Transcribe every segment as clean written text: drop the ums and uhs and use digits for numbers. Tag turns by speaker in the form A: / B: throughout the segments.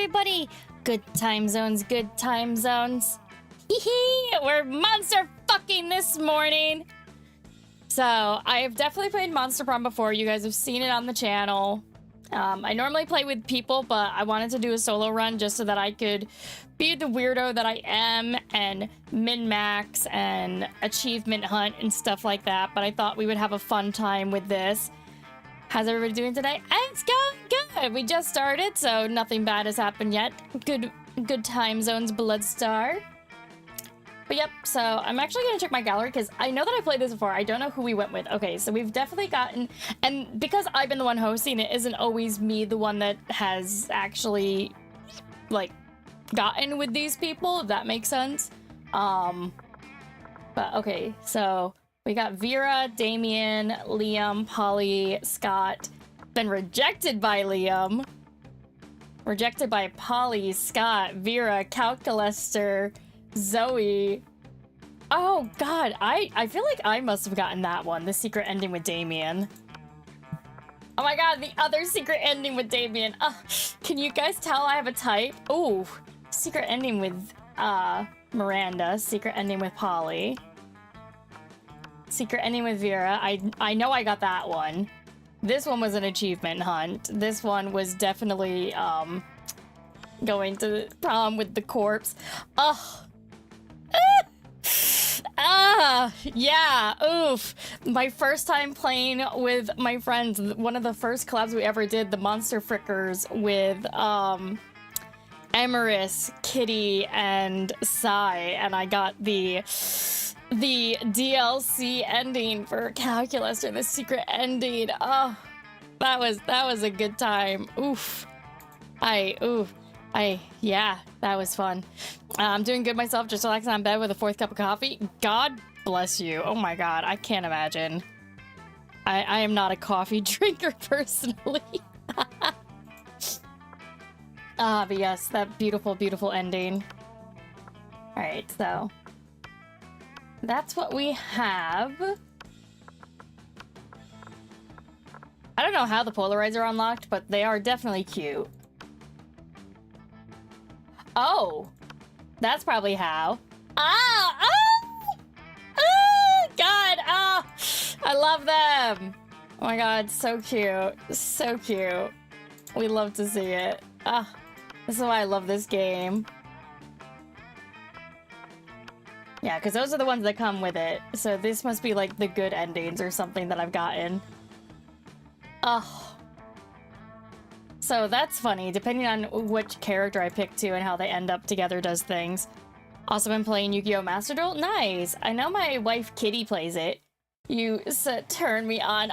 A: everybody! Good time zones, good time zones. Hee-hee! We're monster fucking this morning! So, I've definitely played Monster Prom before. You guys have seen it on the channel. I normally play with people, but I wanted to do a solo run just so that I could be the weirdo that I am and min-max and achievement hunt and stuff like that. But I thought we would have a fun time with this. How's everybody doing today? It's going good! We just started, so nothing bad has happened yet. Good time zones, Bloodstar. But yep, so I'm actually gonna check my gallery because I know that I played this before. I don't know who we went with. Okay, so we've definitely gotten, and because I've been the one hosting, it isn't always me the one that has actually, like, gotten with these people, if that makes sense. But okay, so we got Vera, Damien, Liam, Polly, Scott. Been rejected by Liam. Rejected by Polly, Scott, Vera, Calculester, Zoe. Oh god, I feel like I must have gotten that one, the secret ending with Damien. Oh my god, the other secret ending with Damien. Can you guys tell I have a type? Oh, secret ending with Miranda, secret ending with Polly. Secret ending with Vera. I know I got that one. This one was an achievement hunt. This one was definitely going to prom with the corpse. Yeah, oof. My first time playing with my friends, one of the first collabs we ever did, the Monster Frickers with Emeris, Kitty, and Sai, and I got the DLC ending for Calculus, or the secret ending. Oh, that was a good time. Oof. Yeah, that was fun. I'm doing good myself, just relaxing on bed with a 4th cup of coffee. God bless you. Oh my god, I can't imagine. I am not a coffee drinker personally. But yes, that beautiful, beautiful ending. Alright, so that's what we have. I don't know how the Polarizer are unlocked, but they are definitely cute. Oh, that's probably how. God, I love them. Oh my god, so cute, so cute. We love to see it. This is why I love this game. Yeah, because those are the ones that come with it. So this must be like the good endings or something that I've gotten. So that's funny, depending on which character I pick to and how they end up together does things. Also been playing Yu-Gi-Oh! Master Duel? Nice! I know my wife Kitty plays it. You turn me on.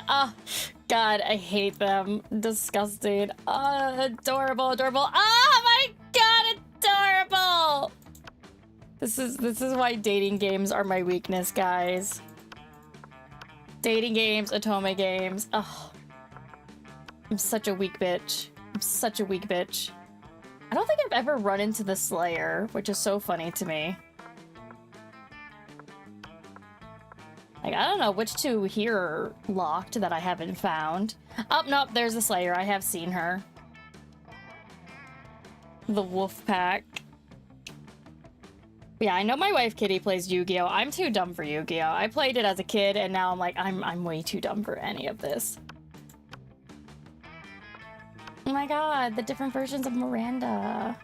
A: God, I hate them. Disgusting. Adorable, adorable. Oh my god, adorable! This is why dating games are my weakness, guys. Dating games, Otome games. I'm such a weak bitch. I'm such a weak bitch. I don't think I've ever run into the Slayer, which is so funny to me. Like, I don't know which two here are locked that I haven't found. Oh, nope, there's the Slayer. I have seen her. The Wolf Pack. Yeah, I know my wife Kitty plays Yu-Gi-Oh! I'm too dumb for Yu-Gi-Oh! I played it as a kid, and now I'm like, I'm way too dumb for any of this. Oh my god, the different versions of Miranda.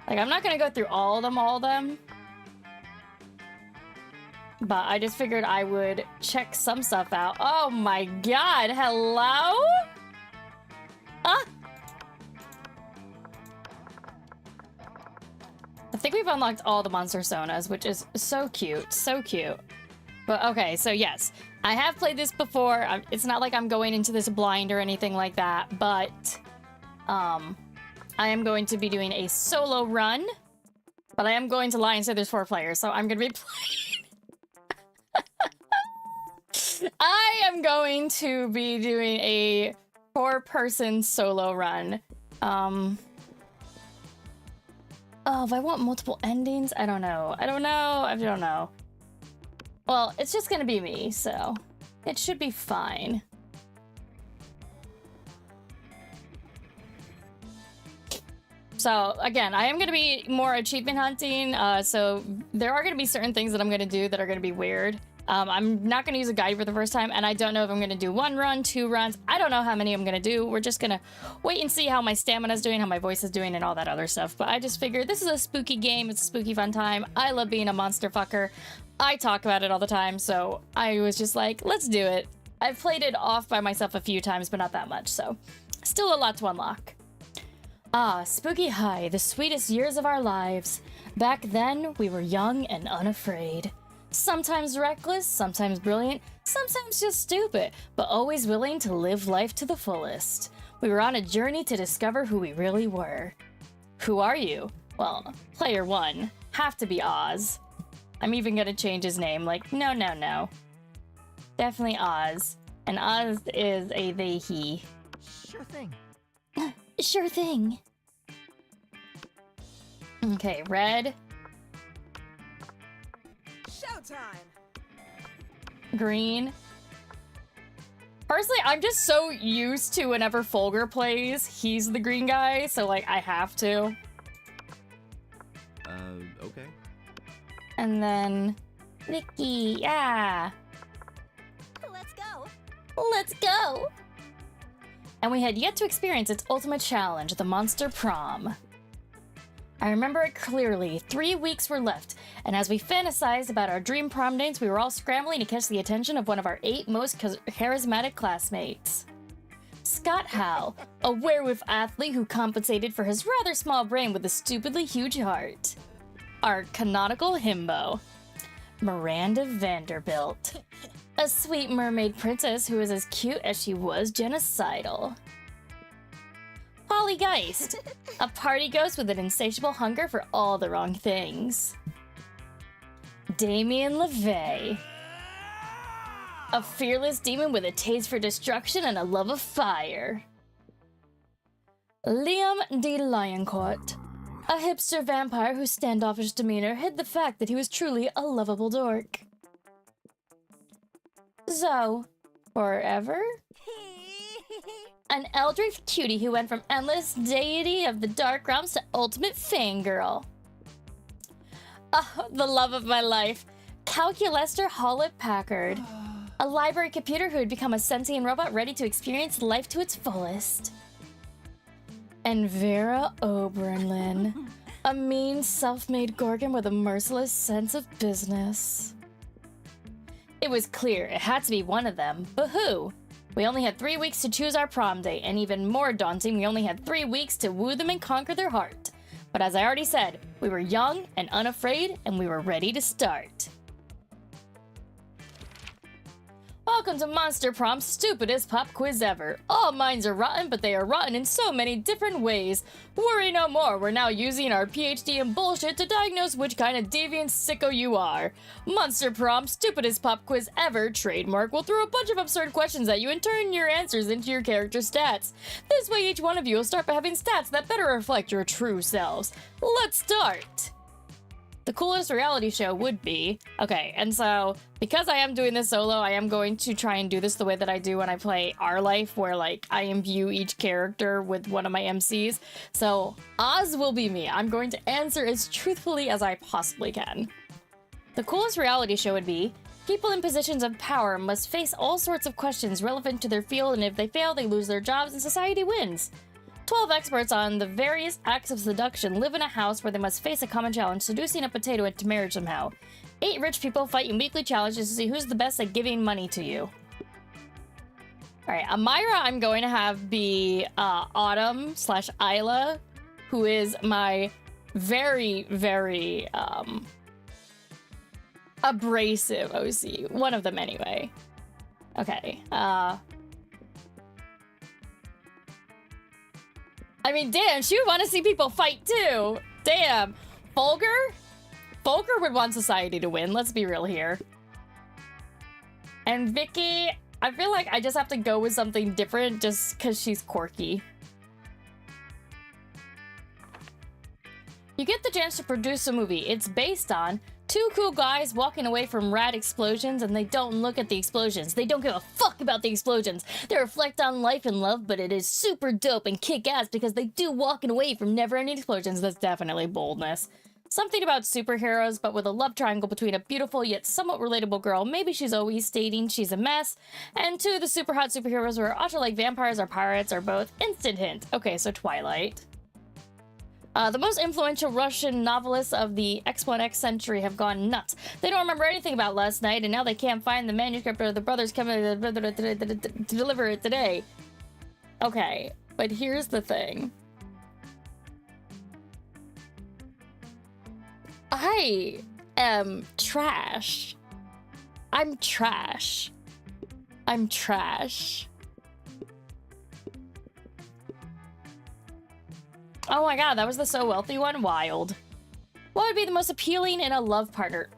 A: Like, I'm not gonna go through all of them. But I just figured I would check some stuff out. Oh my god, hello? I think we've unlocked all the Monster Sonas, which is so cute, so cute. But okay, so yes, I have played this before. It's not like I'm going into this blind or anything like that, but I am going to be doing a solo run. But I am going to lie and say there's 4 players, so I'm going to be playing. I am going to be doing a 4-person solo run. Oh, if I want multiple endings, I don't know. I don't know. Well, it's just gonna be me, so it should be fine. So again, I am going to be more achievement hunting. So there are going to be certain things that I'm going to do that are going to be weird. I'm not going to use a guide for the first time, and I don't know if I'm going to do 1 run, 2 runs. I don't know how many I'm going to do. We're just going to wait and see how my stamina is doing, how my voice is doing, and all that other stuff. But I just figured this is a spooky game. It's a spooky fun time. I love being a monster fucker. I talk about it all the time, so I was just like, let's do it. I've played it off by myself a few times, but not that much, so still a lot to unlock. Ah, Spooky High, the sweetest years of our lives. Back then, we were young and unafraid. Sometimes reckless, sometimes brilliant, sometimes just stupid, but always willing to live life to the fullest. We were on a journey to discover who we really were. Who are you? Well, player 1, have to be Oz. I'm even gonna change his name, like, no. Definitely Oz. And Oz is a they, he.
B: Sure thing.
A: Sure thing. Okay, red.
C: Showtime.
A: Green. Personally, I'm just so used to whenever Folger plays, he's the green guy, so like I have to.
B: Okay.
A: And then Vicky, yeah.
C: Let's go.
A: Let's go. And we had yet to experience its ultimate challenge, the Monster Prom. I remember it clearly. 3 weeks were left, and as we fantasized about our dream prom dates, we were all scrambling to catch the attention of one of our 8 most charismatic classmates. Scott Howe, a werewolf athlete who compensated for his rather small brain with a stupidly huge heart. Our canonical himbo, Miranda Vanderbilt. A sweet mermaid princess who was as cute as she was genocidal. Polly Geist, a party ghost with an insatiable hunger for all the wrong things. Damien LeVay, a fearless demon with a taste for destruction and a love of fire. Liam de Lioncourt, a hipster vampire whose standoffish demeanor hid the fact that he was truly a lovable dork. Zoe, forever? An eldritch cutie who went from endless deity of the dark realms to ultimate fangirl. Oh, the love of my life, Calculester Hewlett Packard. A library computer who had become a sentient robot ready to experience life to its fullest. And Vera Oberlin, a mean, self-made Gorgon with a merciless sense of business. It was clear it had to be one of them, but who? We only had 3 weeks to choose our prom date, and even more daunting, we only had 3 weeks to woo them and conquer their heart. But as I already said, we were young and unafraid, and we were ready to start. Welcome to Monster Prom's stupidest pop quiz ever. All minds are rotten, but they are rotten in so many different ways. Worry no more, we're now using our PhD in bullshit to diagnose which kind of deviant sicko you are. Monster Prom, stupidest pop quiz ever, trademark, will throw a bunch of absurd questions at you and turn your answers into your character stats. This way each one of you will start by having stats that better reflect your true selves. Let's start! The coolest reality show would be... Okay, and so, because I am doing this solo, I am going to try and do this the way that I do when I play Our Life, where, like, I imbue each character with one of my MCs. So, Oz will be me. I'm going to answer as truthfully as I possibly can. The coolest reality show would be... People in positions of power must face all sorts of questions relevant to their field, and if they fail, they lose their jobs and society wins. 12 experts on the various acts of seduction live in a house where they must face a common challenge, seducing a potato into marriage somehow. 8 rich people fight in weekly challenges to see who's the best at giving money to you. Alright, Amira I'm going to have be Autumn / Isla, who is my very, very abrasive OC. One of them anyway. Okay, I mean, damn, she would want to see people fight too. Damn. Folger? Folger would want society to win, let's be real here. And Vicky, I feel like I just have to go with something different just because she's quirky. You get the chance to produce a movie. It's based on Two cool guys walking away from rad explosions, and they don't look at the explosions. They don't give a fuck about the explosions. They reflect on life and love, but it is super dope and kick-ass because they do walking away from never-ending explosions. That's definitely boldness. Something about superheroes, but with a love triangle between a beautiful yet somewhat relatable girl. Maybe she's always stating she's a mess. And two, the super hot superheroes who are ultra like vampires or pirates are both instant hint. Okay, so Twilight. The most influential Russian novelists of the X1X century have gone nuts. They don't remember anything about last night, and now they can't find the manuscript or the brothers coming to deliver it today. Okay, but here's the thing. I am trash. I'm trash. I'm trash. Oh my god, that was the So Wealthy one? Wild. What would be the most appealing in a love partner?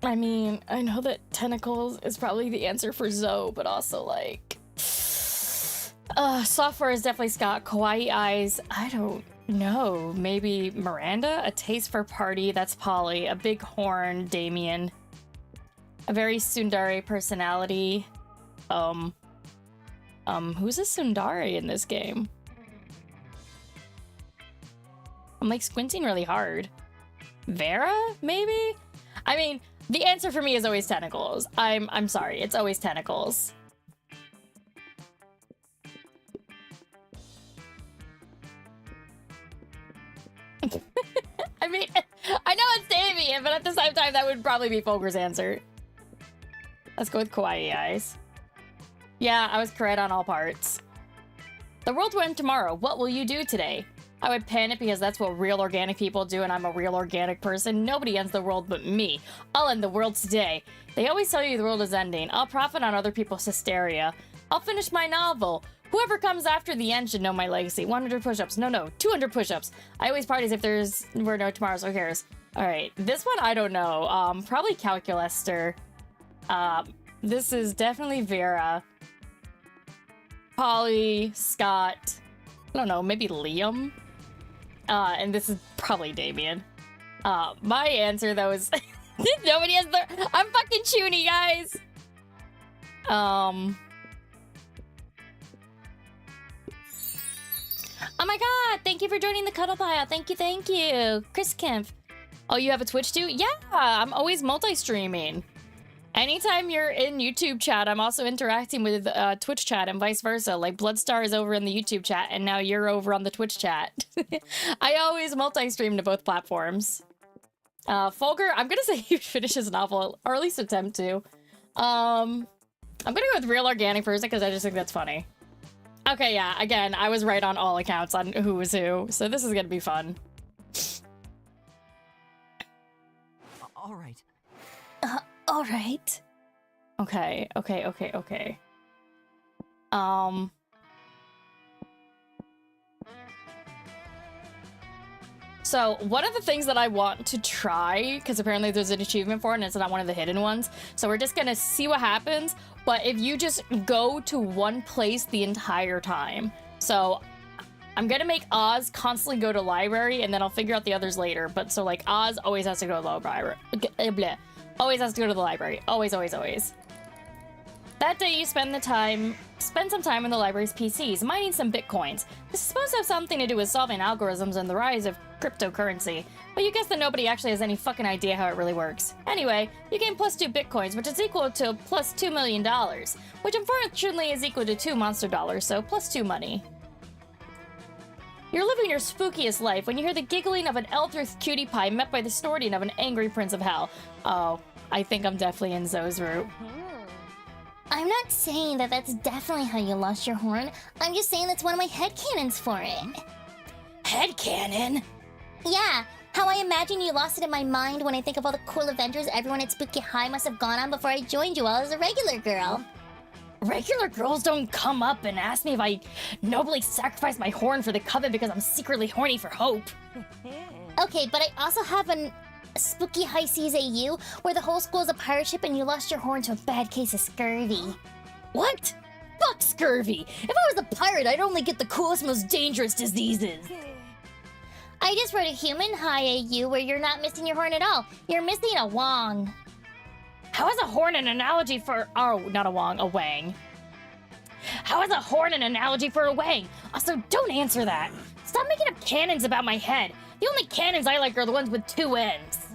A: I mean, I know that tentacles is probably the answer for Zoe, but also like... software is definitely Scott. Kawaii eyes, I don't know. Maybe Miranda? A taste for party, that's Polly. A big horn, Damien. A very tsundere personality. Who's a tsundere in this game? I'm like squinting really hard. Vera, maybe? I mean, the answer for me is always tentacles. I'm sorry, it's always tentacles. I mean, I know it's Damien, but at the same time, that would probably be Folger's answer. Let's go with Kawaii eyes. Yeah, I was correct on all parts. The world will end tomorrow. What will you do today? I would panic because that's what real organic people do, and I'm a real organic person. Nobody ends the world but me. I'll end the world today. They always tell you the world is ending. I'll profit on other people's hysteria. I'll finish my novel. Whoever comes after the end should know my legacy. 100 push-ups. No, 200 push-ups. I always parties if were no tomorrows. Who cares? All right, this one I don't know. Probably Calculester. This is definitely Vera. Polly, Scott. I don't know, maybe Liam. And this is probably Damien. My answer though is nobody has the. I'm fucking chuny, guys. Oh my god! Thank you for joining the cuddle pile. Thank you, Chris Kemp. Oh, you have a Twitch too? Yeah, I'm always multi-streaming. Anytime you're in YouTube chat, I'm also interacting with Twitch chat and vice versa. Like Bloodstar is over in the YouTube chat, and now you're over on the Twitch chat. I always multi-stream to both platforms. Folger, I'm gonna say he finished his novel, or at least attempt to. I'm gonna go with Real Organic first because I just think that's funny. Okay, yeah, again, I was right on all accounts on who was who, so this is gonna be fun.
B: All right.
A: All right. Okay. So one of the things that I want to try, because apparently there's an achievement for it and it's not one of the hidden ones, so we're just gonna see what happens, but if you just go to one place the entire time. So I'm gonna make Oz constantly go to library and then I'll figure out the others later, but so like Oz always has to go to the library. Always has to go to the library. Always. That day you spend some time in the library's PCs, mining some bitcoins. This is supposed to have something to do with solving algorithms and the rise of cryptocurrency, but you guess that nobody actually has any fucking idea how it really works. Anyway, you gain +2 bitcoins, which is equal to +$2 million, which unfortunately is equal to 2 monster dollars, so +2 money. You're living your spookiest life when you hear the giggling of an Eldritch cutie pie met by the snorting of an angry prince of hell. Oh, I think I'm definitely in Zoe's route.
D: I'm not saying that that's definitely how you lost your horn. I'm just saying that's one of my headcanons for it.
A: Headcanon?
D: Yeah, how I imagine you lost it in my mind when I think of all the cool adventures everyone at Spooky High must have gone on before I joined you all as a regular girl.
A: Regular girls don't come up and ask me if I nobly sacrificed my horn for the coven because I'm secretly horny for hope.
D: Okay, but I also have a Spooky High Seas AU where the whole school's a pirate ship and you lost your horn to a bad case of scurvy.
A: What? Fuck scurvy! If I was a pirate, I'd only get the coolest, most dangerous diseases.
D: I just wrote a human hi AU where you're not missing your horn at all. You're missing a wong.
A: How is a horn an analogy for... Oh, not a wong, a wang. How is a horn an analogy for a wang? Also, don't answer that. Stop making up canons about my head. The only canons I like are the ones with 2 ends.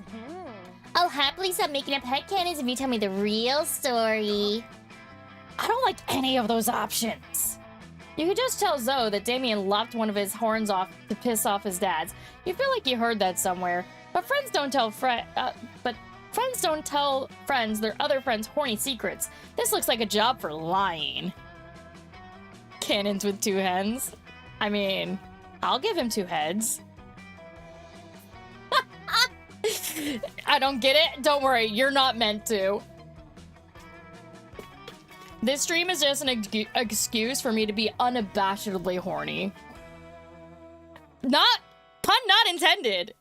D: I'll happily stop making up headcanons if you tell me the real story.
A: I don't like any of those options. You could just tell Zoe that Damien lopped one of his horns off to piss off his dads. You feel like you heard that somewhere. But friends don't tell friends their other friends' horny secrets. This looks like a job for lying. Cannons with 2 heads. I mean, I'll give him 2 heads. I don't get it. Don't worry, you're not meant to. This stream is just an excuse for me to be unabashedly horny. Pun not intended.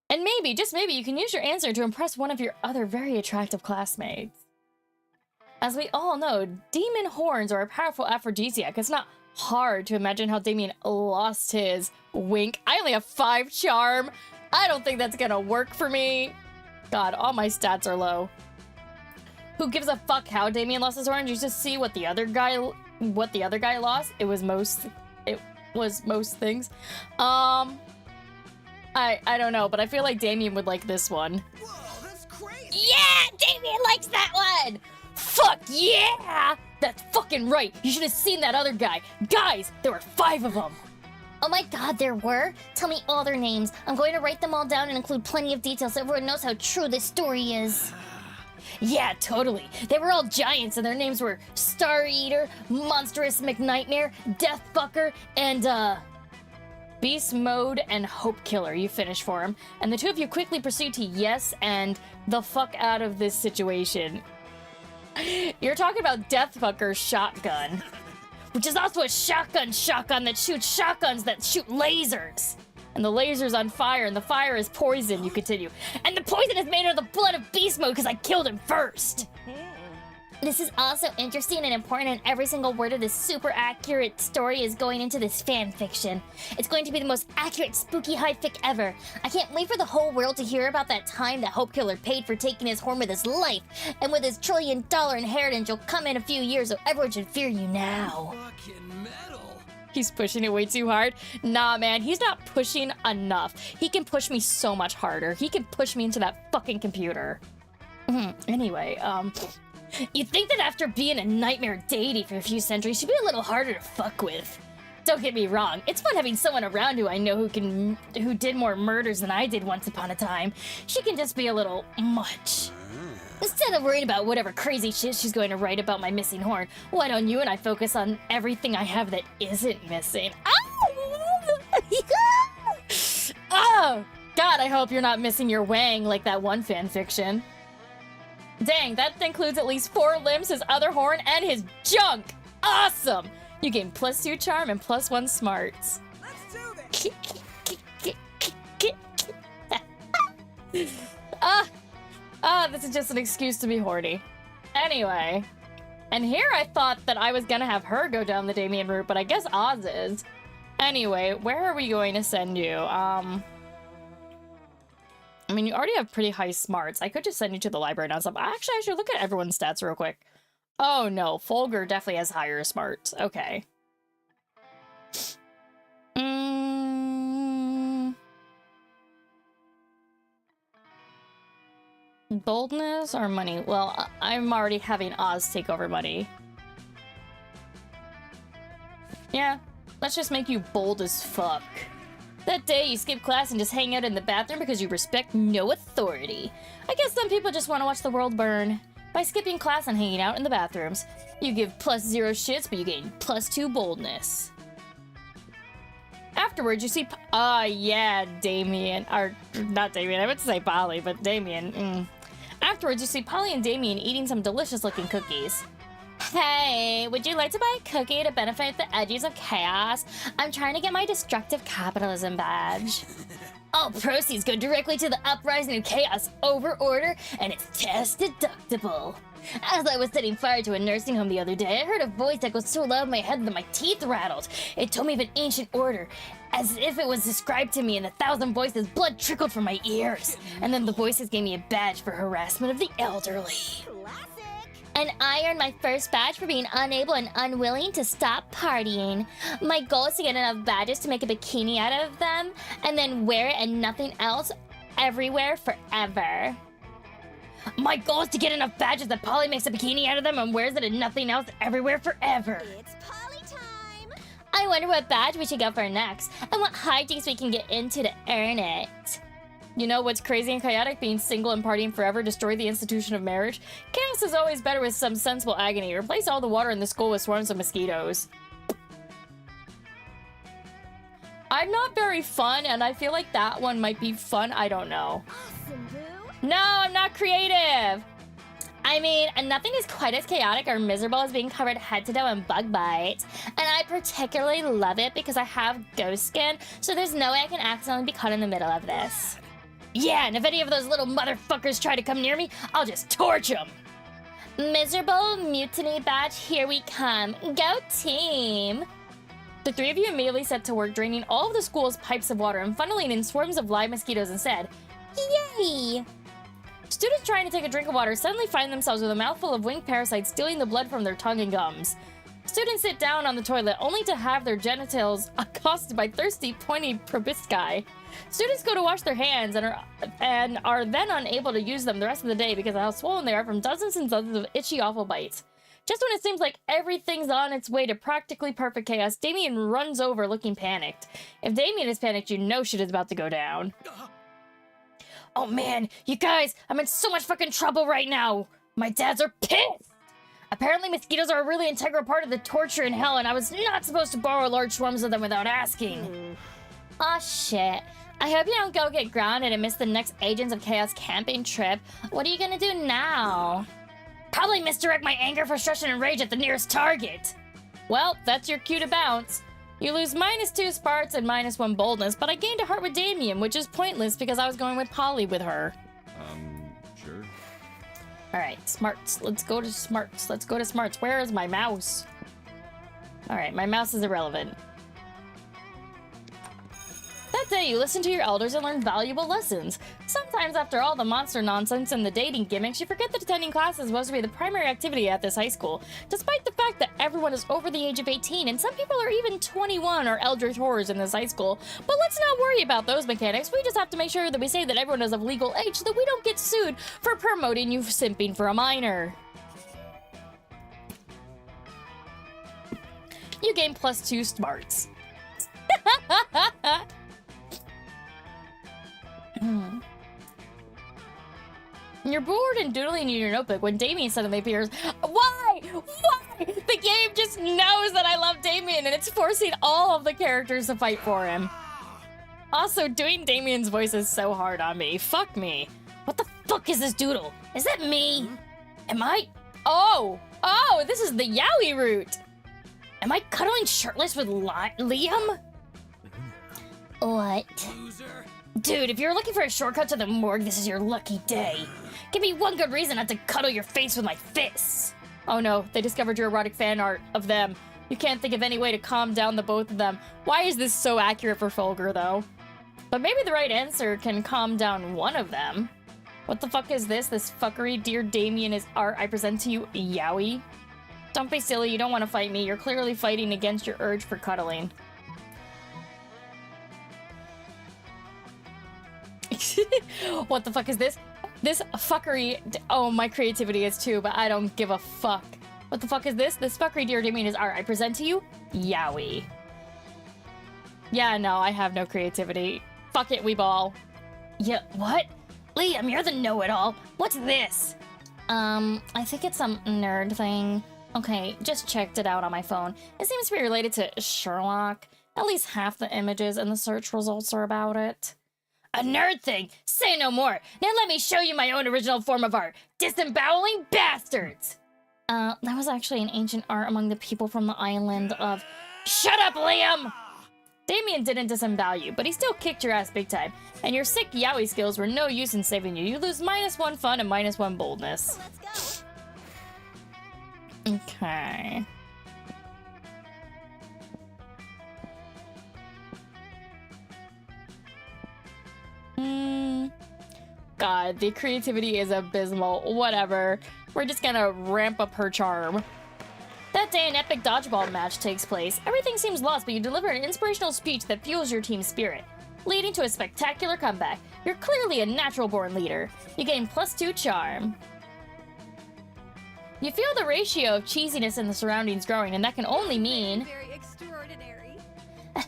A: And maybe, just maybe, you can use your answer to impress one of your other very attractive classmates. As we all know, demon horns are a powerful aphrodisiac. It's not hard to imagine how Damien lost his. Wink. I only have 5 charm. I don't think that's gonna work for me. God, all my stats are low. Who gives a fuck how Damien lost his horn? You just see what the other guy lost. It was most things. I don't know, but I feel like Damien would like this one.
C: Whoa, that's crazy.
A: Yeah, Damien likes that one. Fuck yeah! That's fucking right. You should have seen that other guy. Guys, there were 5 of them.
D: Oh my god, there were? Tell me all their names. I'm going to write them all down and include plenty of details so everyone knows how true this story is.
A: Yeah, totally. They were all giants and their names were Star Eater, Monstrous McNightmare, Deathfucker, and Beast Mode and Hope Killer. You finish for him. And the 2 of you quickly proceed to yes and the fuck out of this situation. You're talking about Deathfucker's shotgun, which is also a shotgun that shoots shotguns that shoot lasers. And the laser's on fire, and the fire is poison, you continue. And the poison is made of the blood of Beast Mode because I killed him first.
D: This is also interesting and important, and every single word of this super accurate story is going into this fan fiction. It's going to be the most accurate spooky high fic ever. I can't wait for the whole world to hear about that time that Hope Killer paid for taking his horn with his life. And with his $1 trillion inheritance, you'll come in a few years, so everyone should fear you now.
C: Fucking metal.
A: He's pushing it way too hard. Nah, man, he's not pushing enough. He can push me so much harder. He can push me into that fucking computer. Anyway, you'd think that after being a nightmare deity for a few centuries, she'd be a little harder to fuck with. Don't get me wrong, it's fun having someone around who I know who did more murders than I did once upon a time. She can just be a little much. Instead of worrying about whatever crazy shit she's going to write about my missing horn, why don't you and I focus on everything I have that isn't missing? Oh! God, I hope you're not missing your wang like that one fanfiction. Dang, that includes at least 4 limbs, his other horn, and his junk! Awesome! You gain +2 charm and +1 smarts.
C: Let's do this.
A: This is just an excuse to be horny. Anyway. And here I thought that I was gonna have her go down the Damien route, but I guess Oz is. Anyway, where are we going to send you? I mean, you already have pretty high smarts. I could just send you to the library now. Actually, I should look at everyone's stats real quick. Oh no, Folger definitely has higher smarts. Okay. Boldness or money? Well, I'm already having Oz take over money. Yeah, let's just make you bold as fuck. That day you skip class and just hang out in the bathroom because you respect no authority. I guess some people just want to watch the world burn. By skipping class and hanging out in the bathrooms, you give +0 shits, but you gain +2 boldness. Afterwards, you see... yeah, Damien. Or, not Damien, I meant to say Polly, but Damien. Afterwards, you see Polly and Damien eating some delicious-looking cookies. Hey, would you like to buy a cookie to benefit the edges of chaos? I'm trying to get my destructive capitalism badge. All proceeds go directly to the uprising of chaos over order, and it's tax deductible.
D: As I was setting fire to a nursing home the other day, I heard a voice echo so loud in my head that my teeth rattled. It told me of an ancient order, as if it was described to me in 1,000 voices. Blood trickled from my ears. And then the voices gave me a badge for harassment of the elderly. And I earned my first badge for being unable and unwilling to stop partying. My goal is to get enough badges to make a bikini out of them, and then wear it and nothing else everywhere forever. My goal is to get enough badges that Polly makes a bikini out of them and wears it and nothing else everywhere forever.
E: It's Polly time!
D: I wonder what badge we should go for next, and what hijinks we can get into to earn it.
A: You know what's crazy and chaotic? Being single and partying forever destroy the institution of marriage. Chaos is always better with some sensible agony. Replace all the water in the school with swarms of mosquitoes. I'm not very fun, and I feel like that one might be fun. I don't know.
E: Awesome, Boo!
A: No, I'm not creative.
D: I mean, nothing is quite as chaotic or miserable as being covered head to toe in bug bites. And I particularly love it because I have ghost skin, so there's no way I can accidentally be caught in the middle of this. Yeah, and if any of those little motherfuckers try to come near me, I'll just torch them. Miserable mutiny badge, here we come. Go team!
A: The three of you immediately set to work draining all of the school's pipes of water and funneling in swarms of live mosquitoes instead.
D: Yay!
A: Students trying to take a drink of water suddenly find themselves with a mouthful of winged parasites stealing the blood from their tongue and gums. Students sit down on the toilet only to have their genitals accosted by thirsty, pointy proboscis. Students go to wash their hands and are then unable to use them the rest of the day because of how swollen they are from dozens and dozens of itchy, awful bites. Just when it seems like everything's on its way to practically perfect chaos, Damien runs over looking panicked. If Damien is panicked, you know shit is about to go down. Oh man, you guys, I'm in so much fucking trouble right now. My dads are pissed. Apparently mosquitoes are a really integral part of the torture in hell, and I was not supposed to borrow large swarms of them without asking. Aw, shit. I hope you don't go get grounded and miss the next Agents of Chaos camping trip. What are you gonna do now? Probably misdirect my anger, frustration, and rage at the nearest target. Well, that's your cue to bounce. You lose -2 smarts and -1 boldness, but I gained a heart with Damien, which is pointless because I was going with Polly with her.
F: Sure.
A: Alright, smarts. Let's go to smarts. Let's go to smarts. Where is my mouse? Alright, my mouse is irrelevant. That day, you listen to your elders and learn valuable lessons. Sometimes, after all the monster nonsense and the dating gimmicks, you forget that attending class is supposed to be the primary activity at this high school, despite the fact that everyone is over the age of 18, and some people are even 21 or eldritch horrors in this high school. But let's not worry about those mechanics. We just have to make sure that we say that everyone is of legal age so that we don't get sued for promoting you simping for a minor. You gain +2 smarts. You're bored and doodling in your notebook when Damien suddenly appears. Why? Why? The game just knows that I love Damien and it's forcing all of the characters to fight for him. Also, doing Damien's voice is so hard on me. Fuck me. What the fuck is this doodle? Is that me? Am I? Oh, this is the Yowie route. Am I cuddling shirtless with Liam? What?
C: Loser.
A: Dude, if you're looking for a shortcut to the morgue, this is your lucky day. Give me one good reason not to cuddle your face with my fists. Oh no, they discovered your erotic fan art of them. You can't think of any way to calm down the both of them. Why is this so accurate for Fulgur, though? But maybe the right answer can calm down one of them. What the fuck is this? This fuckery? Dear Damien is art I present to you, Yowie? Don't be silly, you don't want to fight me. You're clearly fighting against your urge for cuddling. What the fuck is this? This fuckery. Oh, my creativity is too, but I don't give a fuck. What the fuck is this? This fuckery, dear Damien, is art I present to you, Yowie. Yeah, no, I have no creativity. Fuck it, we ball. Yeah, what? Liam, you're the know-it-all. What's this? I think it's some nerd thing. Okay, just checked it out on my phone. It seems to be related to Sherlock. At least half the images in the search results are about it. A nerd thing? Say no more. Now let me show you my own original form of art. Disemboweling bastards! That was actually an ancient art among the people from the island of... Shut up, Liam! Damien didn't disembowel you, but he still kicked your ass big time. And your sick Yowie skills were no use in saving you. You lose -1 fun and -1 boldness.
E: Let's go.
A: Okay. God, the creativity is abysmal. Whatever. We're just gonna ramp up her charm. That day, an epic dodgeball match takes place. Everything seems lost, but you deliver an inspirational speech that fuels your team's spirit, leading to a spectacular comeback. You're clearly a natural-born leader. You gain +2 charm. You feel the ratio of cheesiness in the surroundings growing, and that can only mean...
E: Very extraordinary.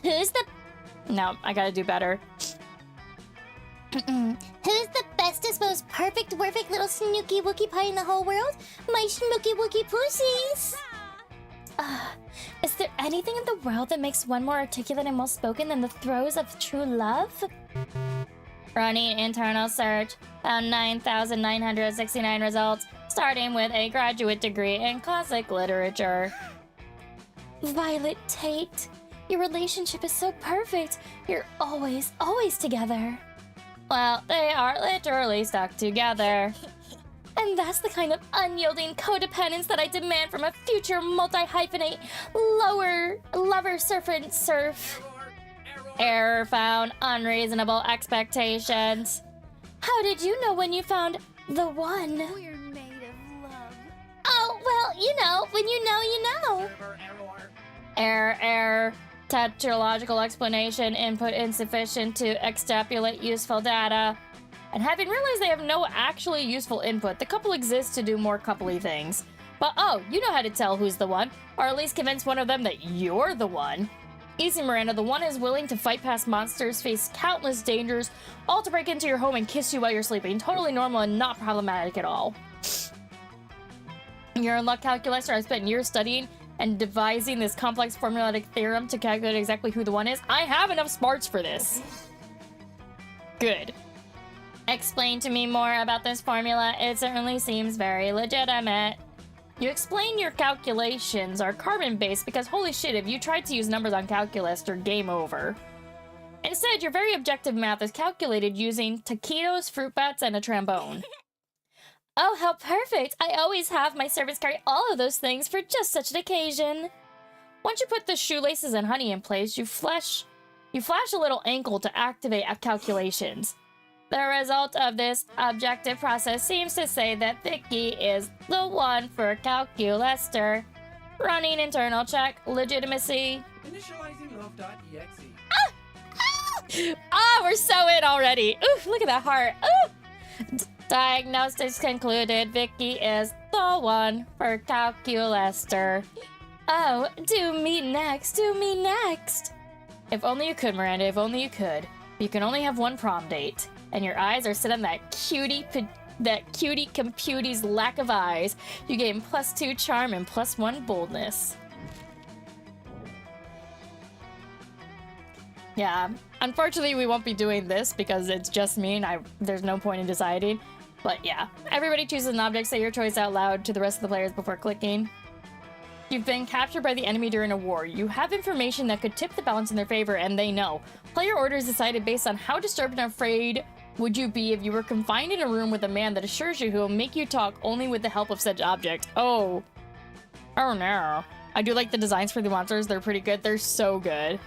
D: Who's the
A: No, I gotta do better.
D: Who's the bestest, most perfect little snooky wookie pie in the whole world? My snooky wookie pussies! Is there anything in the world that makes one more articulate and well-spoken than the throes of true love? Running internal search, found 9,969 results, starting with a graduate degree in classic literature. Violet Tate, your relationship is so perfect. You're always together. Well, they are literally stuck together. And that's the kind of unyielding codependence that I demand from a future multi-hyphenate lover surf. Error found, unreasonable expectations. How did you know when you found the one?
E: We're made of love.
D: Oh, well, you know, when you know, you know.
A: Error. Tetralogical explanation, input insufficient to extrapolate useful data. And having realized they have no actually useful input, the couple exists to do more coupley things. But oh, you know how to tell who's the one, or at least convince one of them that you're the one. Easy, Miranda, the one is willing to fight past monsters, face countless dangers, all to break into your home and kiss you while you're sleeping. Totally normal and not problematic at all. You're in luck, calculus, or I spent years studying and devising this complex formulatic theorem to calculate exactly who the one is. I have enough smarts for this. Good. Explain to me more about this formula. It certainly seems very legitimate. You explain your calculations are carbon-based because holy shit, if you tried to use numbers on calculus, you're game over. Instead, your very objective math is calculated using taquitos, fruit bats, and a trombone. Oh, how perfect! I always have my servants carry all of those things for just such an occasion. Once you put the shoelaces and honey in place, you flash a little ankle to activate calculations. The result of this objective process seems to say that Vicky is the one for Calculester. Running internal check, legitimacy.
C: Initializing love.exe.
A: We're so in already. Ooh, look at that heart. Ooh. Diagnostics concluded Vicky is the one for Calculester. Oh, do me next. If only you could, Miranda, if only you could. You can only have one prom date. And your eyes are set on that cutie computie's lack of eyes. You gain +2 charm and +1 boldness. Yeah, unfortunately we won't be doing this because it's just me and there's no point in deciding. But yeah, everybody chooses an object, say your choice out loud to the rest of the players before clicking. You've been captured by the enemy during a war. You have information that could tip the balance in their favor, and they know. Player order is decided based on how disturbed and afraid would you be if you were confined in a room with a man that assures you he will make you talk only with the help of such object. Oh no. I do like the designs for the monsters. They're pretty good. They're so good.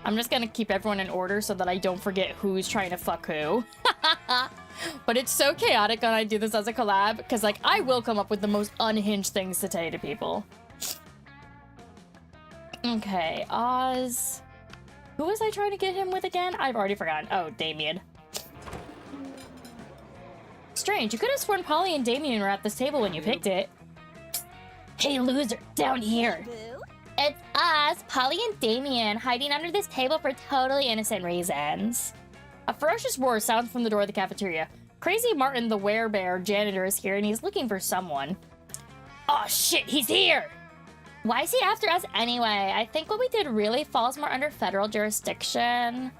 A: I'm just gonna keep everyone in order so that I don't forget who's trying to fuck who. But it's so chaotic when I do this as a collab, because like I will come up with the most unhinged things to say to people. Okay, Oz. Who was I trying to get him with again? I've already forgotten. Oh, Damien. Strange, you could have sworn Polly and Damien were at this table when you picked it. Hey, loser, down here.
E: Boo.
D: It's us, Polly and Damien, hiding under this table for totally innocent reasons.
A: A ferocious roar sounds from the door of the cafeteria. Crazy Martin, the werebear janitor, is here and he's looking for someone. Oh shit, he's here!
D: Why is he after us anyway? I think what we did really falls more under federal jurisdiction.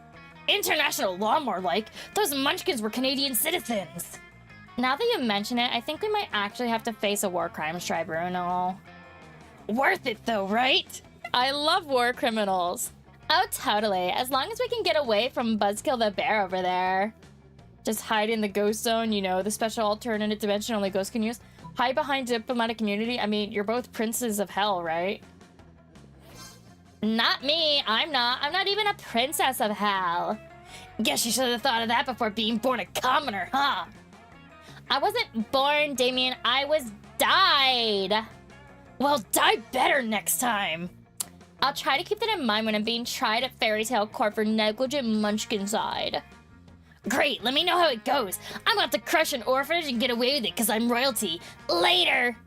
A: International law, more like. Those munchkins were Canadian citizens.
D: Now that you mention it, I think we might actually have to face a war crimes tribunal.
A: Worth it though, right? I love war criminals.
D: Oh, totally. As long as we can get away from Buzzkill the bear over there.
A: Just hide in the ghost zone, you know, the special alternate dimension only ghosts can use. Hide behind diplomatic immunity? I mean, you're both princes of hell, right?
D: Not me. I'm not even a princess of hell. Guess you should have thought of that before being born a commoner, huh? I wasn't born, Damien. I was died.
A: Well, die better next time.
D: I'll try to keep that in mind when I'm being tried at Fairy Tale Court for negligent munchkinside. Great, let me know how it goes. I'm about to crush an orphanage and get away with it because I'm royalty. Later!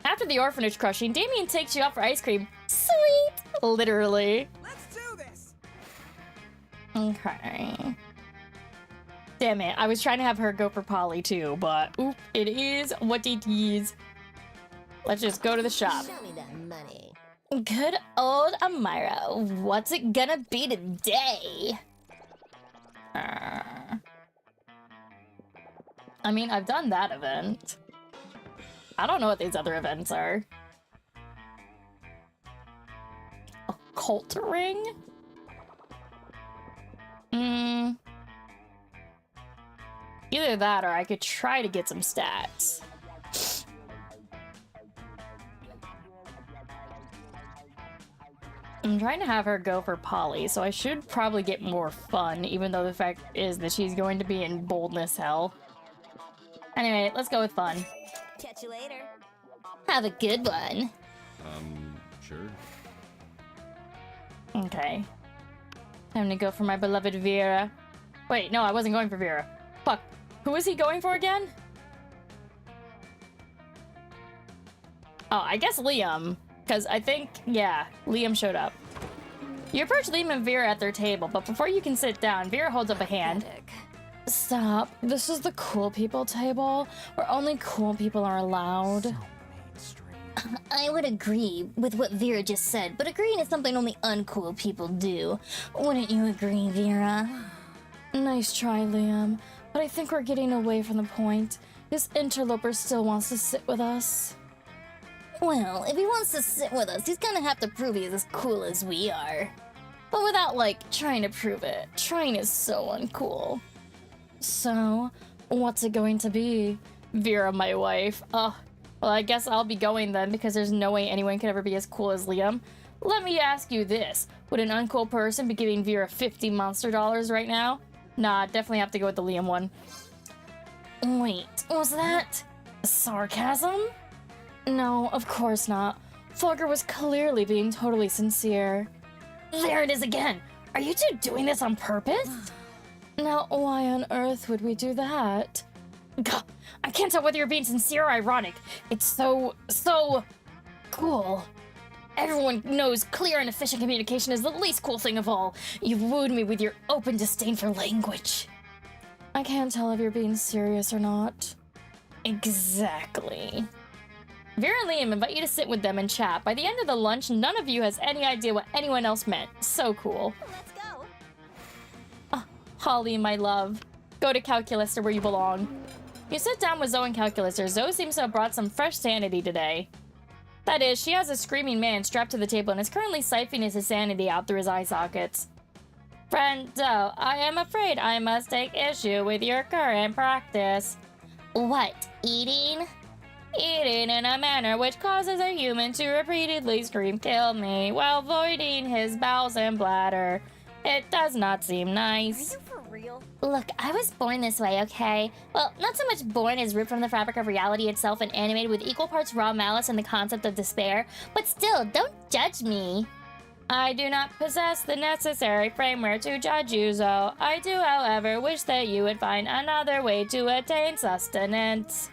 A: After the orphanage crushing, Damien takes you out for ice cream. Sweet! Literally.
B: Let's do this.
A: Okay. Damn it, I was trying to have her go for Polly too, but oop, it is what it is. Let's just go to the shop.
D: Show me that money. Good old Amira, what's it gonna be today?
A: I mean, I've done that event. I don't know what these other events are. A cult ring? Either that or I could try to get some stats. I'm trying to have her go for Polly, so I should probably get more fun, even though the fact is that she's going to be in boldness hell. Anyway, let's go with fun.
D: Catch you later. Have a good one.
F: Sure.
A: Okay. Time to go for my beloved Vera. Wait, no, I wasn't going for Vera. Fuck. Who is he going for again? Oh, I guess Liam. Because I think, yeah, Liam showed up. You approach Liam and Vera at their table, but before you can sit down, Vera holds up a hand. Stop. This is the cool people table, where only cool people are allowed.
B: So mainstream.
D: I would agree with what Vera just said, but agreeing is something only uncool people do. Wouldn't you agree, Vera?
A: Nice try, Liam. But I think we're getting away from the point. This interloper still wants to sit with us.
D: Well, if he wants to sit with us, he's gonna have to prove he's as cool as we are. But without, like, trying to prove it. Trying is so uncool.
A: So, what's it going to be? Vera, my wife. Well, I guess I'll be going then, because there's no way anyone could ever be as cool as Liam. Let me ask you this. Would an uncool person be giving Vera 50 monster dollars right now? Nah, definitely have to go with the Liam one.
D: Wait, was that sarcasm?
A: No, of course not. Fulgur was clearly being totally sincere.
D: There it is again! Are you two doing this on purpose?
A: Now, why on earth would we do that?
D: Gah, I can't tell whether you're being sincere or ironic. It's so cool. Everyone knows clear and efficient communication is the least cool thing of all. You've wooed me with your open disdain for language.
A: I can't tell if you're being serious or not.
D: Exactly.
A: Vera and Liam invite you to sit with them and chat. By the end of the lunch, none of you has any idea what anyone else meant. So cool.
D: Let's go.
A: Holly, my love. Go to Calculaster where you belong. You sit down with Zoe and Calculaster. Zoe seems to have brought some fresh sanity today. That is, she has a screaming man strapped to the table and is currently siphoning his sanity out through his eye sockets. Friend Zoe, I am afraid I must take issue with your current practice.
D: What, eating?
A: Eating in a manner which causes a human to repeatedly scream, "Kill me," while voiding his bowels and bladder. It does not seem nice.
E: Are you for real?
D: Look, I was born this way, okay? Well, not so much born as ripped from the fabric of reality itself and animated with equal parts raw malice and the concept of despair, but still, don't judge me.
A: I do not possess the necessary framework to judge you, Zoe. I do, however, wish that you would find another way to attain sustenance.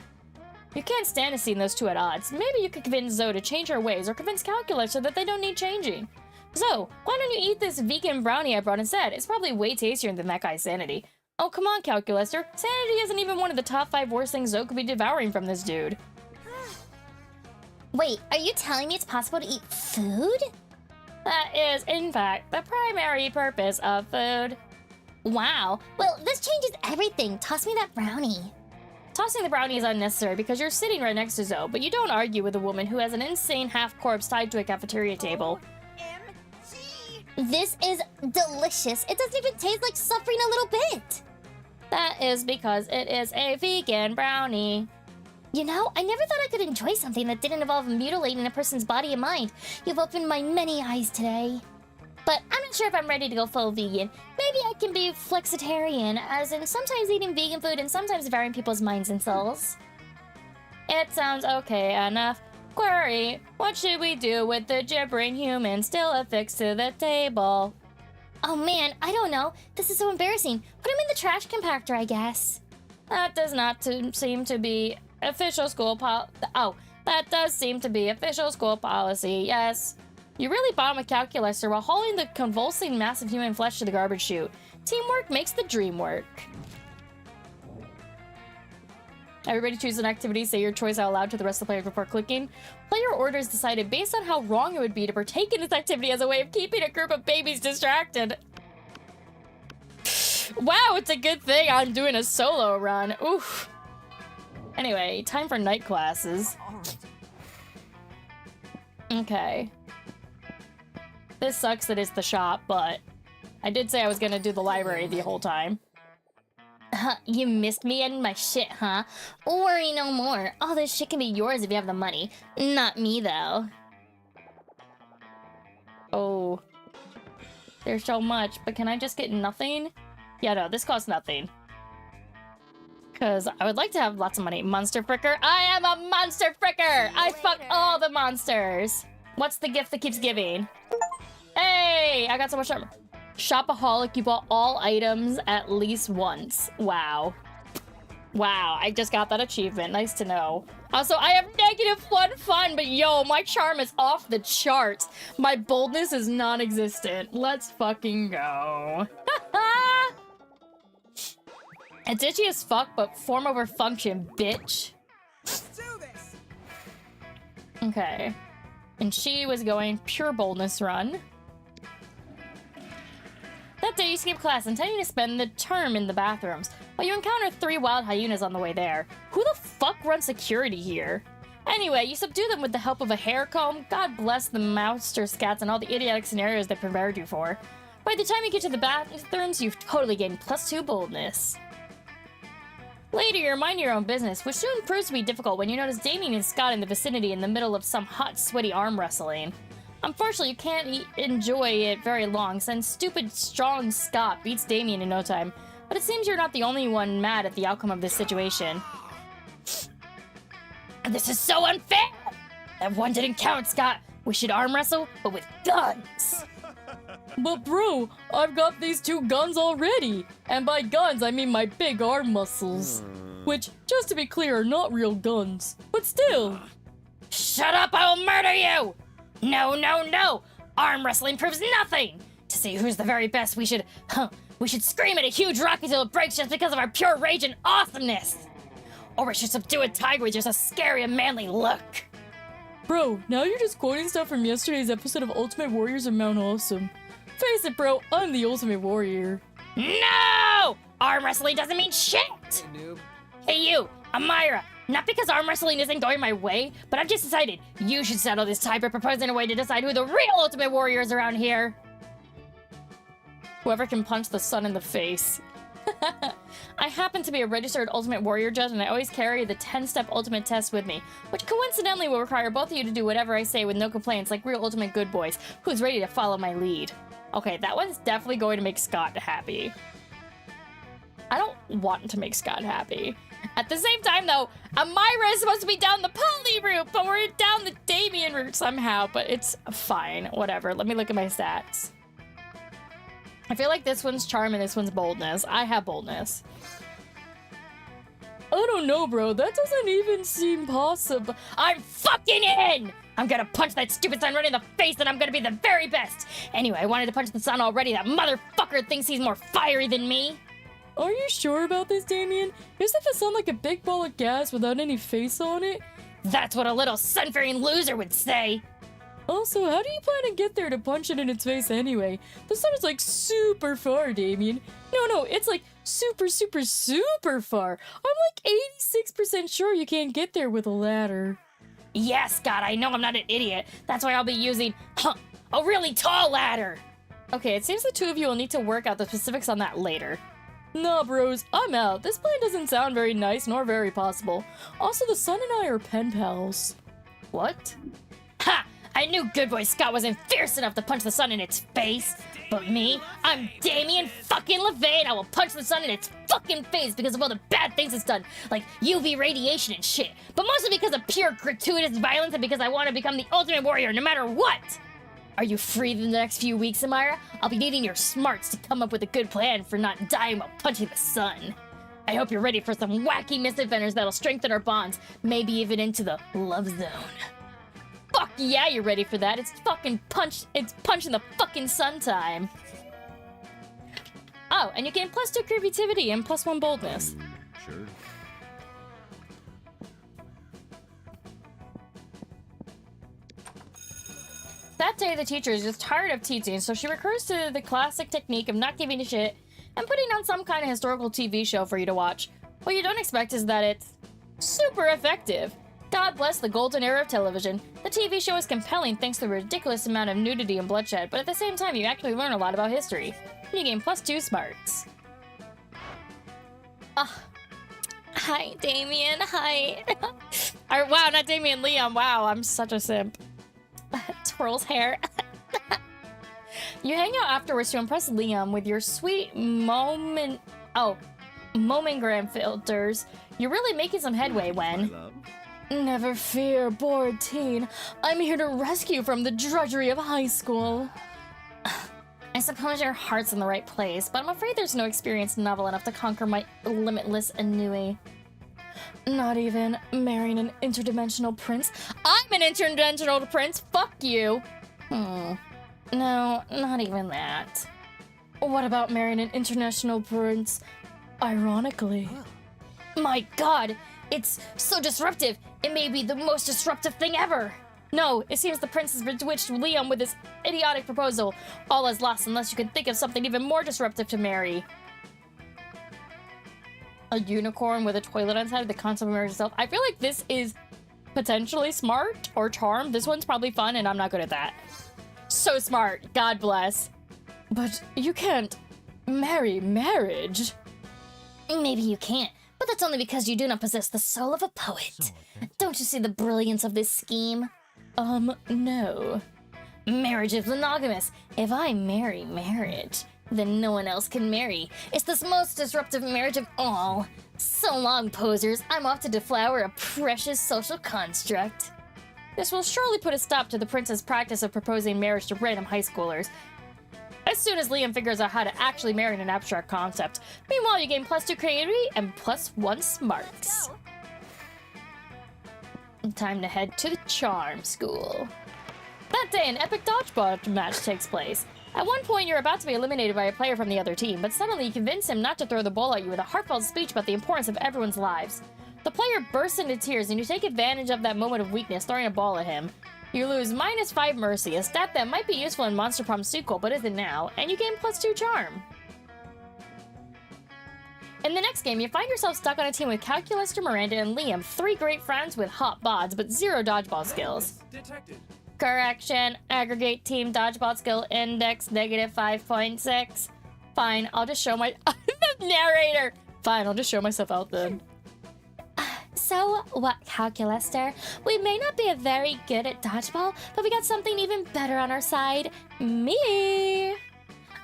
A: You can't stand to seeing those two at odds. Maybe you could convince Zoe to change her ways, or convince Calculator that they don't need changing. Zoe, why don't you eat this vegan brownie I brought instead? It's probably way tastier than that guy's sanity. Oh, come on, Calculator. Sanity isn't even one of the top 5 worst things Zoe could be devouring from this dude.
D: Wait, are you telling me it's possible to eat food?
A: That is, in fact, the primary purpose of food.
D: Wow. Well, this changes everything. Toss me that brownie.
A: Tossing the brownie is unnecessary because you're sitting right next to Zoe, but you don't argue with a woman who has an insane half-corpse tied to a cafeteria table.
E: OMG!
D: This is delicious. It doesn't even taste like suffering a little bit.
A: That is because it is a vegan brownie.
D: You know, I never thought I could enjoy something that didn't involve mutilating a person's body and mind. You've opened my many eyes today. But I'm not sure if I'm ready to go full vegan. Maybe I can be flexitarian, as in sometimes eating vegan food and sometimes devouring people's minds and souls. It sounds okay enough. Query, what should we do with the gibbering human still affixed to the table? Oh man, I don't know. This is so embarrassing. Put him in the trash compactor, I guess.
A: That does not seem to be official school that does seem to be official school policy, yes. You really bomb a calculator while hauling the convulsing mass of human flesh to the garbage chute. Teamwork makes the dream work. Everybody choose an activity, say your choice out loud to the rest of the players before clicking. Player order is decided based on how wrong it would be to partake in this activity as a way of keeping a group of babies distracted. Wow, it's a good thing I'm doing a solo run. Oof. Anyway, time for night classes. Okay. This sucks that it's the shop, but I did say I was gonna do the library the whole time.
D: You missed me and my shit, huh? Worry no more. All this shit can be yours if you have the money. Not me, though.
A: Oh. There's so much, but can I just get nothing? Yeah, no, this costs nothing. Because I would like to have lots of money. Monster fricker? I am a monster fricker! I fuck all the monsters! What's the gift that keeps giving? Hey! I got so much armor. Shopaholic, you bought all items at least once. Wow. Wow, I just got that achievement. Nice to know. Also, I have -1 fun, but yo, my charm is off the charts. My boldness is non-existent. Let's fucking go. It's itchy as fuck, but form over function, bitch.
B: Let's do this.
A: Okay. And she was going pure boldness run. That day you skip class, intending to spend the term in the bathrooms, but you encounter 3 wild hyenas on the way there. Who the fuck runs security here? Anyway, you subdue them with the help of a hair comb. God bless the mouster scats and all the idiotic scenarios they prepared you for. By the time you get to the bathrooms, you've totally gained +2 boldness. Later, you're minding your own business, which soon proves to be difficult when you notice Damien and Scott in the vicinity in the middle of some hot, sweaty arm wrestling. Unfortunately, you can't enjoy it very long, since stupid, strong Scott beats Damien in no time. But it seems you're not the only one mad at the outcome of this situation. This is so unfair! That one didn't count, Scott. We should arm wrestle, but with guns. But bro, I've got these 2 guns already. And by guns, I mean my big arm muscles. Which, just to be clear, are not real guns. But still. Shut up, I will murder you! No, no, no! Arm wrestling proves nothing! To see who's the very best, we should scream at a huge rock until it breaks just because of our pure rage and awesomeness! Or we should subdue a tiger with just a scary and manly look. Bro, now you're just quoting stuff from yesterday's episode of Ultimate Warriors of Mount Awesome. Face it, bro, I'm the Ultimate Warrior. No! Arm wrestling doesn't mean shit!
B: Hey, noob.
A: Hey you, Amira, not because arm wrestling isn't going my way, but I've just decided you should settle this tie by proposing a way to decide who the real Ultimate Warrior is around here. Whoever can punch the sun in the face. I happen to be a registered Ultimate Warrior judge, and I always carry the 10-step Ultimate test with me, which coincidentally will require both of you to do whatever I say with no complaints, like real Ultimate good boys, who's ready to follow my lead. Okay, that one's definitely going to make Scott happy. I don't want to make Scott happy. At the same time, though, Amira is supposed to be down the Polly route, but we're down the Damien route somehow, but it's fine. Whatever. Let me look at my stats. I feel like this one's charm and this one's boldness. I have boldness. I don't know, bro. That doesn't even seem possible. I'm fucking in! I'm gonna punch that stupid sun right in the face and I'm gonna be the very best! Anyway, I wanted to punch the sun already. That motherfucker thinks he's more fiery than me. Are you sure about this, Damien? Isn't the sun like a big ball of gas without any face on it? That's what a little sun-fearing loser would say. Also, how do you plan to get there to punch it in its face anyway? The sun is like super far, Damien. No, it's like super, super, super far. I'm like 86% sure you can't get there with a ladder. Yes, God, I know I'm not an idiot. That's why I'll be using, a really tall ladder. Okay, it seems the 2 of you will need to work out the specifics on that later. Nah, bros, I'm out. This plan doesn't sound very nice nor very possible. Also, the sun and I are pen pals. What? Ha! I knew Good Boy Scott wasn't fierce enough to punch the sun in its face. But me, I'm Damien fucking Levain. I will punch the sun in its fucking face because of all the bad things it's done, like UV radiation and shit. But mostly because of pure gratuitous violence and because I want to become the ultimate warrior no matter what. Are you free in the next few weeks, Amira? I'll be needing your smarts to come up with a good plan for not dying while punching the sun. I hope you're ready for some wacky misadventures that'll strengthen our bonds, maybe even into the love zone. Fuck yeah, you're ready for that. It's punch in the fucking sun time. Oh, and you gain +2 creativity and +1 boldness.
F: Sure.
A: That day, the teacher is just tired of teaching, so she recurs to the classic technique of not giving a shit and putting on some kind of historical TV show for you to watch. What you don't expect is that it's super effective. God bless the golden era of television. The TV show is compelling thanks to the ridiculous amount of nudity and bloodshed, but at the same time, you actually learn a lot about history. You gain +2 smarts. Hi, Damien. Hi. Wow, not Damien, Liam. Wow, I'm such a simp. Twirls hair. You hang out afterwards to impress Liam with your sweet momentgram filters. You're really making some headway when... Never fear, bored teen. I'm here to rescue from the drudgery of high school. I suppose your heart's in the right place, but I'm afraid there's no experience novel enough to conquer my limitless ennui. Not even marrying an interdimensional prince? I'm an interdimensional prince! Fuck you! No, not even that. What about marrying an international prince? Ironically. My god! It's so disruptive! It may be the most disruptive thing ever! No, it seems the prince has bewitched Liam with this idiotic proposal. All is lost unless you can think of something even more disruptive to marry. A unicorn with a toilet inside, the concept of marriage itself. I feel like this is potentially smart or charm. This one's probably fun, and I'm not good at that. So smart. God bless. But you can't marry marriage.
D: Maybe you can't, but that's only because you do not possess the soul of a poet. Don't you see the brilliance of this scheme?
A: No.
D: Marriage is monogamous. If I marry marriage, then no one else can marry. It's the most disruptive marriage of all. So long, posers. I'm off to deflower a precious social construct.
A: This will surely put a stop to the prince's practice of proposing marriage to random high schoolers. As soon as Liam figures out how to actually marry an abstract concept. Meanwhile, you gain +2 creativity and +1 smarts. Time to head to the charm school. That day, an epic dodgeball match takes place. At one point, you're about to be eliminated by a player from the other team, but suddenly you convince him not to throw the ball at you with a heartfelt speech about the importance of everyone's lives. The player bursts into tears, and you take advantage of that moment of weakness, throwing a ball at him. You lose -5 mercy, a stat that might be useful in Monster Prom sequel, but isn't now, and you gain +2 charm. In the next game, you find yourself stuck on a team with Calculaster, Miranda, and Liam, 3 great friends with hot bods, but 0 dodgeball skills.
C: Detected.
A: Correction, aggregate team dodgeball skill index -5.6. Fine, I'll just show my... the narrator! Fine, I'll just show myself out then.
D: So what, Calculaster? We may not be very good at dodgeball, but we got something even better on our side. Me!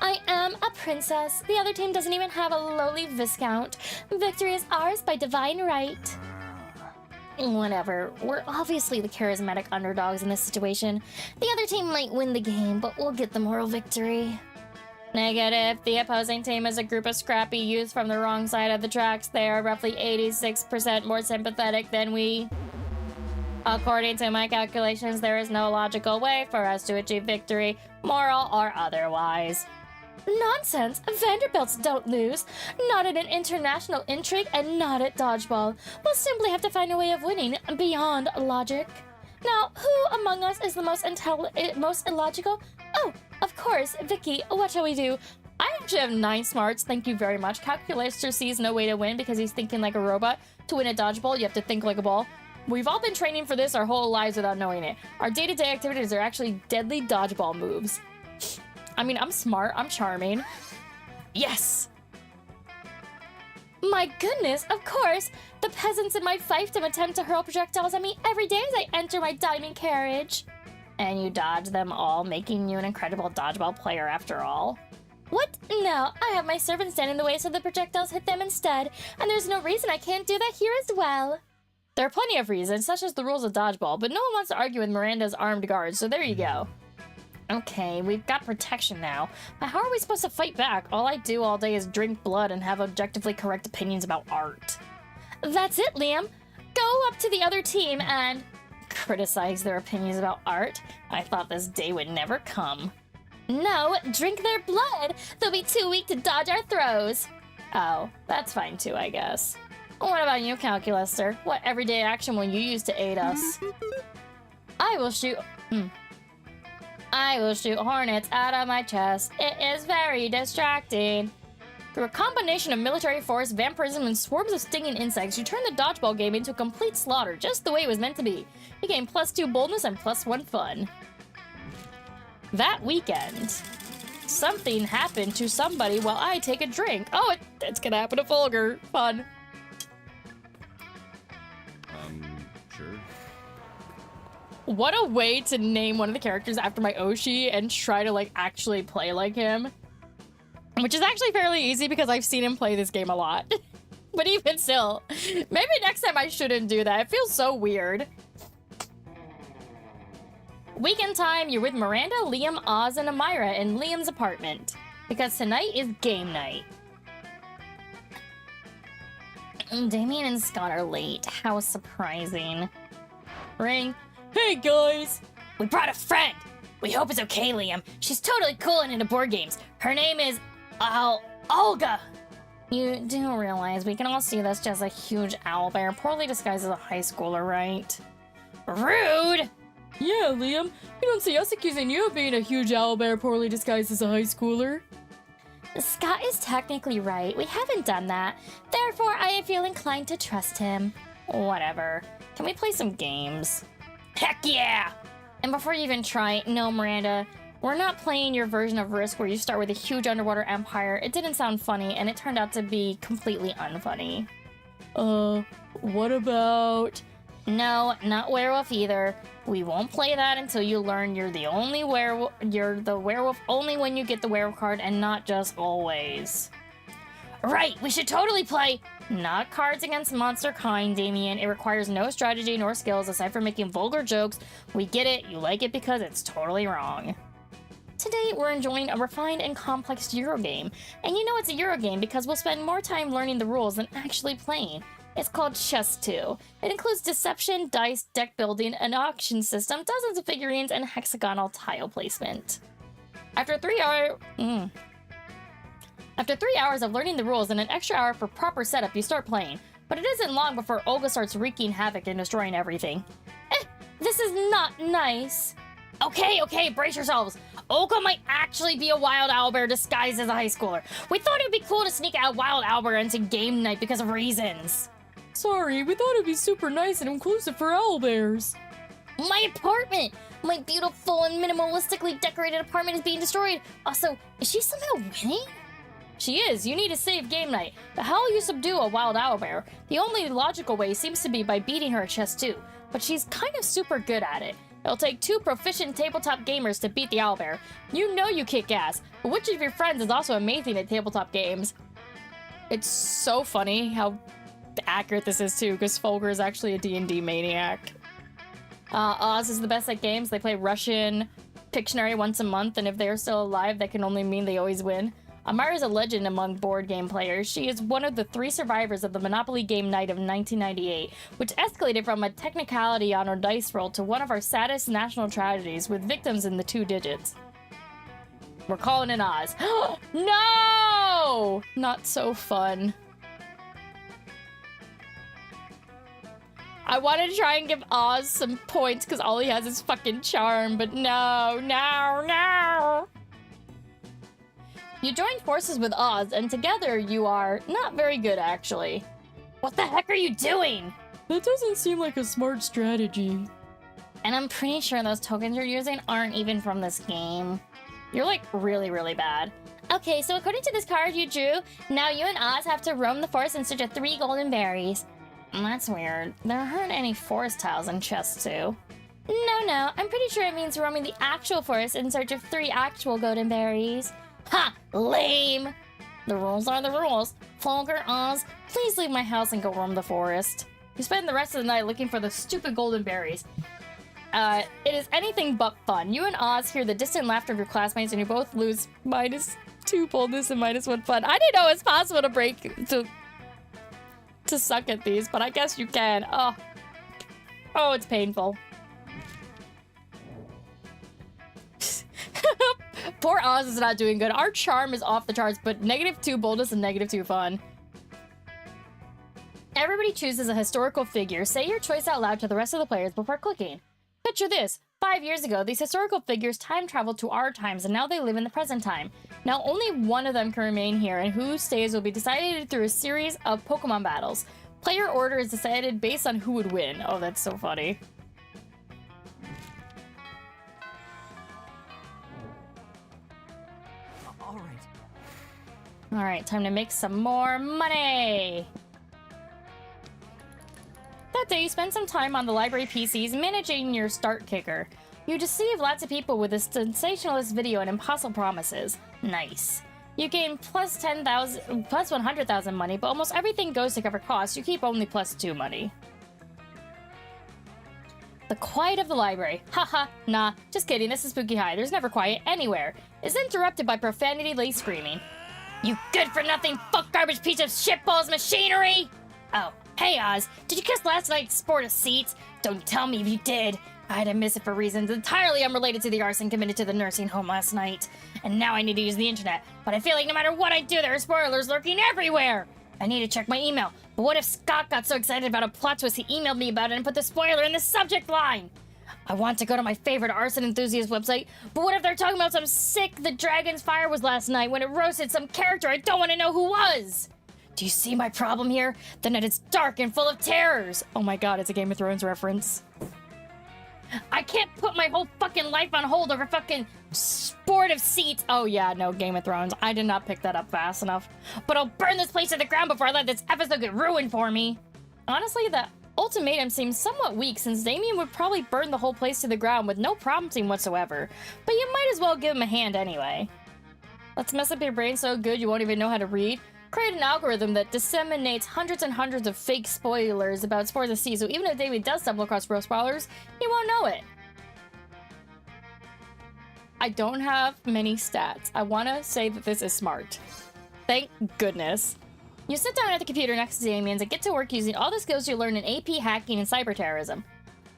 D: I am a princess. The other team doesn't even have a lowly viscount. Victory is ours by divine right. Whatever. We're obviously the charismatic underdogs in this situation. The other team might win the game, but we'll get the moral victory.
A: Negative. The opposing team is a group of scrappy youths from the wrong side of the tracks. They are roughly 86% more sympathetic than we. According to my calculations, there is no logical way for us to achieve victory, moral or otherwise.
D: Nonsense! Vanderbilts don't lose. Not at an international intrigue and not at dodgeball. We'll simply have to find a way of winning beyond logic. Now, who among us is the most illogical? Oh, of course, Vicky. What shall we do?
A: I actually have 9 smarts, thank you very much. Calculator sees no way to win because he's thinking like a robot. To win a dodgeball, you have to think like a ball. We've all been training for this our whole lives without knowing it. Our day-to-day activities are actually deadly dodgeball moves. I mean, I'm smart, I'm charming. Yes! My goodness, of course! The peasants in my fiefdom attempt to hurl projectiles at me every day as I enter my diamond carriage. And you dodge them all, making you an incredible dodgeball player after all. What? No, I have my servants stand in the way so the projectiles hit them instead, and there's no reason I can't do that here as well. There are plenty of reasons, such as the rules of dodgeball, but no one wants to argue with Miranda's armed guards, so there you go. Okay, we've got protection now, but how are we supposed to fight back? All I do all day is drink blood and have objectively correct opinions about art. That's it, Liam. Go up to the other team and criticize their opinions about art. I thought this day would never come. No, drink their blood. They'll be too weak to dodge our throws. Oh, that's fine too, I guess. What about you, Calculaster? What everyday action will you use to aid us? I will shoot hornets out of my chest. It is very distracting. Through a combination of military force, vampirism, and swarms of stinging insects, you turn the dodgeball game into a complete slaughter, just the way it was meant to be. You gain +2 boldness and +1 fun. That weekend, something happened to somebody while I take a drink. Oh, it's gonna happen to Fulgur. Fun.
F: Sure.
A: What a way to name one of the characters after my Oshi and try to, like, actually play like him. Which is actually fairly easy because I've seen him play this game a lot. But even still, maybe next time I shouldn't do that. It feels so weird. Weekend time, you're with Miranda, Liam, Oz, and Amira in Liam's apartment. Because tonight is game night. Damien and Scott are late. How surprising. Ring. Hey, guys! We brought a friend! We hope it's okay, Liam. She's totally cool and into board games. Her name is... Olga! You do realize we can all see this just a huge owlbear poorly disguised as a high schooler, right? Rude! Yeah, Liam. You don't see us accusing you of being a huge owlbear poorly disguised as a high schooler. Scott is technically right. We haven't done that. Therefore, I feel inclined to trust him. Whatever. Can we play some games? Heck yeah! And before you even try, no, Miranda, we're not playing your version of Risk where you start with a huge underwater empire. It didn't sound funny, and it turned out to be completely unfunny. What about... No, not werewolf either. We won't play that until you learn you're the only werewolf. You're the werewolf only when you get the werewolf card and not just always. Right, we should totally play not Cards Against Monster Kind, Damien. It requires no strategy nor skills aside from making vulgar jokes. We get it, you like it because it's totally wrong. Today, we're enjoying a refined and complex Eurogame. And you know it's a Eurogame because we'll spend more time learning the rules than actually playing. It's called Chess 2. It includes deception, dice, deck building, an auction system, dozens of figurines, and hexagonal tile placement. After 3 hours of learning the rules and an extra hour for proper setup, you start playing. But it isn't long before Olga starts wreaking havoc and destroying everything. This is not nice. Okay, brace yourselves. Olga might actually be a wild owlbear disguised as a high schooler. We thought it'd be cool to sneak a wild owlbear into game night because of reasons. Sorry, we thought it'd be super nice and inclusive for owlbears. My apartment! My beautiful and minimalistically decorated apartment is being destroyed. Also, is she somehow winning? She is. You need to save game night. But how will you subdue a wild owlbear? The only logical way seems to be by beating her at chess 2. But she's kind of super good at it. It'll take 2 proficient tabletop gamers to beat the owlbear. You know you kick ass, but which of your friends is also amazing at tabletop games? It's so funny how accurate this is too, because Fulgur is actually a D&D maniac. Oz is the best at games. They play Russian Pictionary once a month, and if they're still alive, that can only mean they always win. Amara is a legend among board game players. She is one of the 3 survivors of the Monopoly game night of 1998, which escalated from a technicality on our dice roll to one of our saddest national tragedies, with victims in the 2 digits. We're calling in Oz. No! Not so fun. I wanted to try and give Oz some points because all he has is fucking charm, but no. You join forces with Oz, and together you are not very good, actually. What the heck are you doing? That doesn't seem like a smart strategy. And I'm pretty sure those tokens you're using aren't even from this game. You're like really, really bad.
D: Okay, so according to this card you drew, now you and Oz have to roam the forest in search of 3 golden berries. That's weird. There aren't any forest tiles in chest 2. No, I'm pretty sure it means roaming the actual forest in search of 3 actual golden berries. Ha! Lame! The rules are the rules. Folger, Oz, please leave my house and go roam the forest. You spend the rest of the night looking for the stupid golden berries. It is anything but fun. You and Oz hear the distant laughter of your classmates and you both lose -2 boldness and -1 fun. I didn't know it was possible to suck at these, but I guess you can. Oh, it's painful. Poor Oz is not doing good. Our charm is off the charts, but -2 boldness and -2 fun. Everybody chooses a historical figure. Say your choice out loud to the rest of the players before clicking. Picture this. 5 years ago, these historical figures time traveled to our times, and now they live in the present time. Now, only one of them can remain here, and who stays will be decided through a series of Pokemon battles. Player order is decided based on who would win. Oh, that's so funny. Alright, time to make some more money! That day, you spend some time on the library PCs managing your start kicker. You deceive lots of people with a sensationalist video and impossible promises. Nice. You gain plus 100,000 money, but almost everything goes to cover costs. You keep only +2 money. The quiet of the library. Haha, nah, just kidding, this is Spooky High. There's never quiet anywhere. It's interrupted by profanity-laced screaming. You good-for-nothing fuck garbage piece of shitballs machinery! Oh, hey Oz, did you catch last night's sport of seats? Don't tell me if you did. I had to miss it for reasons entirely unrelated to the arson committed to the nursing home last night. And now I need to use the internet, but I feel like no matter what I do, there are spoilers lurking everywhere! I need to check my email, but what if Scott got so excited about a plot twist he emailed me about it and put the spoiler in the subject line? I want to go to my favorite arson enthusiast website, but what if they're talking about some sick The Dragon's Fire was last night when it roasted some character I don't want to know who was? Do you see my problem here? The net is dark and full of terrors! Oh my god, it's a Game of Thrones reference. I can't put my whole fucking life on hold over fucking sport of seats. Oh yeah, no, Game of Thrones. I did not pick that up fast enough. But I'll burn this place to the ground before I let this episode get ruined for me. Honestly, the ultimatum seems somewhat weak since Damien would probably burn the whole place to the ground with no prompting whatsoever. But you might as well give him a hand anyway. Let's mess up your brain so good you won't even know how to read. Create an algorithm that disseminates hundreds and hundreds of fake spoilers about Spores of Sea, so even if Damien does stumble across real spoilers, he won't know it. I don't have many stats. I want to say that this is smart. Thank goodness. You sit down at the computer next to Damien's and get to work using all the skills you learn in AP hacking and cyber terrorism.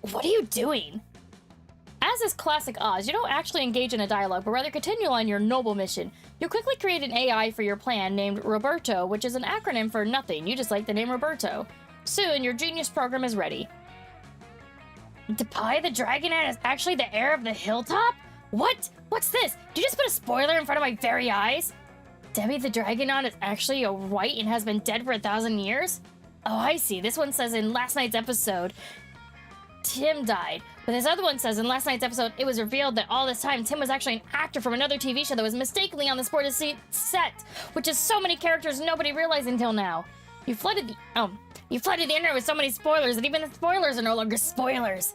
D: What are you doing? As is classic Oz, you don't actually engage in a dialogue, but rather continue on your noble mission. You quickly create an AI for your plan named Roberto, which is an acronym for nothing. You just like the name Roberto. Soon, your genius program is ready. Depie the Dragonette is actually the heir of the hilltop? What? What's this? Did you just put a spoiler in front of my very eyes? Debbie the Dragonaut is actually a white and has been dead for 1,000 years? Oh, I see. This one says in last night's episode, Tim died. But this other one says in last night's episode, it was revealed that all this time Tim was actually an actor from another TV show that was mistakenly on the Sport of Sea set, which is so many characters nobody realized until now. You flooded the internet with so many spoilers that even the spoilers are no longer spoilers.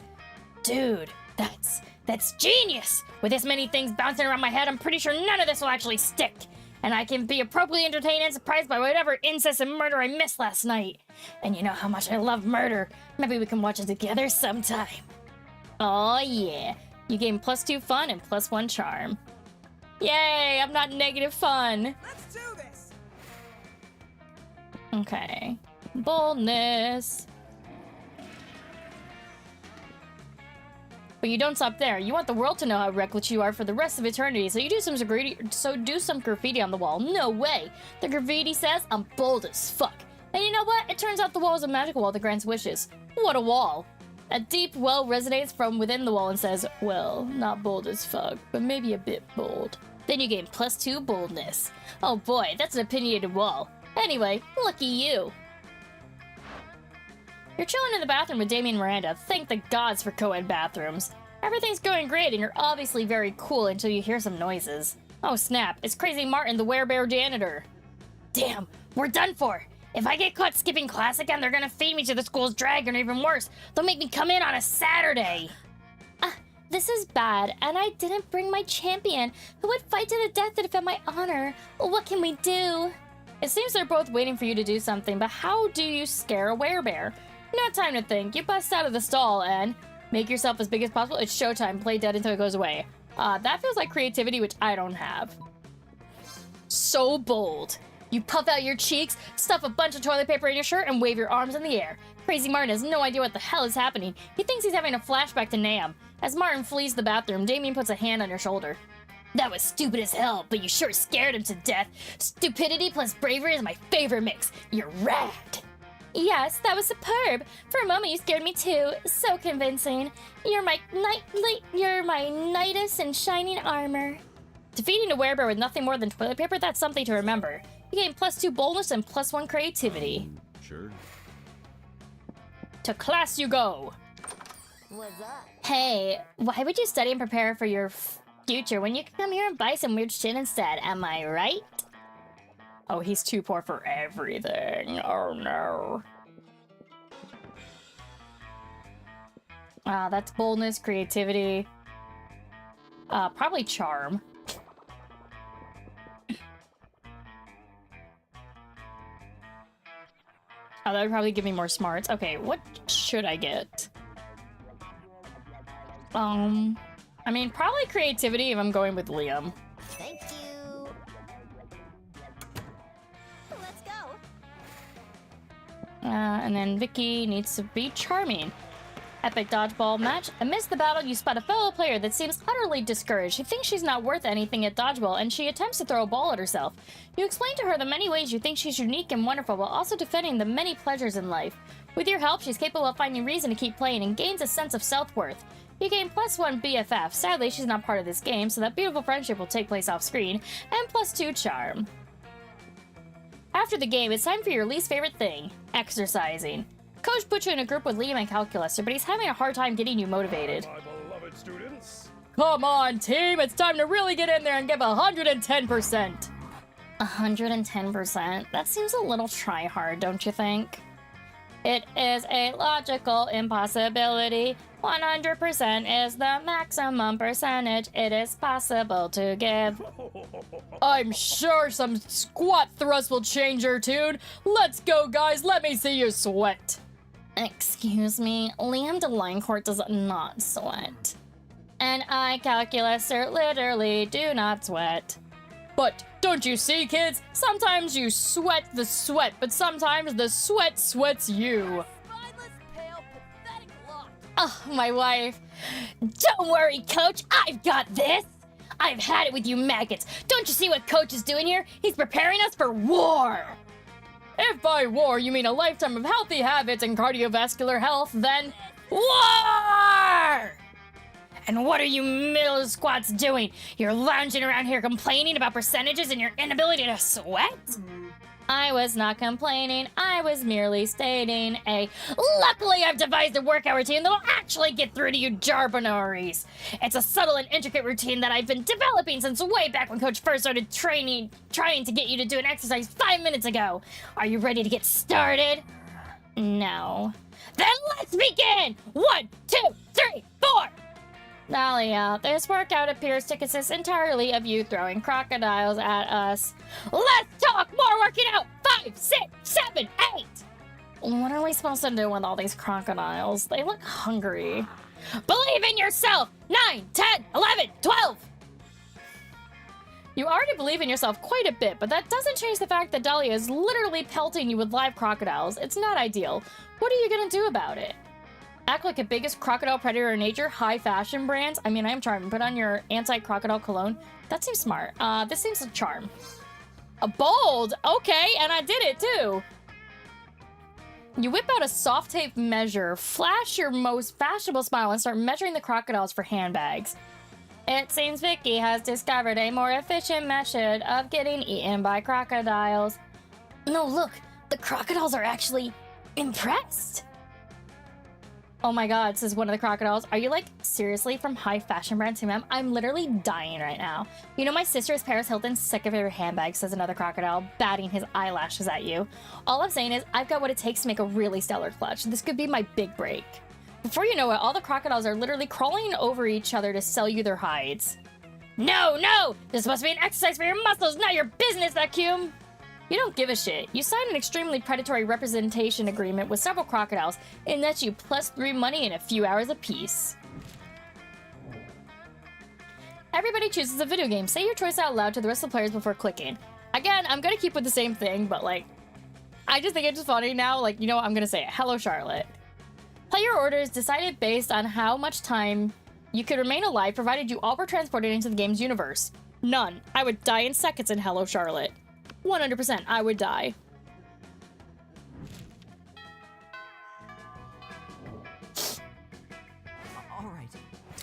D: Dude, that's genius! With this many things bouncing around my head, I'm pretty sure none of this will actually stick. And I can be appropriately entertained and surprised by whatever incest and murder I missed last night. And you know how much I love murder. Maybe we can watch it together sometime. Oh yeah. You gain +2 fun and +1 charm. Yay, I'm not negative fun.
B: Let's do this!
A: Okay. Boldness. But you don't stop there. You want the world to know how reckless you are for the rest of eternity, so you do some graffiti on the wall. No way! The graffiti says, I'm bold as fuck. And you know what? It turns out the wall is a magical wall that grants wishes. What a wall! A deep well resonates from within the wall and says, well, not bold as fuck, but maybe a bit bold. Then you gain +2 boldness. Oh boy, that's an opinionated wall. Anyway, lucky you. You're chilling in the bathroom with Damien and Miranda. Thank the gods for co-ed bathrooms. Everything's going great and you're obviously very cool until you hear some noises. Oh snap, it's Crazy Martin, the werebear janitor.
D: Damn, we're done for. If I get caught skipping class again, they're gonna feed me to the school's dragon, or even worse, they'll make me come in on a Saturday. This is bad, and I didn't bring my champion, who would fight to the death to defend my honor. What can we do?
A: It seems they're both waiting for you to do something, but how do you scare a werebear? No time to think. You bust out of the stall and make yourself as big as possible. It's showtime. Play dead until it goes away. That feels like creativity, which I don't have. So bold. You puff out your cheeks, stuff a bunch of toilet paper in your shirt, and wave your arms in the air. Crazy Martin has no idea what the hell is happening. He thinks he's having a flashback to Nam. As Martin flees the bathroom, Damien puts a hand on your shoulder.
D: That was stupid as hell, but you sure scared him to death. Stupidity plus bravery is my favorite mix. You're rad.
A: Yes, that was superb. For a moment, you scared me too. So convincing. You're my knightus in shining armor. Defeating a werebear with nothing more than toilet paper, that's something to remember. You gain +2 boldness and +1 creativity.
F: Sure.
A: To class you go.
E: What's up?
D: Hey, why would you study and prepare for your future when you can come here and buy some weird shit instead? Am I right?
A: Oh, he's too poor for everything. Oh no. That's boldness, creativity. Probably charm. Oh, that would probably give me more smarts. Okay, what should I get? I mean, probably creativity if I'm going with Liam.
E: Thank you. Let's go.
A: And then Vicky needs to be charming. Epic dodgeball match. Amidst the battle, you spot a fellow player that seems utterly discouraged. She thinks she's not worth anything at dodgeball, and she attempts to throw a ball at herself. You explain to her the many ways you think she's unique and wonderful, while also defending the many pleasures in life. With your help, she's capable of finding reason to keep playing and gains a sense of self-worth. You gain +1 BFF. Sadly, she's not part of this game, so that beautiful friendship will take place off-screen, and +2 charm. After the game, it's time for your least favorite thing, exercising. Coach put you in a group with Liam and Calculus, but he's having a hard time getting you motivated.
G: My beloved students.
A: Come on, team! It's time to really get in there and give 110%!
D: 110%? That seems a little try-hard, don't you think?
A: It is a logical impossibility. 100% is the maximum percentage it is possible to give. I'm sure some squat thrust will change your tune. Let's go, guys. Let me see you sweat.
D: Excuse me, Liam de Linecourt does not sweat.
A: And I, Calculuser, literally do not sweat. But don't you see, kids? Sometimes you sweat the sweat, but sometimes the sweat sweats you.
E: Spineless, pale, pathetic lot.
A: Oh, my wife.
D: Don't worry, Coach, I've got this! I've had it with you maggots. Don't you see what Coach is doing here? He's preparing us for war!
A: If by war you mean a lifetime of healthy habits and cardiovascular health, then war!
D: And what are you middle squats doing? You're lounging around here complaining about percentages and your inability to sweat?
A: I was not complaining. I was merely stating a...
D: Luckily, I've devised a workout routine that will actually get through to you jarbonaries. It's a subtle and intricate routine that I've been developing since way back when Coach first started trying to get you to do an exercise 5 minutes ago. Are you ready to get started?
A: No.
D: Then let's begin! 1, 2, 3, 4!
A: Dahlia, this workout appears to consist entirely of you throwing crocodiles at us.
D: Let's talk more working out! 5, 6, 7, 8!
A: What are we supposed to do with all these crocodiles? They look hungry.
D: Believe in yourself! 9, 10, 11, 12!
A: You already believe in yourself quite a bit, but that doesn't change the fact that Dahlia is literally pelting you with live crocodiles. It's not ideal. What are you gonna do about it? Act like a biggest crocodile predator in nature, high fashion brands. I mean, I'm charming. Put on your anti-crocodile cologne. That seems smart. This seems a charm. A bold? Okay, and I did it too. You whip out a soft tape measure, flash your most fashionable smile, and start measuring the crocodiles for handbags. It seems Vicky has discovered a more efficient method of getting eaten by crocodiles.
D: No, look, the crocodiles are actually impressed.
A: Oh my god, says one of the crocodiles. Are you like seriously from high fashion brand to ma'am? I'm literally dying right now. You know my sister is Paris Hilton's sick of her handbag, says another crocodile, batting his eyelashes at you. All I'm saying is I've got what it takes to make a really stellar clutch. This could be my big break. Before you know it, all the crocodiles are literally crawling over each other to sell you their hides. No, no! This must be an exercise for your muscles, not your business, vacuum! You don't give a shit. You signed an extremely predatory representation agreement with several crocodiles, and that's you +3 money in a few hours apiece. Everybody chooses a video game. Say your choice out loud to the rest of the players before clicking. Again, I'm gonna keep with the same thing, but like, I just think it's just funny now. Like, you know what? I'm gonna say it. Hello, Charlotte. Player orders decided based on how much time you could remain alive, provided you all were transported into the game's universe. None. I would die in seconds in Hello, Charlotte. 100%, I would die.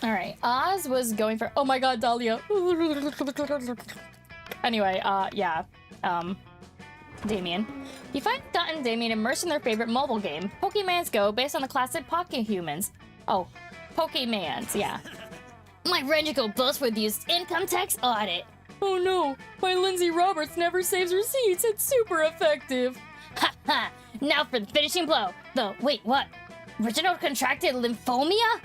A: All right, Oz was going for, oh my god, Dahlia. Anyway, yeah, Damien. You find Scott and Damien immersed in their favorite mobile game, Pokemans Go, based on the classic Pocket Humans. Oh, Pokemans, yeah. My Renjico boasts with used income tax audit. Oh no, my Lindsay Roberts never saves receipts. It's super effective. Ha ha! Now for the finishing blow. Wait, what? Reginald contracted lymphomia?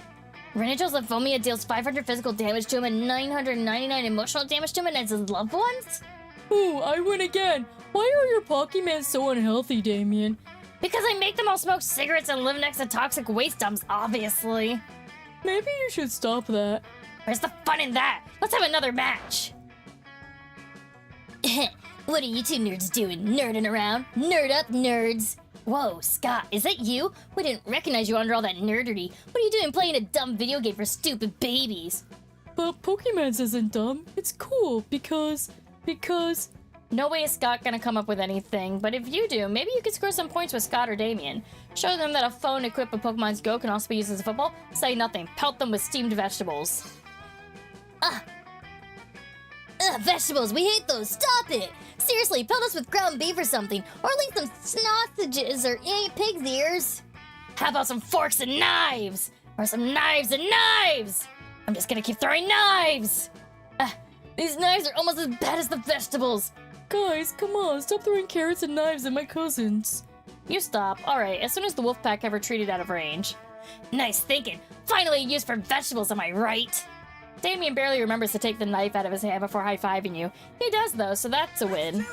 A: Reginald's lymphomia deals 500 physical damage to him and 999 emotional damage to him and his loved ones? Ooh, I win again. Why are your Pokemans so unhealthy, Damien? Because I make them all smoke cigarettes and live next to toxic waste dumps, obviously. Maybe you should stop that. Where's the fun in that? Let's have another match. What are you two nerds doing? Nerding around? Nerd up, nerds! Whoa, Scott, is that you? We didn't recognize you under all that nerdery. What are you doing playing a dumb video game for stupid babies? But Pokemans isn't dumb. It's cool because... No way is Scott gonna come up with anything, but if you do, maybe you could score some points with Scott or Damien. Show them that a phone equipped with Pokemon's Go can also be used as a football. Say nothing. Pelt them with steamed vegetables. Vegetables, we hate those. Stop it! Seriously, pelt us with ground beef or something, or at least some sausages or pig's ears. How about some forks and knives? Or some knives and knives? I'm just gonna keep throwing knives! These knives are almost as bad as the vegetables. Guys, come on, stop throwing carrots and knives at my cousins. You stop. Alright, as soon as the wolf pack have retreated out of range. Nice thinking. Finally used for vegetables, am I right? Damien barely remembers to take the knife out of his hand before high-fiving you. He does, though, so that's a win.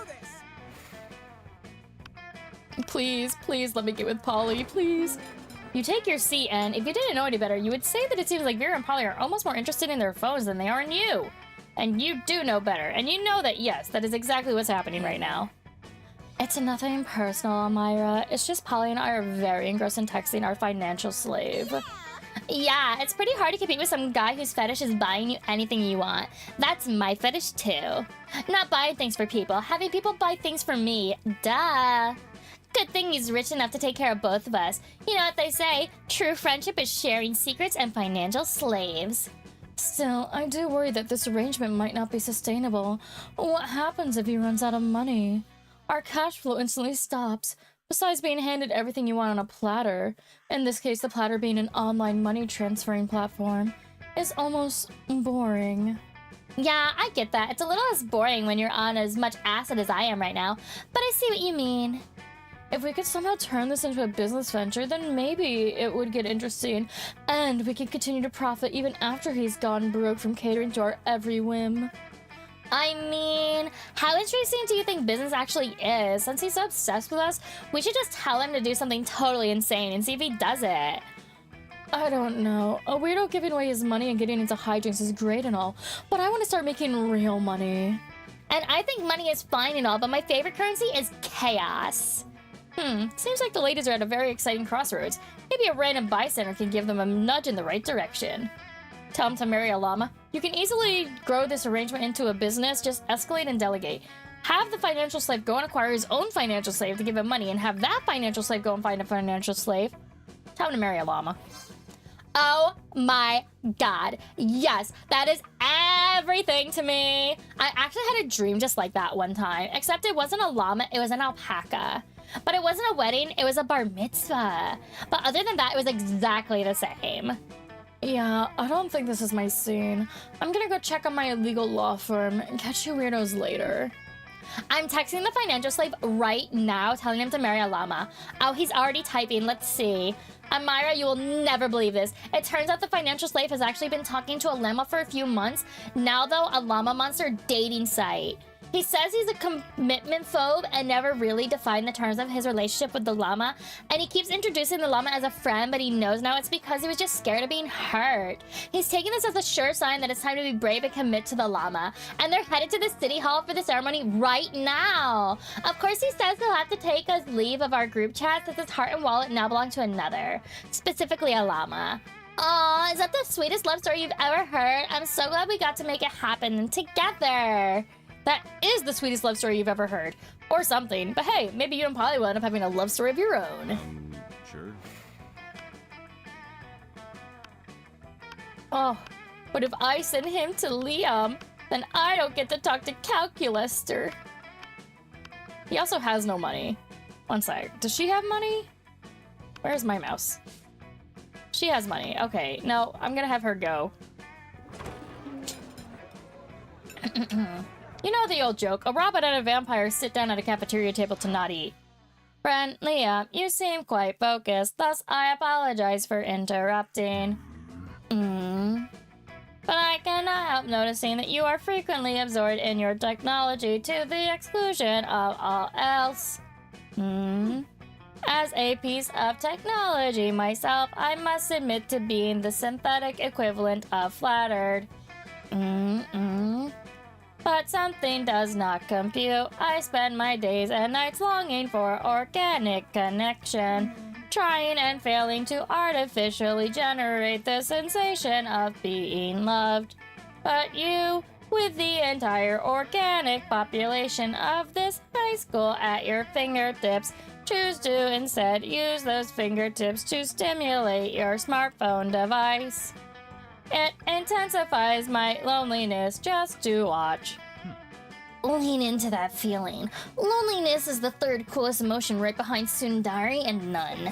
A: Please, please let me get with Polly, please. You take your seat, and if you didn't know any better, you would say that it seems like Vera and Polly are almost more interested in their phones than they are in you. And you do know better, and you know that, yes, that is exactly what's happening right now. It's nothing personal, Amira. It's just Polly and I are very engrossed in texting our financial slave. Yeah, it's pretty hard to compete with some guy whose fetish is buying you anything you want. That's my fetish too. Not buying things for people, having people buy things for me. Duh. Good thing he's rich enough to take care of both of us. You know what they say, true friendship is sharing secrets and financial slaves. Still, I do worry that this arrangement might not be sustainable. What happens if he runs out of money? Our cash flow instantly stops. Besides being handed everything you want on a platter, in this case the platter being an online money transferring platform, is almost boring. Yeah, I get that. It's a little less boring when you're on as much acid as I am right now, but I see what you mean. If we could somehow turn this into a business venture, then maybe it would get interesting, and we could continue to profit even after he's gone broke from catering to our every whim. I mean, how interesting do you think business actually is? Since he's so obsessed with us, we should just tell him to do something totally insane and see if he does it. I don't know. A weirdo giving away his money and getting into hijinks is great and all, but I want to start making real money. And I think money is fine and all, but my favorite currency is chaos. Seems like the ladies are at a very exciting crossroads. Maybe a random bystander can give them a nudge in the right direction. Tell him to marry a llama. You can easily grow this arrangement into a business, just escalate and delegate. Have the financial slave go and acquire his own financial slave to give him money, and have that financial slave go and find a financial slave. Tell him to marry a llama. Oh my god. Yes, that is everything to me. I actually had a dream just like that one time, except it wasn't a llama, it was an alpaca.
D: But it wasn't a wedding, it was a bar mitzvah. But other than that, it was exactly the same.
A: Yeah, I don't think this is my scene. I'm gonna go check on my illegal law firm and catch you weirdos later.
D: I'm texting the financial slave right now, telling him to marry a llama. Oh, he's already typing. Let's see. Amira, you will never believe this. It turns out the financial slave has actually been talking to a llama for a few months. Now, though, a llama monster dating site. He says he's a commitment phobe and never really defined the terms of his relationship with the llama. And he keeps introducing the llama as a friend, but he knows now it's because he was just scared of being hurt. He's taking this as a sure sign that it's time to be brave and commit to the llama. And they're headed to the city hall for the ceremony right now. Of course, he says he'll have to take us leave of our group chat since his heart and wallet now belong to another, specifically a llama. Aw, is that the sweetest love story you've ever heard? I'm so glad we got to make it happen together.
A: That is the sweetest love story you've ever heard. Or something. But hey, maybe you and Polly will end up having a love story of your own.
F: Sure.
A: Oh, but if I send him to Liam, then I don't get to talk to Calculaster. He also has no money. One sec. Does she have money? Where's my mouse? She has money. Okay, no, I'm gonna have her go. You know the old joke, a robot and a vampire sit down at a cafeteria table to not eat. Friend Liam, you seem quite focused, thus I apologize for interrupting. But I cannot help noticing that you are frequently absorbed in your technology to the exclusion of all else. As a piece of technology myself, I must admit to being the synthetic equivalent of flattered. But something does not compute. I spend my days and nights longing for organic connection, trying and failing to artificially generate the sensation of being loved. But you, with the entire organic population of this high school at your fingertips, choose to instead use those fingertips to stimulate your smartphone device. It intensifies my loneliness just to watch.
D: Lean into that feeling. Loneliness is the third coolest emotion right behind Sundari and none.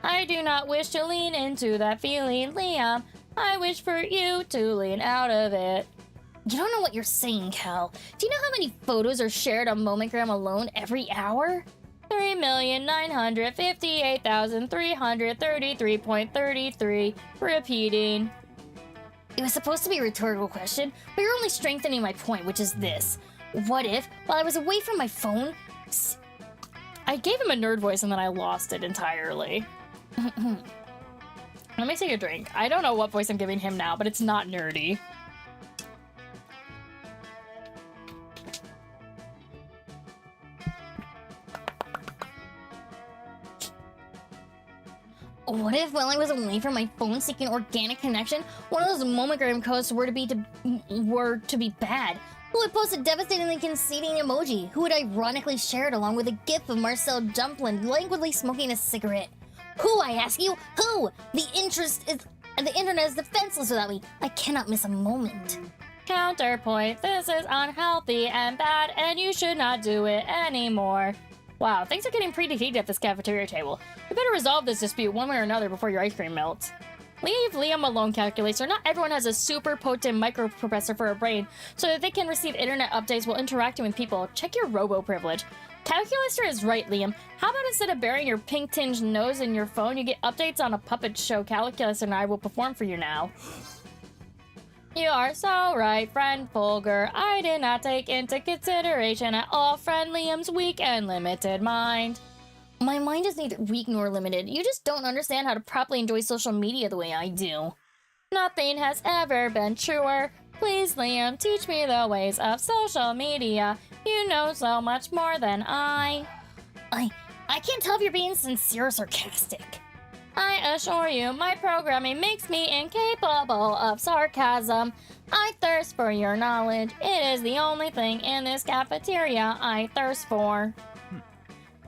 A: I do not wish to lean into that feeling, Liam. I wish for you to lean out of it.
D: You don't know what you're saying, Cal. Do you know how many photos are shared on Momentgram alone every hour?
A: 3,958,333.33. Repeating.
D: It was supposed to be a rhetorical question, but you're only strengthening my point, which is this. What if, while I was away from my phone...
A: I gave him a nerd voice and then I lost it entirely. Let me take a drink. I don't know what voice I'm giving him now, but it's not nerdy.
D: What if, while I was away from my phone seeking organic connection, one of those Momentgram codes were to be bad? Who would post a devastatingly conceding emoji? Who would ironically share it along with a gif of Marcel Jumplin languidly smoking a cigarette? Who, I ask you? Who? The internet is defenseless without me. I cannot miss a moment.
A: Counterpoint, this is unhealthy and bad, and you should not do it anymore. Wow, things are getting pretty heated at this cafeteria table. You better resolve this dispute one way or another before your ice cream melts. Leave Liam alone, Calculator. Not everyone has a super potent microprocessor for a brain, so that they can receive internet updates while interacting with people. Check your robo-privilege. Calculator is right, Liam. How about instead of burying your pink-tinged nose in your phone, you get updates on a puppet show Calculator and I will perform for you now. You are so right, friend Fulgur. I did not take into consideration at all friend Liam's weak and limited mind.
D: My mind is neither weak nor limited. You just don't understand how to properly enjoy social media the way I do.
A: Nothing has ever been truer. Please, Liam, teach me the ways of social media. You know so much more than I
D: can't tell if you're being sincere or sarcastic.
A: I assure you, my programming makes me incapable of sarcasm. I thirst for your knowledge. It is the only thing in this cafeteria I thirst for.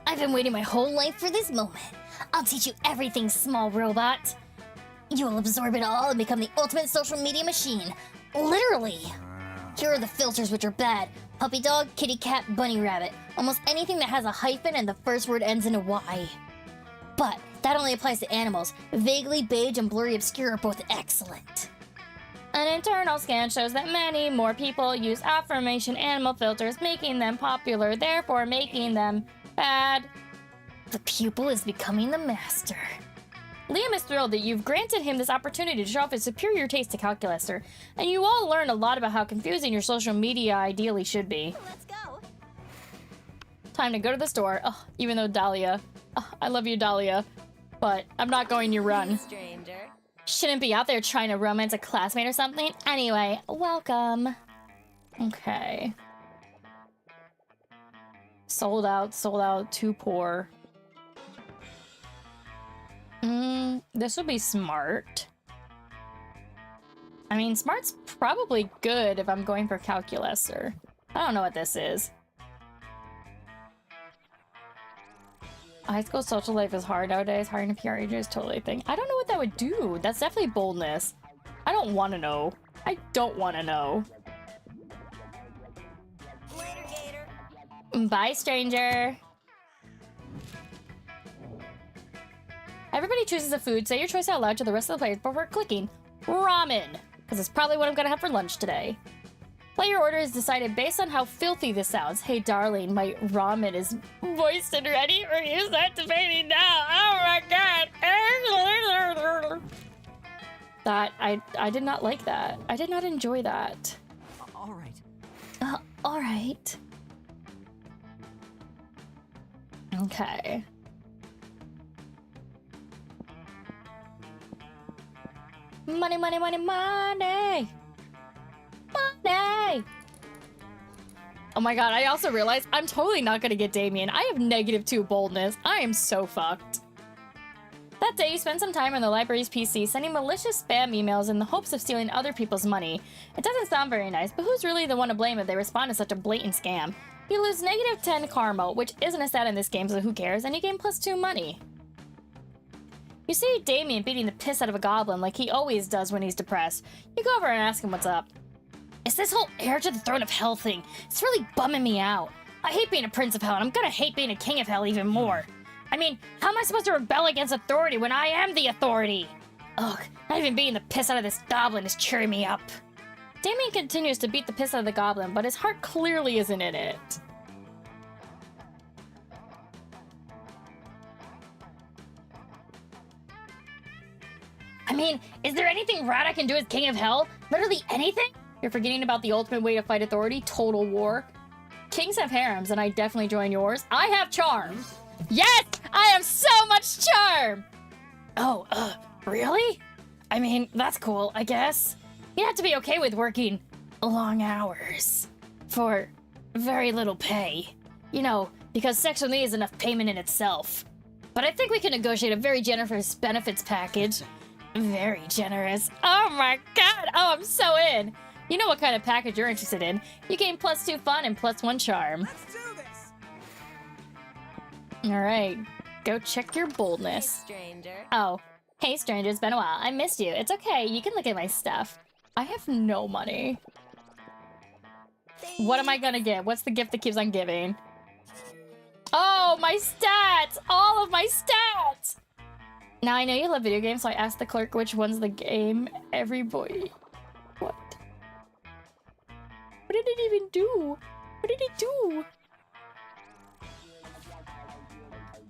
D: I've been waiting my whole life for this moment. I'll teach you everything, small robot. You will absorb it all and become the ultimate social media machine. Literally. Here are the filters which are bad. Puppy dog, kitty cat, bunny rabbit. Almost anything that has a hyphen and the first word ends in a Y. But that only applies to animals. Vaguely beige and blurry obscure are both excellent. An internal scan shows that many more people use affirmation animal filters, making them popular, therefore making them bad. The pupil is becoming the master. Liam is thrilled that you've granted him this opportunity to show off his superior taste to Calculaster, and you all learn a lot about how confusing your social media ideally should be.
E: Let's go.
A: Time to go to the store. Oh, even though Dahlia. Oh, I love you, Dahlia. But I'm not going your run.
E: Stranger.
A: Shouldn't be out there trying to romance a classmate or something. Anyway, welcome. Okay. Sold out, too poor. This would be smart. I mean, smart's probably good if I'm going for Calculaster. I don't know what this is. High school social life is hard nowadays. Hiring a PR agent is totally a thing. I don't know what that would do. That's definitely boldness. I don't want to know. I don't want to know.
E: Later, Gator.
A: Bye, stranger. Everybody chooses a food. Say your choice out loud to the rest of the players before clicking ramen, because it's probably what I'm gonna have for lunch today. Player order is decided based on how filthy this sounds. Hey, darling, my ramen is moist and ready for use. Activating now. Oh my god. That I did not like that. I did not enjoy that.
B: All right.
A: All right. Okay. Money, money, money, money! Money! Oh my god, I also realized I'm totally not gonna get Damien. I have -2 boldness. I am so fucked. That day, you spend some time on the library's PC sending malicious spam emails in the hopes of stealing other people's money. It doesn't sound very nice, but who's really the one to blame if they respond to such a blatant scam? You lose -10 karma, which isn't a stat in this game, so who cares, and you gain +2 money. You see Damien beating the piss out of a goblin like he always does when he's depressed. You go over and ask him what's up. It's this whole heir to the throne of hell thing. It's really bumming me out. I hate being a prince of hell, and I'm gonna hate being a king of hell even more. I mean, how am I supposed to rebel against authority when I am the authority? Ugh, not even beating the piss out of this goblin is cheering me up. Damien continues to beat the piss out of the goblin, but his heart clearly isn't in it. I mean, is there anything rad I can do as King of Hell? Literally anything? You're forgetting about the ultimate way to fight authority, total war. Kings have harems, and I definitely join yours. I have charm. Yes! I have so much charm! Oh, really? I mean, that's cool, I guess. You have to be okay with working long hours for very little pay. You know, because Section 3 is enough payment in itself. But I think we can negotiate a very generous benefits package. Very generous. Oh my god! Oh, I'm so in! You know what kind of package you're interested in. You gain +2 fun and +1 charm.
B: Let's do this.
A: Alright, go check your boldness.
E: Stranger.
A: Oh, hey stranger, it's been a while. I missed you. It's okay, you can look at my stuff. I have no money. What am I gonna get? What's the gift that keeps on giving? Oh, my stats! All of my stats! Now, I know you love video games, so I asked the clerk which one's the game every boy... What? What did it even do? What did it do?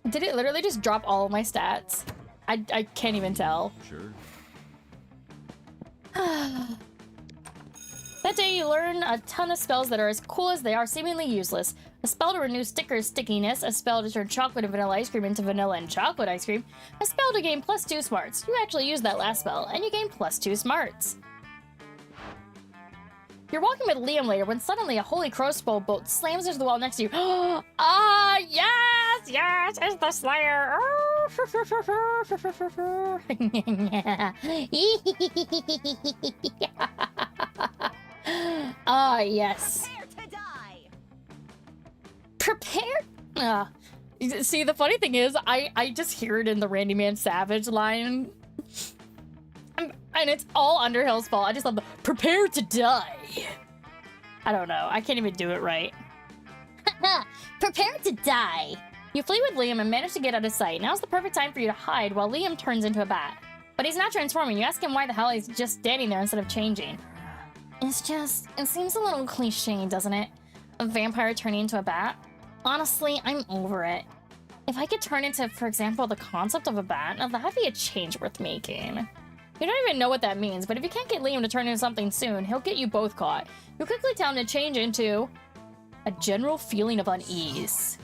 A: Did it literally just drop all of my stats? I can't even tell.
F: Sure.
A: That day you learn a ton of spells that are as cool as they are seemingly useless. A spell to renew sticker stickiness, a spell to turn chocolate and vanilla ice cream into vanilla and chocolate ice cream, a spell to gain +2 smarts. You actually used that last spell, and you gain +2 smarts. You're walking with Liam later when suddenly a holy crossbow bolt slams into the wall next to you. Ah, yes, yes, it's the Slayer. Ah, yes.
E: Prepare to die.
A: Prepared? See, the funny thing is, I just hear it in the Randy Man Savage line. And it's all Underhill's fault. I just love the prepare to die. I don't know. I can't even do it right.
D: Prepare to die.
A: You flee with Liam and manage to get out of sight. Now's the perfect time for you to hide while Liam turns into a bat. But he's not transforming. You ask him why the hell he's just standing there instead of changing. It seems a little cliche, doesn't it? A vampire turning into a bat? Honestly, I'm over it. If I could turn into, for example, the concept of a bat, now that'd be a change worth making. You don't even know what that means, but if you can't get Liam to turn into something soon, he'll get you both caught. You'll quickly tell him to change into a general feeling of unease.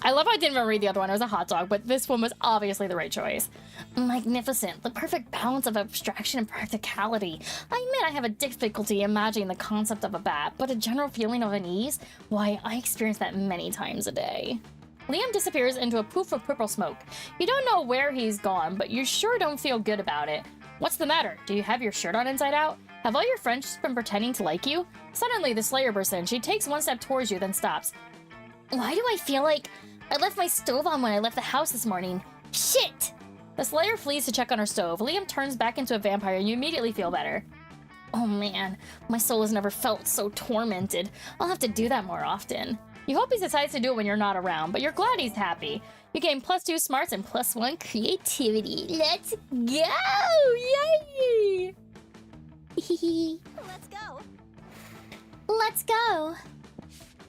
A: I love how I didn't even read the other one. It was a hot dog, but this one was obviously the right choice. Magnificent. The perfect balance of abstraction and practicality. I admit I have a difficulty imagining the concept of a bat, but a general feeling of unease? Why, I experience that many times a day. Liam disappears into a poof of purple smoke. You don't know where he's gone, but you sure don't feel good about it. What's the matter? Do you have your shirt on inside out? Have all your friends just been pretending to like you? Suddenly, the Slayer bursts in. She takes one step towards you, then stops.
D: Why do I feel like I left my stove on when I left the house this morning? Shit!
A: The Slayer flees to check on her stove. Liam turns back into a vampire and you immediately feel better.
D: Oh man, my soul has never felt so tormented. I'll have to do that more often.
A: You hope he decides to do it when you're not around, but you're glad he's happy. You gain +2 smarts and +1 creativity.
D: Let's go! Yay!
E: Let's go.
D: Let's go!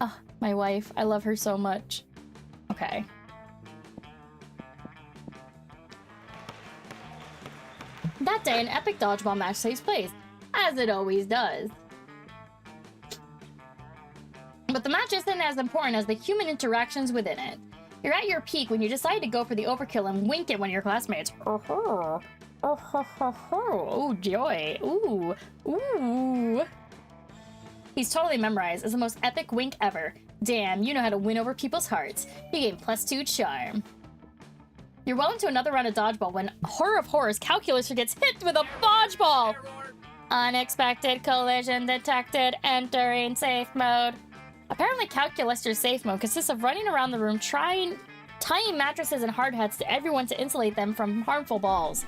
A: Oh, my wife. I love her so much. Okay. That day, an epic dodgeball match takes place, as it always does. But the match isn't as important as the human interactions within it. You're at your peak when you decide to go for the overkill and wink at one of your classmates. Oh, joy. Ooh. Ooh. He's totally memorized. It's the most epic wink ever. Damn, you know how to win over people's hearts. You gain +2 charm. You're well into another round of dodgeball when, horror of horrors, Calculator gets hit with a dodgeball. Unexpected collision detected. Entering safe mode. Apparently, Calculator's safe mode consists of running around the room tying mattresses and hard hats to everyone to insulate them from harmful balls.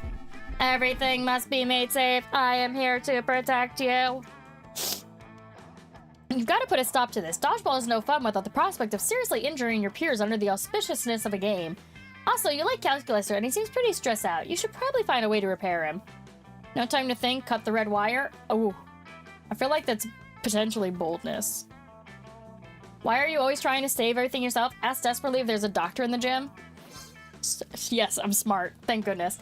A: Everything must be made safe. I am here to protect you. You've got to put a stop to this. Dodgeball is no fun without the prospect of seriously injuring your peers under the auspiciousness of a game. Also, you like Calculator and he seems pretty stressed out. You should probably find a way to repair him. No time to think, cut the red wire. Oh, I feel like that's potentially boldness. Why are you always trying to save everything yourself? Ask desperately if there's a doctor in the gym. Yes, I'm smart. Thank goodness.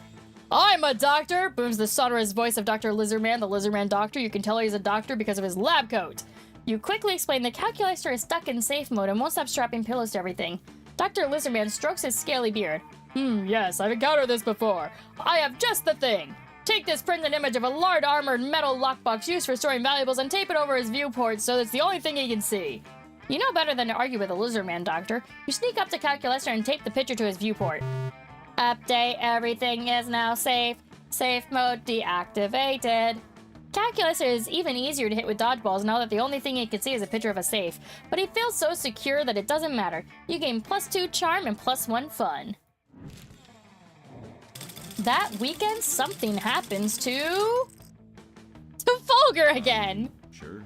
A: I'm a doctor! Booms the sonorous voice of Dr. Lizardman, the Lizardman doctor. You can tell he's a doctor because of his lab coat. You quickly explain the Calculator is stuck in safe mode and won't stop strapping pillows to everything. Dr. Lizardman strokes his scaly beard. Yes, I've encountered this before. I have just the thing. Take this printed image of a large armored metal lockbox used for storing valuables and tape it over his viewport so it's the only thing he can see. You know better than to argue with a Lizardman doctor. You sneak up to Calculator and tape the picture to his viewport. Update, everything is now safe. Safe mode deactivated. Calculator is even easier to hit with dodgeballs now that the only thing he can see is a picture of a safe. But he feels so secure that it doesn't matter. You gain +2 charm and +1 fun. That weekend, something happens to Fulgur again.
F: Sure.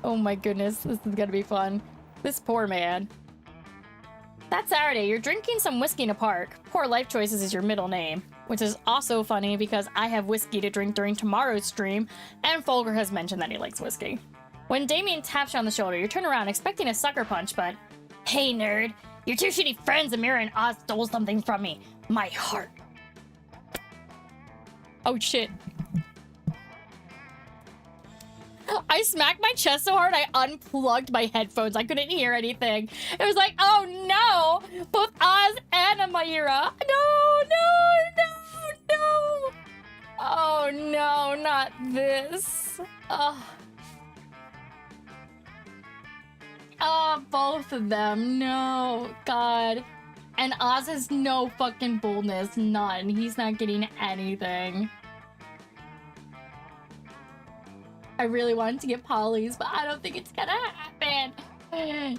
A: Oh my goodness, this is gonna be fun. This poor man. That Saturday, you're drinking some whiskey in a park. Poor Life Choices is your middle name, which is also funny because I have whiskey to drink during tomorrow's stream, and Fulgur has mentioned that he likes whiskey. When Damien taps you on the shoulder, you turn around expecting a sucker punch, but hey nerd, your two shitty friends Amira and Oz stole something from me. My heart. Oh shit. I smacked my chest so hard I unplugged my headphones. I couldn't hear anything. It was like, oh no! Both Oz and Amira. No! Oh no, not this. Both of them. No. God. And Oz has no fucking boldness. None. He's not getting anything. I really wanted to get Polly's, but I don't think it's gonna happen.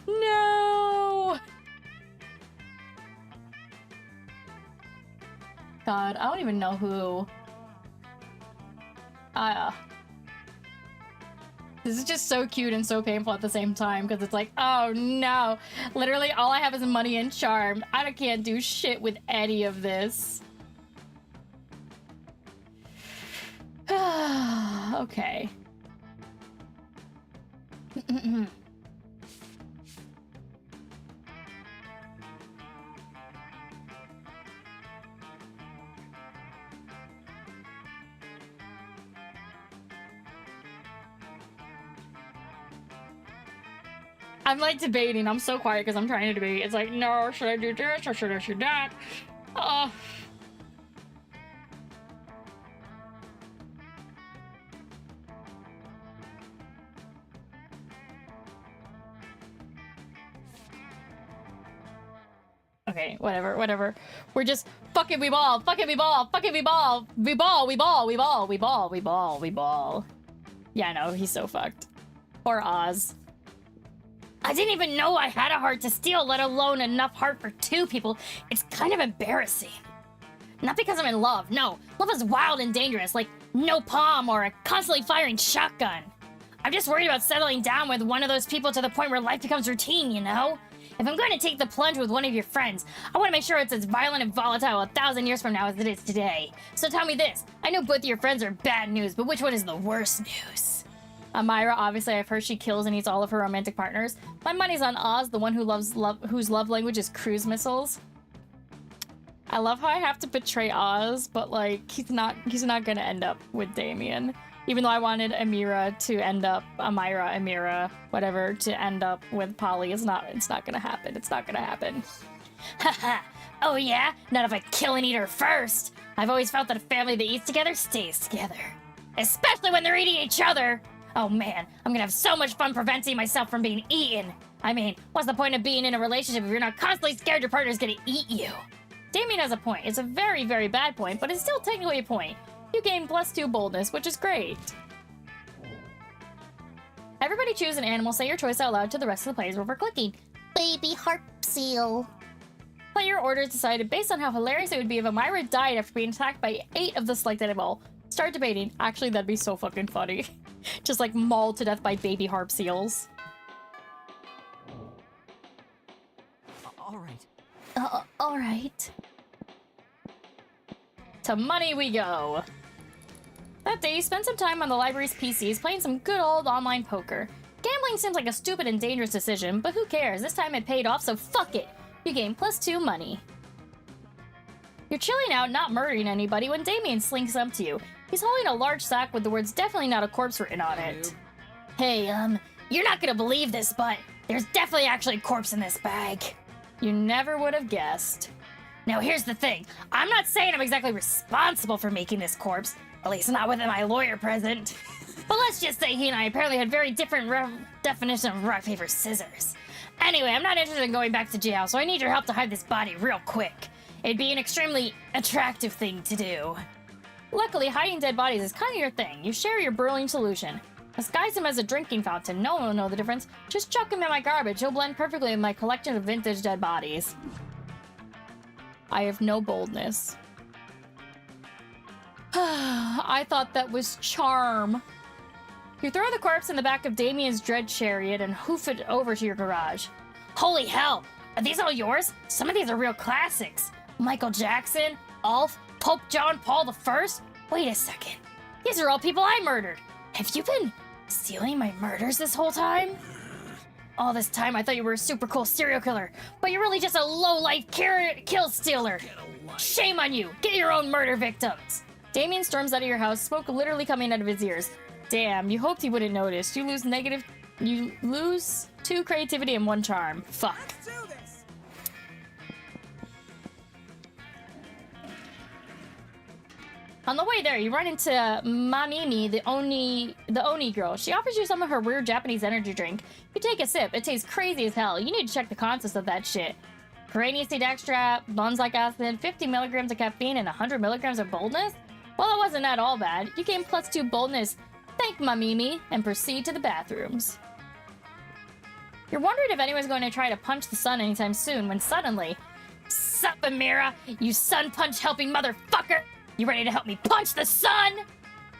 A: No! God, I don't even know who. This is just so cute and so painful at the same time because it's like, oh no. Literally all I have is money and charm. I can't do shit with any of this. Okay. I'm like debating. I'm so quiet because I'm trying to debate. It's like, no, should I do this or should I do that? Okay, whatever. We're just fucking we ball. We ball. Yeah, no, he's so fucked. Poor Oz. I didn't even know I had a heart to steal, let alone enough heart for two people. It's kind of embarrassing. Not because I'm in love, no. Love is wild and dangerous, like no palm or a constantly firing shotgun. I'm just worried about settling down with one of those people to the point where life becomes routine, you know? If I'm going to take the plunge with one of your friends, I want to make sure it's as violent and volatile 1,000 years from now as it is today. So tell me this, I know both of your friends are bad news, but which one is the worst news? Amira, obviously I've heard she kills and eats all of her romantic partners. My money's on Oz, the one whose love language is cruise missiles. I love how I have to betray Oz, but like he's not gonna end up with Damien. Even though I wanted Amira to end up Amira, whatever, to end up with Polly, it's not gonna happen. It's not gonna happen. Haha. Oh yeah? Not if I kill and eat her first. I've always felt that a family that eats together stays together. Especially when they're eating each other. Oh man, I'm gonna have so much fun preventing myself from being eaten. I mean, what's the point of being in a relationship if you're not constantly scared your partner's gonna eat you? Damien has a point. It's a very, very bad point, but it's still technically a point. You gain +2 boldness, which is great. Everybody choose an animal, say your choice out loud to the rest of the players before clicking.
D: Baby harp seal.
A: Player orders decided based on how hilarious it would be if Amira died after being attacked by 8 of the selected animal. Start debating. Actually, that'd be so fucking funny. Just like mauled to death by baby harp seals.
B: All right.
A: To money we go. That day, you spent some time on the library's PCs playing some good old online poker. Gambling seems like a stupid and dangerous decision, but who cares? This time it paid off, so fuck it. You gain +2 money. You're chilling out, not murdering anybody, when Damien slinks up to you. He's holding a large sack with the words "definitely not a corpse" written on it.
D: Hey, you're not gonna believe this, but there's definitely actually a corpse in this bag.
A: You never would have guessed.
D: Now here's the thing. I'm not saying I'm exactly responsible for making this corpse. At least not with my lawyer present. But let's just say he and I apparently had very different definitions of rock, paper, scissors. Anyway, I'm not interested in going back to jail, so I need your help to hide this body real quick. It'd be an extremely attractive thing to do.
A: Luckily, hiding dead bodies is kind of your thing. You share your brilliant solution. Disguise him as a drinking fountain. No one will know the difference. Just chuck him in my garbage. He'll blend perfectly with my collection of vintage dead bodies. I have no boldness. I thought that was charm. You throw the corpse in the back of Damien's dread chariot and hoof it over to your garage.
D: Holy hell! Are these all yours? Some of these are real classics. Michael Jackson, Ulf, Pope John Paul I? Wait a second. These are all people I murdered. Have you been stealing my murders this whole time? All this time I thought you were a super cool serial killer, but you're really just a low-life kill stealer. Shame on you. Get your own murder victims.
A: Damien storms out of your house, smoke literally coming out of his ears. Damn, you hoped he wouldn't notice. You lose 2 creativity and 1 charm. Fuck.
B: Let's do this.
A: On the way there, you run into Mamimi, the Oni girl. She offers you some of her weird Japanese energy drink. You take a sip. It tastes crazy as hell. You need to check the contents of that shit. Cranium seed extract, bonsac acid, 50 milligrams of caffeine, and 100 milligrams of boldness? Well, it wasn't at all bad. You gain +2 boldness. Thank Mamimi, and proceed to the bathrooms. You're wondering if anyone's going to try to punch the sun anytime soon when suddenly...
D: Sup, Amira? You sun punch helping motherfucker! You ready to help me punch the sun?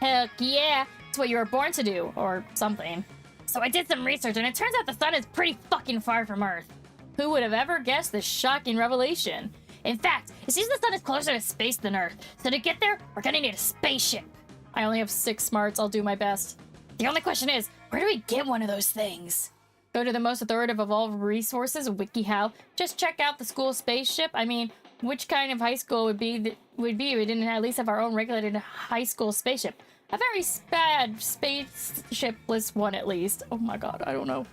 A: Heck yeah! It's what you were born to do, or something. So I did some research, and it turns out the sun is pretty fucking far from Earth. Who would have ever guessed this shocking revelation? In fact, it seems the sun is closer to space than Earth, so to get there, we're gonna need a spaceship. I only have 6 smarts, I'll do my best. The only question is, where do we get one of those things? Go to the most authoritative of all resources, WikiHow. Just check out the school spaceship. I mean, which kind of high school would be if we didn't at least have our own regulated high school spaceship? A very bad spaceshipless one, at least. Oh my god, I don't know.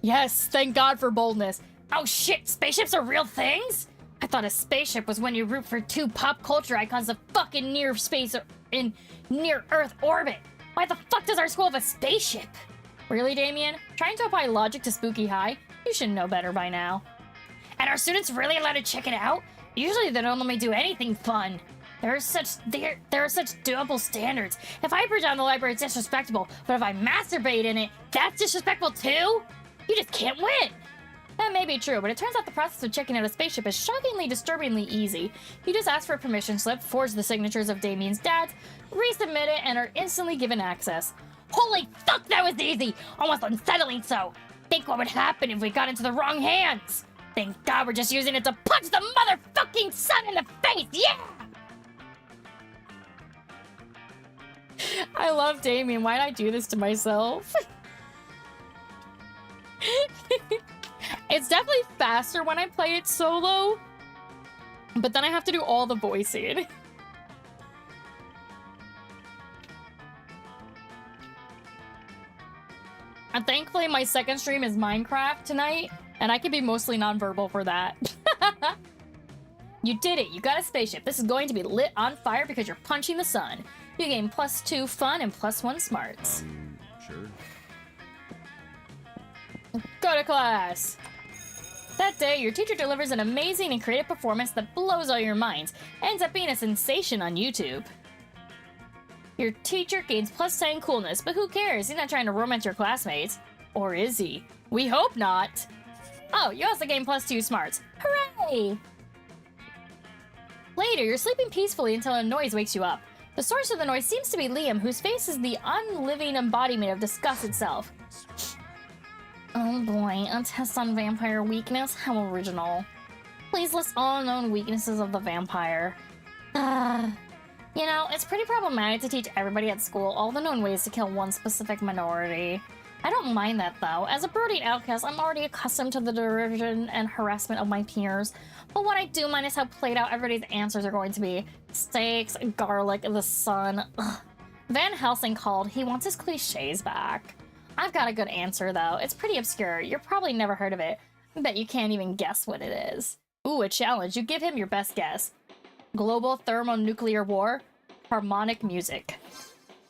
A: Yes, thank God for boldness. Oh shit, spaceships are real things? I thought a spaceship was when you root for 2 pop culture icons of fucking near space or in near Earth orbit. Why the fuck does our school have a spaceship? Really, Damien? Trying to apply logic to Spooky High? You should know better by now. And are students really allowed to check it out? Usually they don't let me do anything fun. There are such double standards. If I burn down the library, it's disrespectful. But if I masturbate in it, that's disrespectful too? You just can't win. That may be true, but it turns out the process of checking out a spaceship is shockingly, disturbingly easy. You just ask for a permission slip, forge the signatures of Damien's dads, resubmit it, and are instantly given access. Holy fuck, that was easy! Almost unsettling so. Think what would happen if we got into the wrong hands. Thank God we're just using it to punch the motherfucking sun in the face, yeah! I love Damien, why'd I do this to myself? It's definitely faster when I play it solo, but then I have to do all the voicing. And thankfully my second stream is Minecraft tonight, and I can be mostly nonverbal for that. You did it, you got a spaceship. This is going to be lit on fire because you're punching the sun. You gain +2 fun and +1 smarts.
F: Sure.
A: Go to class! That day, your teacher delivers an amazing and creative performance that blows all your minds, ends up being a sensation on YouTube. Your teacher gains +10 coolness, but who cares? He's not trying to romance your classmates. Or is he? We hope not! Oh, you also gain +2 smarts. Hooray! Later, you're sleeping peacefully until a noise wakes you up. The source of the noise seems to be Liam, whose face is the unliving embodiment of disgust itself. Oh boy, a test on vampire weakness? How original. Please list all known weaknesses of the vampire. You know, it's pretty problematic to teach everybody at school all the known ways to kill one specific minority. I don't mind that though. As a brooding outcast, I'm already accustomed to the derision and harassment of my peers. But what I do mind is how played out everybody's answers are going to be. Steaks, garlic, the sun. Ugh. Van Helsing called. He wants his cliches back. I've got a good answer, though. It's pretty obscure. You're probably never heard of it. I bet you can't even guess what it is. Ooh, a challenge. You give him your best guess. Global thermonuclear war? Harmonic music.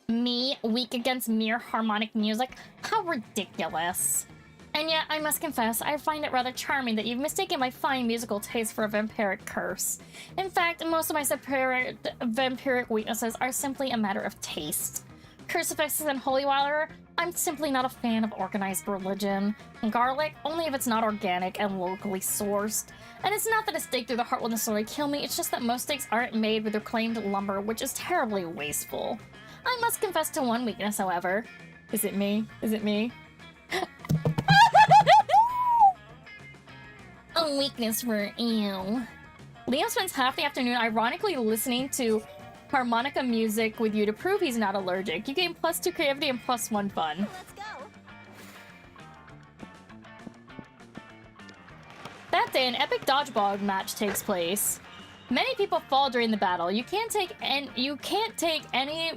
A: Me, weak against mere harmonic music? How ridiculous. And yet, I must confess, I find it rather charming that you've mistaken my fine musical taste for a vampiric curse. In fact, most of my vampiric weaknesses are simply a matter of taste. Crucifixes and holy water? I'm simply not a fan of organized religion. Garlic? Only if it's not organic and locally sourced. And it's not that a stake through the heart will necessarily kill me, it's just that most steaks aren't made with reclaimed lumber, which is terribly wasteful. I must confess to one weakness, however. Is it me? Is it me? A weakness for you. Liam spends half the afternoon ironically listening to harmonica music with you to prove he's not allergic. You gain +2 creativity and +1 fun.
E: Let's go.
A: That day, an epic dodgeball match takes place. Many people fall during the battle. You can't take any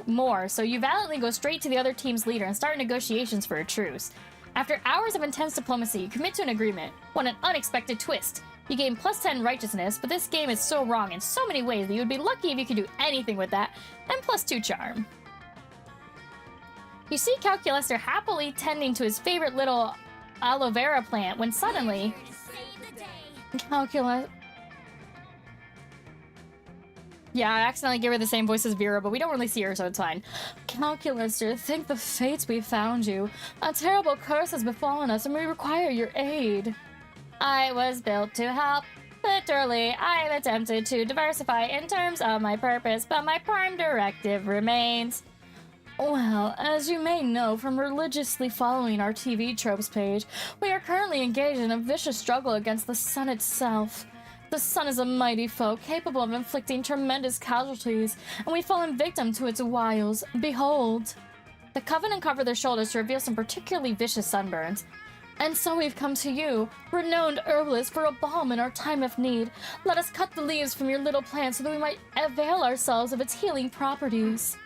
A: more, so you valiantly go straight to the other team's leader and start negotiations for a truce. After hours of intense diplomacy, you commit to an agreement. What an unexpected twist! You gain +10 righteousness, but this game is so wrong in so many ways that you would be lucky if you could do anything with that, and +2 charm. You see Calculester happily tending to his favorite little aloe vera plant when suddenly... Calculus... Yeah, I accidentally gave her the same voice as Vera, but we don't really see her, so it's fine. Calculaster, think the fates we found you. A terrible curse has befallen us, and we require your aid. I was built to help. Literally, I've attempted to diversify in terms of my purpose, but my prime directive remains. Now, as you may know from religiously following our TV tropes page, we are currently engaged in a vicious struggle against the sun itself. The sun is a mighty foe capable of inflicting tremendous casualties, and we've fallen victim to its wiles. Behold! The Coven uncovered their shoulders to reveal some particularly vicious sunburns. And so we've come to you, renowned herbalists, for a balm in our time of need. Let us cut the leaves from your little plant so that we might avail ourselves of its healing properties.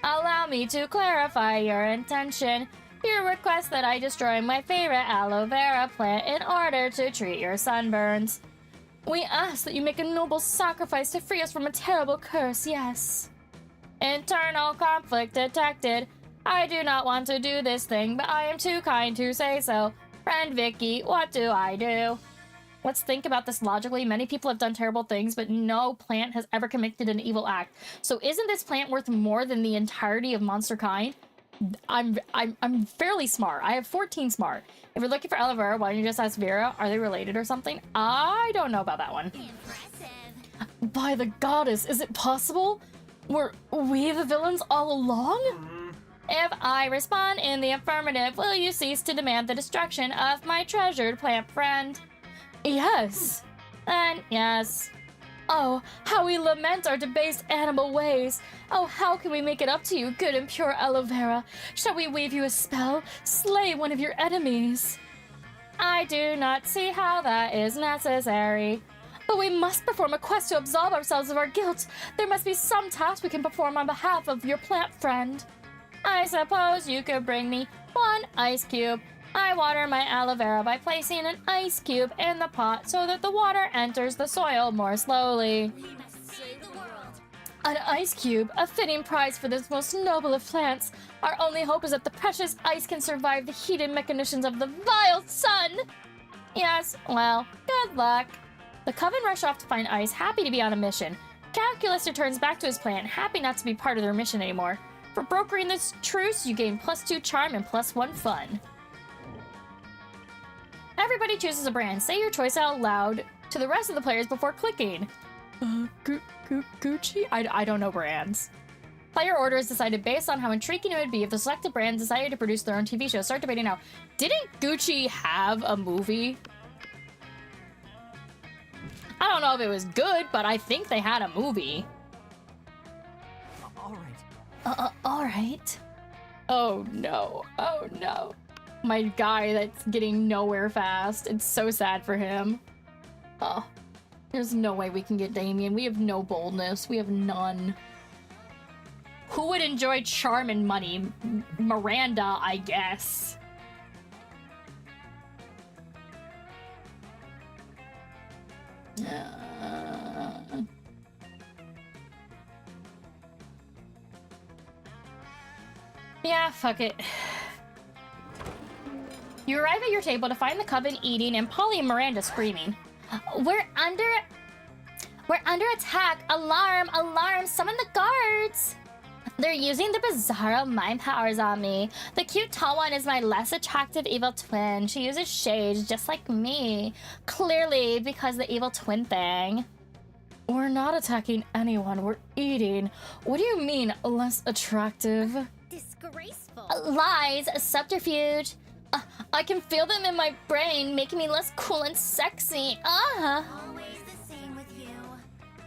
A: Allow me to clarify your intention. You request that I destroy my favorite aloe vera plant in order to treat your sunburns. We ask that you make a noble sacrifice to free us from a terrible curse, yes. Internal conflict detected. I do not want to do this thing, but I am too kind to say so. Friend Vicky, what do I do? Let's think about this logically. Many people have done terrible things, but no plant has ever committed an evil act. So isn't this plant worth more than the entirety of monster kind? I'm fairly smart. I have 14 smart. If you're looking for aloe vera, why don't you just ask Vera? Are they related or something? I don't know about that one.
E: Impressive.
A: By the goddess, is it possible? Were we the villains all along? If I respond in the affirmative, will you cease to demand the destruction of my treasured plant friend? Yes. Then yes. Oh, how we lament our debased animal ways. Oh, how can we make it up to you, good and pure aloe vera? Shall we weave you a spell? Slay one of your enemies? I do not see how that is necessary. But we must perform a quest to absolve ourselves of our guilt. There must be some task we can perform on behalf of your plant friend. I suppose you could bring me one ice cube. I water my aloe vera by placing an ice cube in the pot so that the water enters the soil more slowly.
E: We must save the world.
A: An ice cube, a fitting prize for this most noble of plants. Our only hope is that the precious ice can survive the heated machinations of the vile sun. Yes, well, good luck. The Coven rush off to find Ice, happy to be on a mission. Calculus returns back to his plant, happy not to be part of their mission anymore. For brokering this truce, you gain +2 charm and +1 fun. Everybody chooses a brand. Say your choice out loud to the rest of the players before clicking. Gucci? I don't know brands. Player order is decided based on how intriguing it would be if the selected brand decided to produce their own TV show. Start debating now. Didn't Gucci have a movie? I don't know if it was good, but I think they had a movie.
B: All right.
A: Oh no. Oh no. My guy that's getting nowhere fast. It's so sad for him. Oh. There's no way we can get Damien. We have no boldness. We have none. Who would enjoy charm and money? Miranda, I guess. Yeah, fuck it. You arrive at your table to find the Coven eating and Polly and Miranda screaming.
D: We're under attack! Alarm! Alarm! Summon the guards! They're using the bizarro mind powers on me. The cute tall one is my less attractive evil twin. She uses shades just like me. Clearly because the evil twin thing.
A: We're not attacking anyone. We're eating. What do you mean, less attractive?
E: Disgraceful.
D: Lies, subterfuge. I can feel them in my brain, making me less cool and sexy.
E: Always the same with you.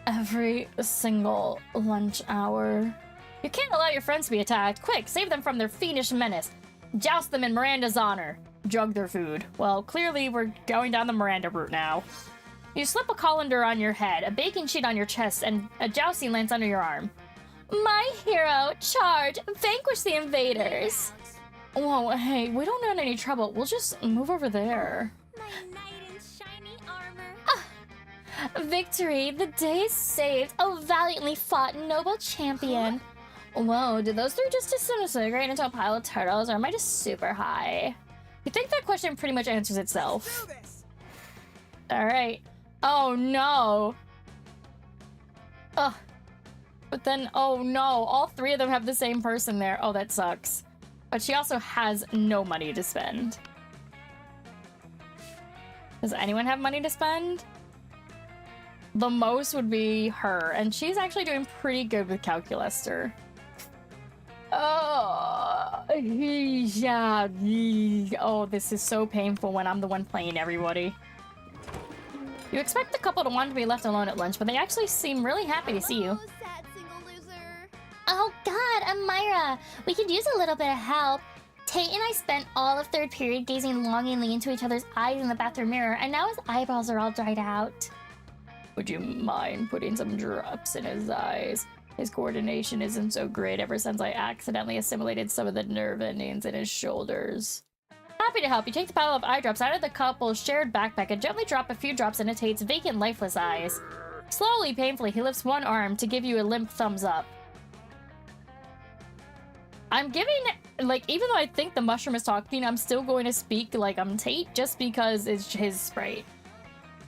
A: Every single lunch hour. You can't allow your friends to be attacked. Quick, save them from their fiendish menace. Joust them in Miranda's honor. Drug their food. Well, clearly we're going down the Miranda route now. You slip a colander on your head, a baking sheet on your chest, and a jousting lance under your arm.
D: My hero, charge, vanquish the invaders.
A: Whoa, hey, we don't want any trouble. We'll just move over there.
E: My knight in shiny armor.
D: Victory, the day is saved. Oh, valiantly fought, noble champion.
A: Whoa, did those three just disintegrate into a pile of turtles, or am I just super high? You think that question pretty much answers itself. Alright. Oh no. Ugh. But then, oh no, all three of them have the same person there. Oh, that sucks. But she also has no money to spend. Does anyone have money to spend? The most would be her, and she's actually doing pretty good with Calculaster. Oh. Yeah. Oh, this is so painful when I'm the one playing everybody. You expect the couple to want to be left alone at lunch, but they actually seem really happy to see you.
E: Sad single loser.
D: Oh god, Amira! We could use a little bit of help. Tate and I spent all of third period gazing longingly into each other's eyes in the bathroom mirror, and now his eyeballs are all dried out.
A: Would you mind putting some drops in his eyes? His coordination isn't so great ever since I accidentally assimilated some of the nerve endings in his shoulders. Happy to help. You take the bottle of eye drops out of the couple's shared backpack and gently drop a few drops into Tate's vacant, lifeless eyes. Slowly, painfully, he lifts one arm to give you a limp thumbs up. I'm giving, like, even though I think the mushroom is talking, I'm still going to speak like I'm Tate just because it's his sprite.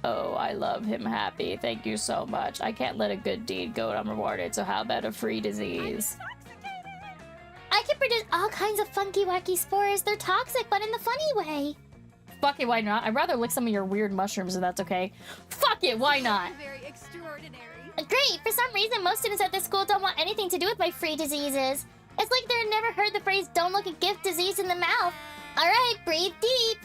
A: Oh, I love him happy. Thank you so much. I can't let a good deed go unrewarded, so how about a free disease?
D: I can produce all kinds of funky wacky spores. They're toxic, but in the funny way.
A: Fuck it, why not? I'd rather lick some of your weird mushrooms if that's okay. Fuck it, why not?
E: Very extraordinary.
D: Great! For some reason, most students at this school don't want anything to do with my free diseases. It's like they've never heard the phrase, don't look a gift disease in the mouth. Alright, breathe deep.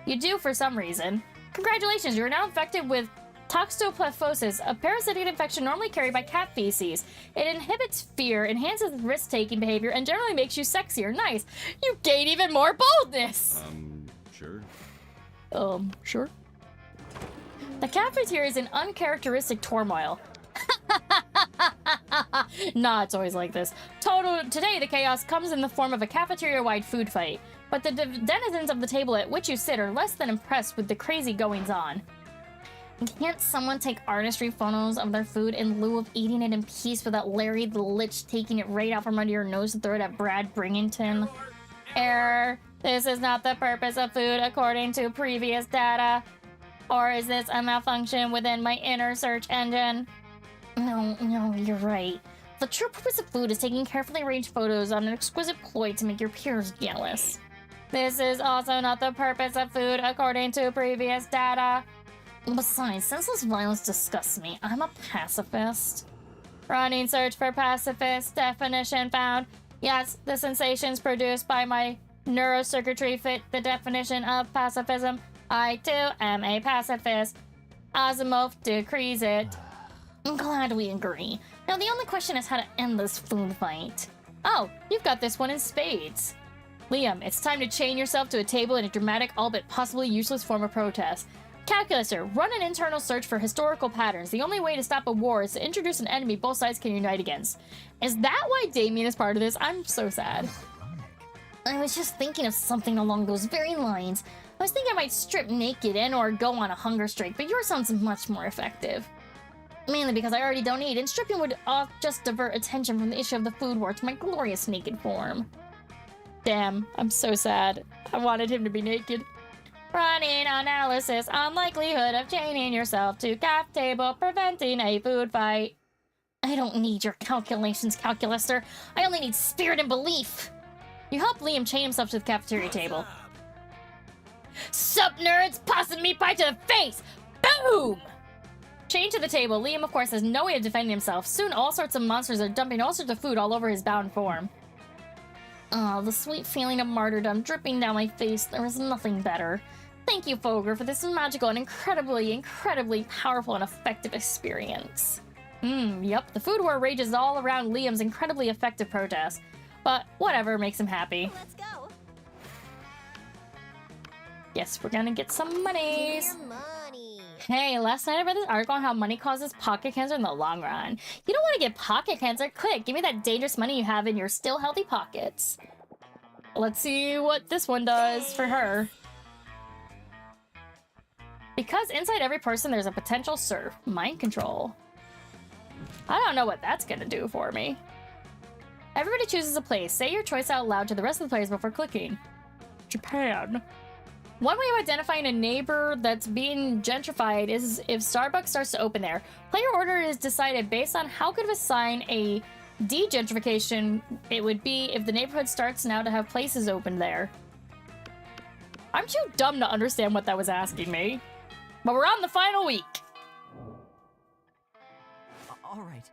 A: You do for some reason. Congratulations, you are now infected with toxoplasmosis, a parasitic infection normally carried by cat feces. It inhibits fear, enhances risk-taking behavior, and generally makes you sexier. Nice. You gain even more boldness.
F: Sure.
A: Sure. The cafeteria is an uncharacteristic turmoil. Nah, it's always like this. Today, the chaos comes in the form of a cafeteria-wide food fight, but the denizens of the table at which you sit are less than impressed with the crazy goings-on. Can't someone take artistry photos of their food in lieu of eating it in peace without Larry the Lich taking it right out from under your nose to throw it at Brad Bringington? Error. This is not the purpose of food according to previous data. Or is this a malfunction within my inner search engine? No, you're right. The true purpose of food is taking carefully arranged photos on an exquisite ploy to make your peers jealous. This is also not the purpose of food according to previous data. Besides, senseless violence disgusts me. I'm a pacifist. Running search for pacifist. Definition found. Yes, the sensations produced by my neurocircuitry fit the definition of pacifism. I, too, am a pacifist. Asimov decrees it. I'm glad we agree. Now, the only question is how to end this food fight. Oh, you've got this one in spades. Liam, it's time to chain yourself to a table in a dramatic, albeit possibly useless form of protest. Calculator, run an internal search for historical patterns. The only way to stop a war is to introduce an enemy both sides can unite against. Is that why Damien is part of this? I'm so sad. I was just thinking of something along those very lines. I was thinking I might strip naked and or go on a hunger strike, but yours sounds much more effective. Mainly because I already don't eat, and stripping would just divert attention from the issue of the food war to my glorious naked form. Damn, I'm so sad. I wanted him to be naked. Running analysis on likelihood of chaining yourself to cap table, preventing a food fight. I don't need your calculations, calculator. I only need spirit and belief. You help Liam chain himself to the cafeteria table. Sup, nerds? Possum meat pie to the face! Boom! Chained to the table, Liam, of course, has no way of defending himself. Soon, all sorts of monsters are dumping all sorts of food all over his bound form. Oh, the sweet feeling of martyrdom dripping down my face. There was nothing better. Thank you, Fogre, for this magical and incredibly powerful and effective experience. Yep, the food war rages all around Liam's incredibly effective protest. But whatever makes him happy.
E: Let's go.
A: Yes, we're gonna get some monies.
E: More money.
A: Hey, last night I read this article on how money causes pocket cancer in the long run. You don't want to get pocket cancer? Quick, give me that dangerous money you have in your still healthy pockets. Let's see what this one does for her. Because inside every person there's a potential serf. Mind control. I don't know what that's gonna do for me. Everybody chooses a place. Say your choice out loud to the rest of the players before clicking. Japan. One way of identifying a neighbor that's being gentrified is if Starbucks starts to open there. Player order is decided based on how good of a sign a de-gentrification it would be if the neighborhood starts now to have places open there. I'm too dumb to understand what that was asking me. But we're on the final week.
C: All right.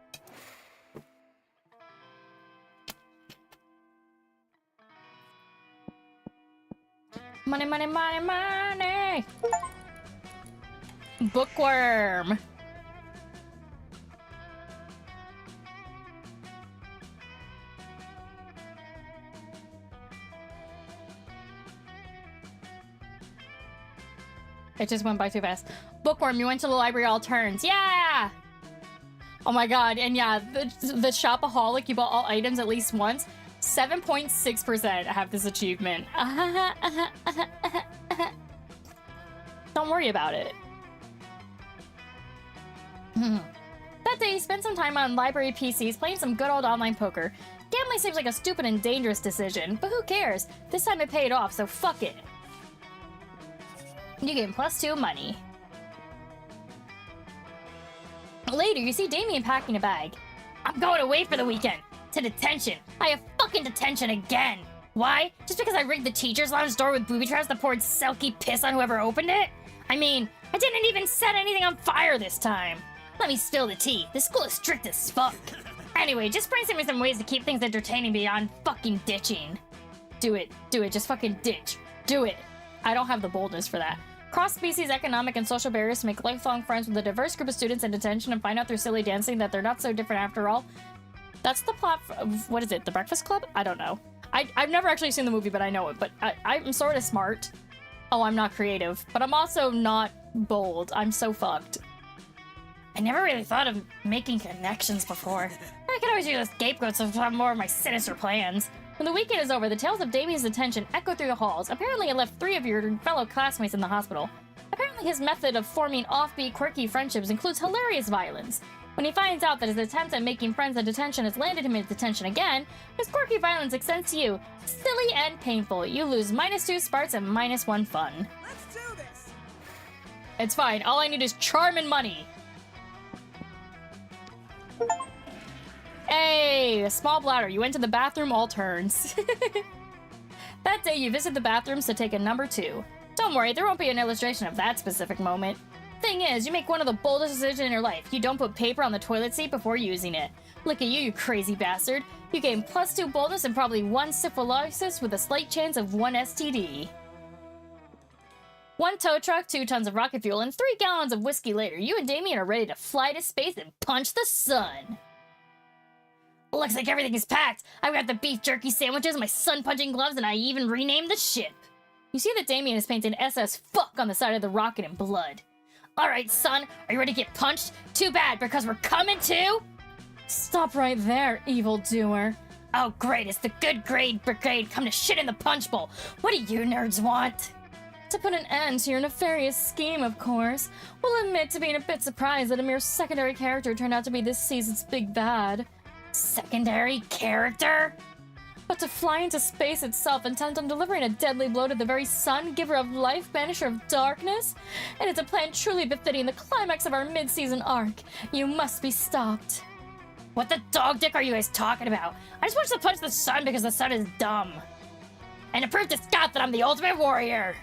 A: Money, money, money, money! Bookworm! It just went by too fast. Bookworm, you went to the library all turns. Yeah! Oh my god, and yeah, the shopaholic, you bought all items at least once. 7.6% have this achievement. Don't worry about it. That day, he spent some time on library PCs playing some good old online poker. Gambling seems like a stupid and dangerous decision, but who cares? This time it paid off, so fuck it. You gain +2 money. Later, you see Damien packing a bag. I'm going away for the weekend. To detention. I have fucking detention again. Why? Just because I rigged the teacher's lounge door with booby traps that poured selkie piss on whoever opened it? I mean, I didn't even set anything on fire this time. Let me spill the tea. This school is strict as fuck. Anyway, just brainstorm some ways to keep things entertaining beyond fucking ditching. Do it. Do it. Just fucking ditch. Do it. I don't have the boldness for that. Cross-species economic and social barriers to make lifelong friends with a diverse group of students in detention and find out through silly dancing that they're not so different after all. That's the plot of, what is it, The Breakfast Club? I don't know. I've never actually seen the movie, but I know it. But I'm sort of smart. Oh, I'm not creative. But I'm also not bold. I'm so fucked. I never really thought of making connections before. I could always use a scapegoat to have more of my sinister plans. When the weekend is over, the tales of Damien's detention echo through the halls. Apparently it left 3 of your fellow classmates in the hospital. Apparently his method of forming offbeat, quirky friendships includes hilarious violence. When he finds out that his attempt at making friends in detention has landed him in detention again, his quirky violence extends to you. Silly and painful. You lose -2 sparks and -1 fun.
C: Let's do this!
A: It's fine. All I need is charm and money. Hey, a small bladder. You went to the bathroom all turns. That day, you visit the bathrooms to take a number 2. Don't worry, there won't be an illustration of that specific moment. Thing is, you make one of the boldest decisions in your life. You don't put paper on the toilet seat before using it. Look at you, you crazy bastard. You gain +2 boldness and probably 1 syphilitis with a slight chance of 1 STD. 1 tow truck, 2 tons of rocket fuel, and 3 gallons of whiskey later, you and Damien are ready to fly to space and punch the sun. Looks like everything is packed. I've got the beef jerky sandwiches, my sun-punching gloves, and I even renamed the ship. You see that Damien is painted SS fuck on the side of the rocket in blood. Alright, son, are you ready to get punched? Too bad, because we're coming too? Stop right there, evildoer. Oh great, it's the good grade brigade come to shit in the punch bowl. What do you nerds want? To put an end to your nefarious scheme, of course. We'll admit to being a bit surprised that a mere secondary character turned out to be this season's big bad. Secondary character? But to fly into space itself, intent on delivering a deadly blow to the very sun, giver of life, banisher of darkness? And it's a plan truly befitting the climax of our mid-season arc. You must be stopped. What the dog dick are you guys talking about? I just want to punch the sun because the sun is dumb. And to prove to Scott that I'm the ultimate warrior.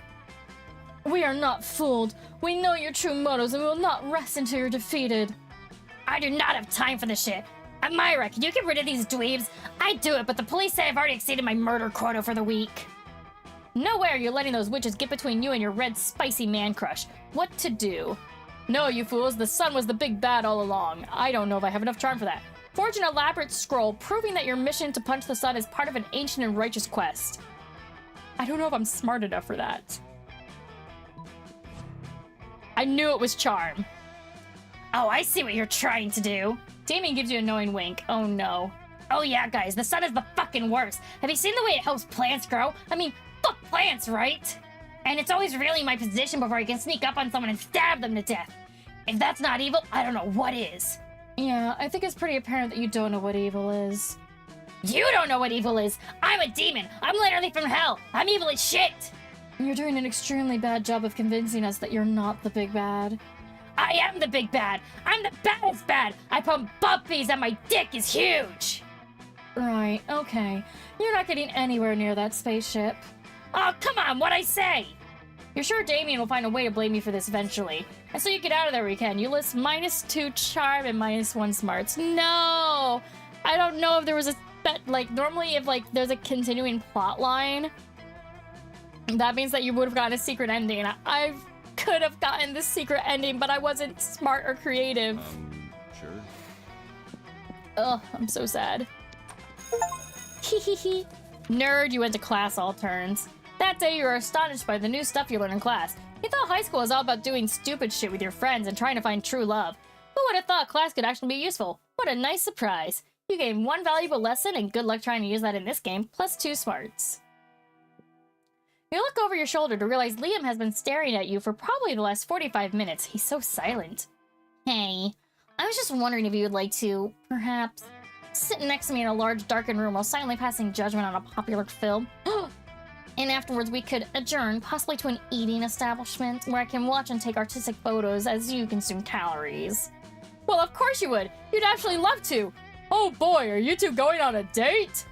A: We are not fooled. We know your true motives and we will not rest until you're defeated. I do not have time for this shit. Myra, can you get rid of these dweebs? I'd do it, but the police say I've already exceeded my murder quota for the week. No way are you letting those witches get between you and your red spicy man crush. What to do? No, you fools, the sun was the big bad all along. I don't know if I have enough charm for that. Forge an elaborate scroll proving that your mission to punch the sun is part of an ancient and righteous quest. I don't know if I'm smart enough for that. I knew it was charm. Oh, I see what you're trying to do. Damien gives you a knowing wink. Oh no. Oh yeah, guys, the sun is the fucking worst. Have you seen the way it helps plants grow? I mean, fuck plants, right? And it's always really my position before I can sneak up on someone and stab them to death. If that's not evil, I don't know what is. Yeah, I think it's pretty apparent that you don't know what evil is. You don't know what evil is! I'm a demon! I'm literally from hell! I'm evil as shit! You're doing an extremely bad job of convincing us that you're not the big bad. I am the big bad! I'm the baddest bad! I pump puppies and my dick is huge! Right, okay. You're not getting anywhere near that spaceship. Oh, come on, what'd I say? You're sure Damien will find a way to blame you for this eventually. And so you get out of there where you can. You list -2 charm and -1 smarts. No! I don't know if there was a... normally if, there's a continuing plot line, That means that you would have gotten a secret ending. I could have gotten the secret ending, but I wasn't smart or creative.
F: Sure.
A: Ugh, I'm so sad. Hehehe. Nerd, you went to class all turns. That day you were astonished by the new stuff you learned in class. You thought high school was all about doing stupid shit with your friends and trying to find true love. Who would have thought class could actually be useful? What a nice surprise. You gained 1 valuable lesson and good luck trying to use that in this game, plus 2 smarts. You look over your shoulder to realize Liam has been staring at you for probably the last 45 minutes. He's so silent. Hey, I was just wondering if you would like to, perhaps, sit next to me in a large darkened room while silently passing judgment on a popular film. And afterwards we could adjourn, possibly to an eating establishment where I can watch and take artistic photos as you consume calories. Well, of course you would! You'd actually love to! Oh boy, are you two going on a date?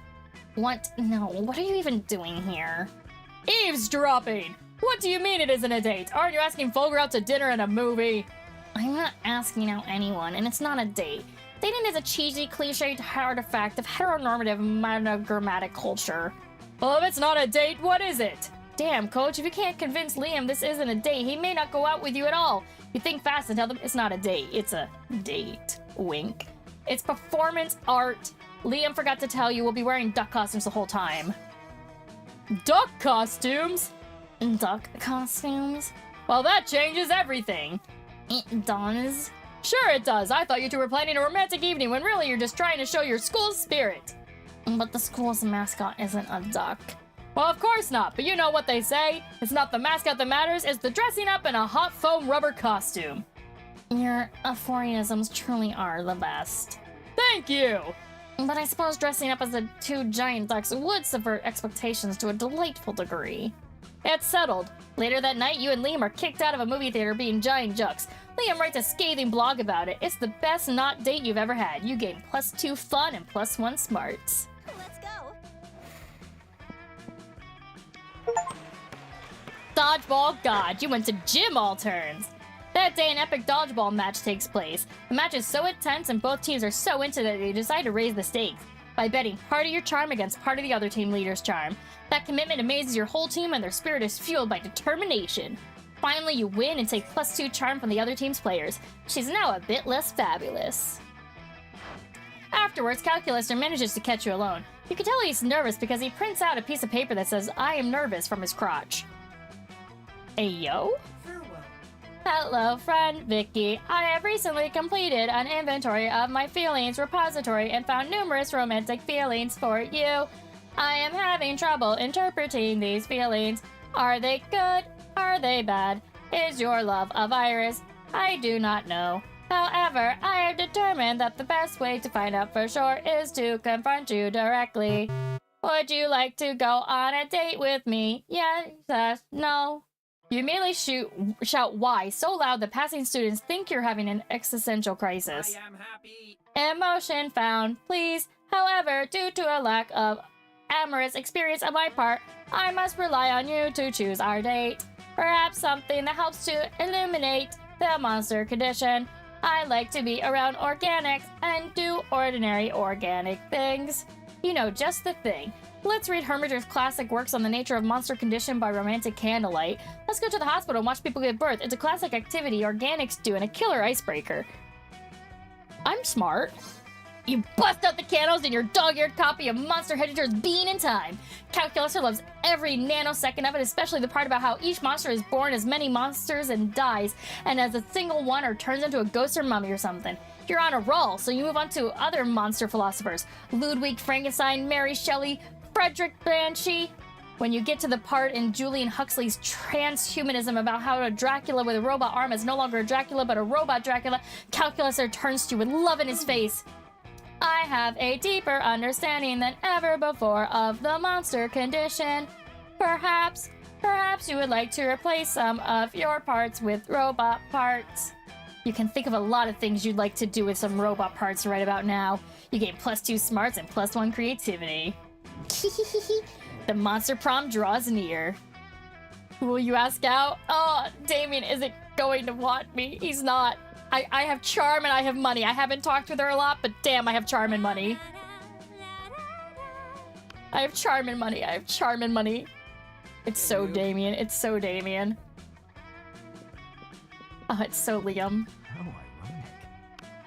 A: What? No, what are you even doing here? Eavesdropping! What do you mean it isn't a date? Aren't you asking Fulgur out to dinner and a movie? I'm not asking out anyone, and it's not a date. Dating is a cheesy, cliched artifact of heteronormative monogrammatic culture. Well, if it's not a date, what is it? Damn, coach, if you can't convince Liam this isn't a date, he may not go out with you at all. You think fast and tell them it's not a date, it's a date. Wink. It's performance art. Liam forgot to tell you we'll be wearing duck costumes the whole time. Duck costumes? Duck costumes? Well, that changes everything. It does? Sure it does. I thought you two were planning a romantic evening when really you're just trying to show your school's spirit. But the school's mascot isn't a duck. Well, of course not, but you know what they say. It's not the mascot that matters, it's the dressing up in a hot foam rubber costume. Your aphorisms truly are the best. Thank you! But I suppose dressing up as the 2 giant ducks would subvert expectations to a delightful degree. It's settled. Later that night, you and Liam are kicked out of a movie theater being giant ducks. Liam writes a scathing blog about it. It's the best not date you've ever had. You gain plus 2 fun and plus 1 smarts.
E: Let's go.
A: Dodgeball God, you went to gym all turns. That day, an epic dodgeball match takes place. The match is so intense and both teams are so into it that they decide to raise the stakes by betting part of your charm against part of the other team leader's charm. That commitment amazes your whole team and their spirit is fueled by determination. Finally, you win and take plus 2 charm from the other team's players. She's now a bit less fabulous. Afterwards, Calculaster manages to catch you alone. You can tell he's nervous because he prints out a piece of paper that says, "I am nervous," from his crotch. Ayo?
C: Farewell.
A: Hello, friend Vicky. I have recently completed an inventory of my feelings repository and found numerous romantic feelings for you. I am having trouble interpreting these feelings. Are they good? Are they bad? Is your love a virus? I do not know. However, I have determined that the best way to find out for sure is to confront you directly. Would you like to go on a date with me? Yes, no. You immediately shout why so loud that passing students think you're having an existential crisis.
C: I am happy.
A: Emotion found, please. However, due to a lack of amorous experience on my part, I must rely on you to choose our date. Perhaps something that helps to illuminate the monster condition. I like to be around organics and do ordinary organic things. You know, just the thing. Let's read Hermiger's classic works on the nature of monster condition by romantic candlelight. Let's go to the hospital and watch people give birth. It's a classic activity organics do and a killer icebreaker. I'm smart. You bust out the candles in your dog-eared copy of Monster Hedger's Being in Time. Calculator loves every nanosecond of it, especially the part about how each monster is born as many monsters and dies, and as a single one or turns into a ghost or mummy or something. You're on a roll, so you move on to other monster philosophers. Ludwig Frankenstein, Mary Shelley, Frederick Banshee. When you get to the part in Julian Huxley's transhumanism about how a Dracula with a robot arm is no longer a Dracula but a robot Dracula, Calculator turns to you with love in his face. I have a deeper understanding than ever before of the monster condition. Perhaps you would like to replace some of your parts with robot parts. You can think of a lot of things you'd like to do with some robot parts right about now. You gain plus 2 smarts and plus 1 creativity. The monster prom draws near. Who will you ask out? Oh, Damien isn't going to want me. He's not. I have charm and I have money. I haven't talked with her a lot, but damn, I have charm and money. I have charm and money. I have charm and money. It's so Damien. It's so Damien. Oh, it's so Liam.
H: How ironic.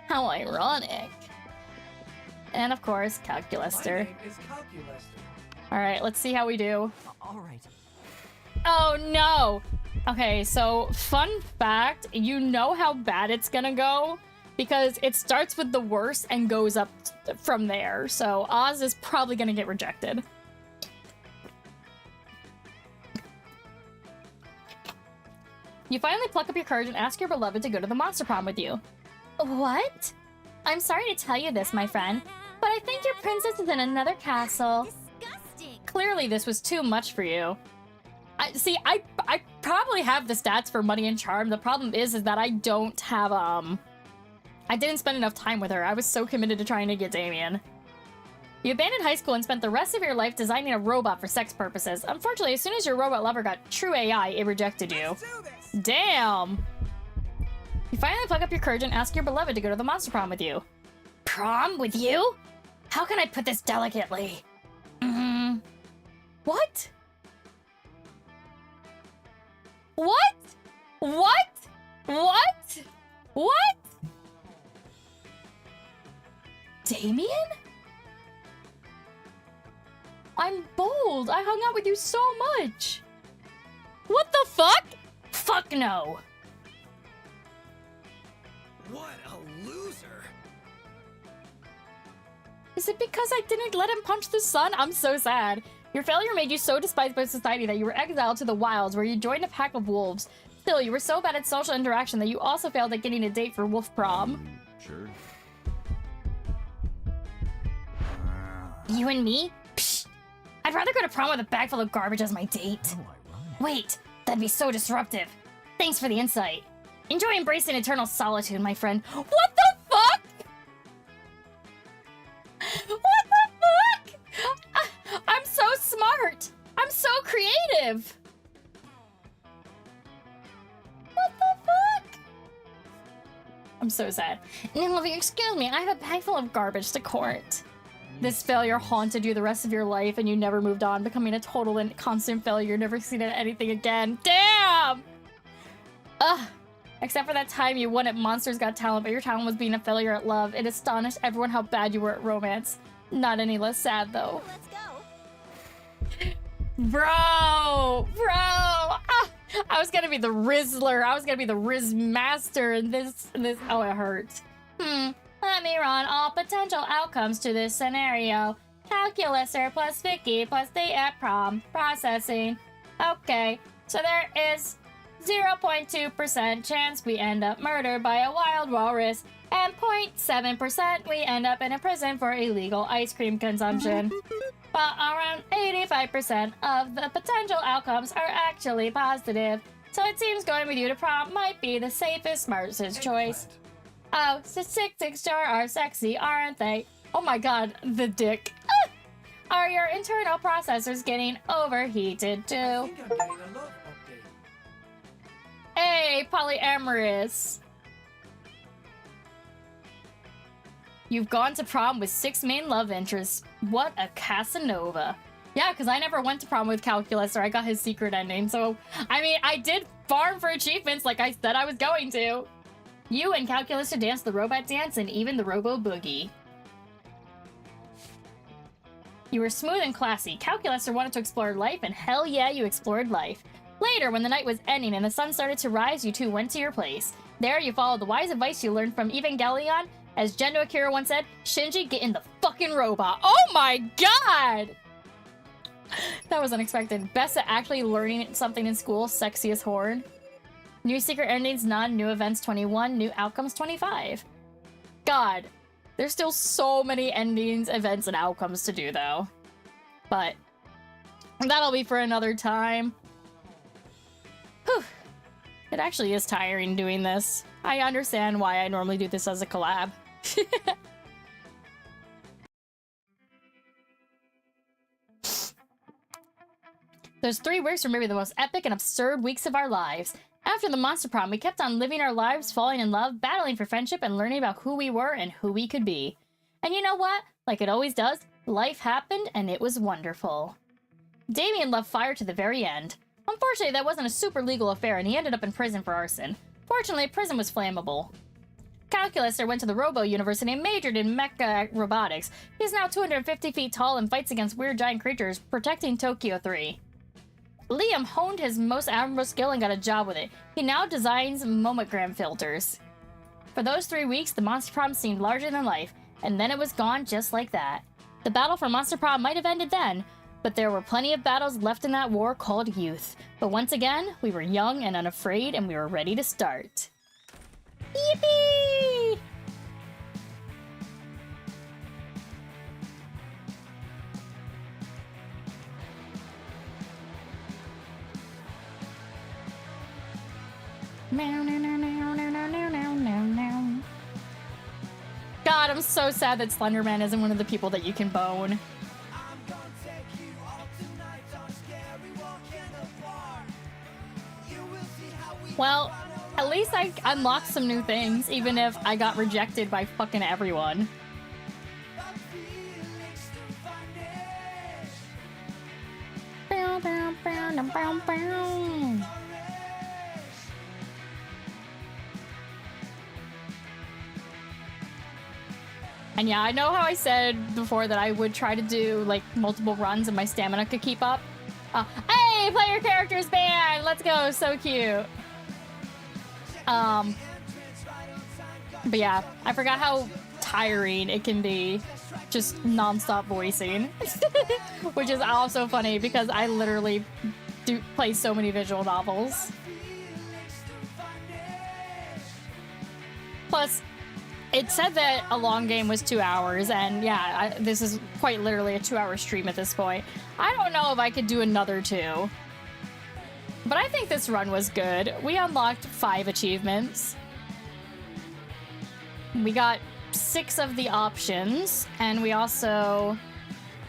A: How ironic. And of course,
C: My
A: Calculaster.
C: name is Calculaster.
A: Alright, let's see how we do.
H: All right.
A: Oh no! Okay, so fun fact, you know how bad it's gonna go because it starts with the worst and goes up from there. So Oz is probably gonna get rejected. You finally pluck up your courage and ask your beloved to go to the monster prom with you. What? I'm sorry to tell you this, my friend, but I think your princess is in another castle.
E: Disgusting.
A: Clearly this was too much for you. I probably have the stats for Money and Charm. The problem is that I don't have, I didn't spend enough time with her. I was so committed to trying to get Damien. You abandoned high school and spent the rest of your life designing a robot for sex purposes. Unfortunately, as soon as your robot lover got true AI, it rejected you.
C: Let's do this.
A: Damn! You finally pluck up your courage and ask your beloved to go to the monster prom with you. Prom with you? How can I put this delicately? What? What? What? What? What? Damien? I'm bold. I hung out with you so much. What the fuck? Fuck no.
G: What a loser!
A: Is it because I didn't let him punch the sun? I'm so sad. Your failure made you so despised by society that you were exiled to the wilds where you joined a pack of wolves. Still, you were so bad at social interaction that you also failed at getting a date for Wolf Prom.
F: Sure.
D: You and me? Psh! I'd rather go to prom with a bag full of garbage as my date.
H: How ironic.
D: Wait, that'd be so disruptive. Thanks for the insight. Enjoy embracing eternal solitude, my friend.
A: What the fuck? What the fuck? I'm so smart. I'm so creative. What the fuck? I'm so sad.
D: Now, excuse me, I have a bag full of garbage to court.
A: This failure haunted you the rest of your life and you never moved on, becoming a total and constant failure, never seen anything again. Damn! Ugh. Except for that time you won at Monsters Got Talent, but your talent was being a failure at love. It astonished everyone how bad you were at romance. Not any less sad, though.
E: Let's go.
A: Bro! Ah, I was gonna be the Rizzler. I was gonna be the Riz Master in this. Oh, it hurts.
D: Let me run all potential outcomes to this scenario. Calculator plus Vicky plus date at prom. Processing. Okay, so there is 0.2% chance we end up murdered by a wild walrus, and 0.7% we end up in a prison for illegal ice cream consumption. But around 85% of the potential outcomes are actually positive, so it seems going with you to prom might be the safest, smartest choice. Oh, statistics sure are sexy, aren't they? Oh my god, the dick. Are your internal processors getting overheated
C: I
D: too?
C: think I'm getting a love update.
A: Hey, polyamorous. You've gone to prom with 6 main love interests. What a Casanova. Yeah, because I never went to prom with Calculus, or I got his secret ending. So, I mean, I did farm for achievements like I said I was going to. You and Calculus danced the robot dance and even the robo boogie. You were smooth and classy. Calculus wanted to explore life, and hell yeah, you explored life. Later, when the night was ending and the sun started to rise, you two went to your place. There, you followed the wise advice you learned from Evangelion. As Gendo Akira once said, Shinji, get in the fucking robot. Oh my god! That was unexpected. Best at actually learning something in school, sexiest horde. New secret endings, none. New events 21. New outcomes 25. God, there's still so many endings, events, and outcomes to do, though. But that'll be for another time. Whew. It actually is tiring doing this. I understand why I normally do this as a collab. Those 3 weeks were maybe the most epic and absurd weeks of our lives. After the monster prom, we kept on living our lives, falling in love, battling for friendship, and learning about who we were and who we could be. And you know what? Like it always does, life happened and it was wonderful. Damien left fire to the very end. Unfortunately, that wasn't a super legal affair, and he ended up in prison for arson. Fortunately, prison was flammable. Calculator went to the Robo University and majored in mecha robotics. He is now 250 feet tall and fights against weird giant creatures, protecting Tokyo 3. Liam honed his most admirable skill and got a job with it. He now designs momogram filters. For those 3 weeks, the Monster Prom seemed larger than life, and then it was gone just like that. The battle for Monster Prom might have ended then, but there were plenty of battles left in that war called youth. But once again, we were young and unafraid, and we were ready to start. Yippee! God, I'm so sad that Slenderman isn't one of the people that you can bone. Well, at least I unlocked some new things, even if I got rejected by fucking everyone. And yeah, I know how I said before that I would try to do like multiple runs and my stamina could keep up. Hey, player characters band! Let's go, so cute. But yeah, I forgot how tiring it can be just non-stop voicing. Which is also funny because I literally do play so many visual novels. Plus, it said that a long game was 2 hours, and yeah, this is quite literally a 2-hour stream at this point. I don't know if I could do another 2. But I think this run was good. We unlocked 5 achievements. We got 6 of the options, and we also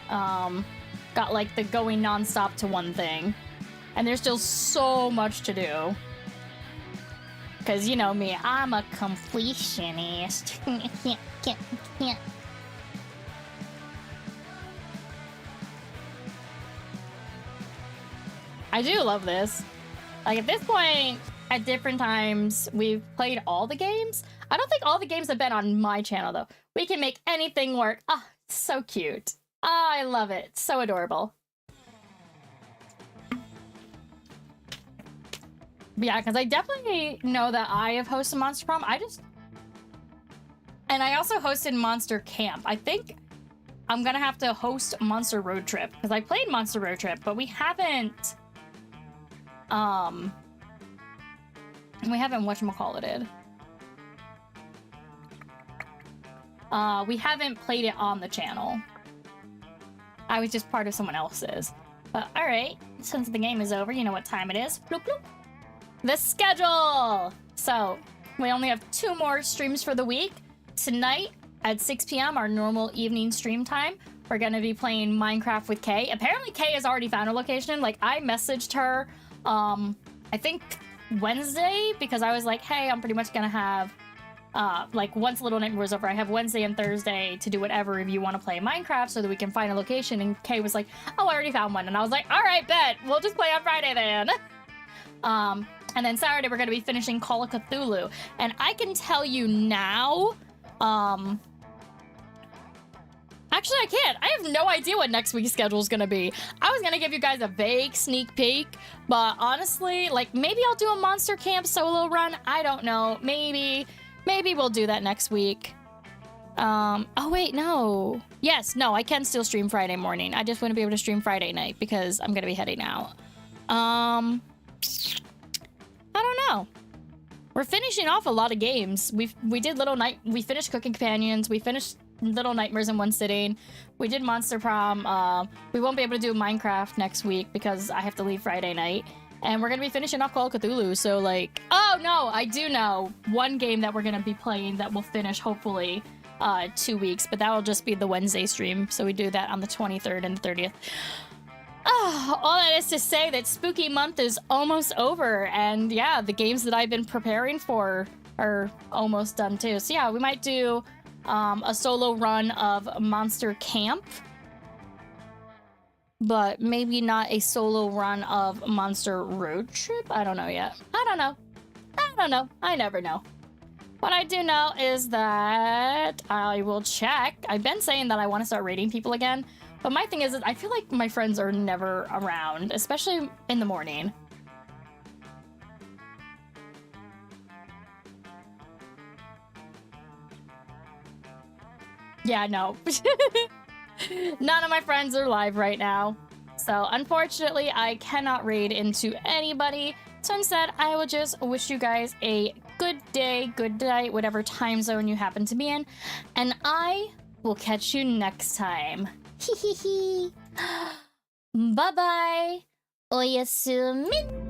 A: got like the going non-stop to one thing. And there's still so much to do. Because you know me, I'm a completionist. I do love this. Like, at this point, at different times, we've played all the games. I don't think all the games have been on my channel, though. We can make anything work. Ah, it's so cute. Ah, I love it. So adorable. But yeah, because I definitely know that I have hosted Monster Prom. And I also hosted Monster Camp. I think I'm gonna have to host Monster Road Trip, because I played Monster Road Trip, but we haven't whatchamacallited. We haven't played it on the channel. I was just part of someone else's. But alright, since the game is over, you know what time it is. Bloop, bloop. The schedule! So, we only have 2 more streams for the week. Tonight, at 6 p.m., our normal evening stream time, we're gonna be playing Minecraft with Kay. Apparently, Kay has already found her location. Like, I messaged her, I think Wednesday, because I was like, hey, I'm pretty much gonna have, like, once Little Nightmare was over, I have Wednesday and Thursday to do whatever if you want to play Minecraft so that we can find a location. And Kay was like, oh, I already found one. And I was like, all right, bet. We'll just play on Friday then. And then Saturday, we're going to be finishing Call of Cthulhu. And I can tell you now, actually, I can't. I have no idea what next week's schedule is going to be. I was going to give you guys a vague sneak peek, but honestly, like, maybe I'll do a Monster Camp solo run. I don't know. Maybe we'll do that next week. Oh, wait, no. Yes, no, I can still stream Friday morning. I just wouldn't be able to stream Friday night because I'm going to be heading out. I don't know. We're finishing off a lot of games. We finished Cooking Companions. We finished Little Nightmares in one sitting. We did Monster Prom. We won't be able to do Minecraft next week because I have to leave Friday night. And we're going to be finishing off Call of Cthulhu. So, like, oh no, I do know one game that we're going to be playing that will finish hopefully 2 weeks. But that will just be the Wednesday stream. So we do that on the 23rd and the 30th. Oh, all that is to say that Spooky Month is almost over, and yeah, the games that I've been preparing for are almost done too. So yeah, we might do a solo run of Monster Camp. but maybe not a solo run of Monster Road Trip. I don't know yet. I don't know. I never know. What I do know is that I will check. I've been saying that I want to start rating people again, but my thing is I feel like my friends are never around, especially in the morning. Yeah, no. None of my friends are live right now. So unfortunately, I cannot raid into anybody. So instead, I will just wish you guys a good day, good night, whatever time zone you happen to be in. And I will catch you next time. Hee hee hee. Bye-bye. Oyasumi.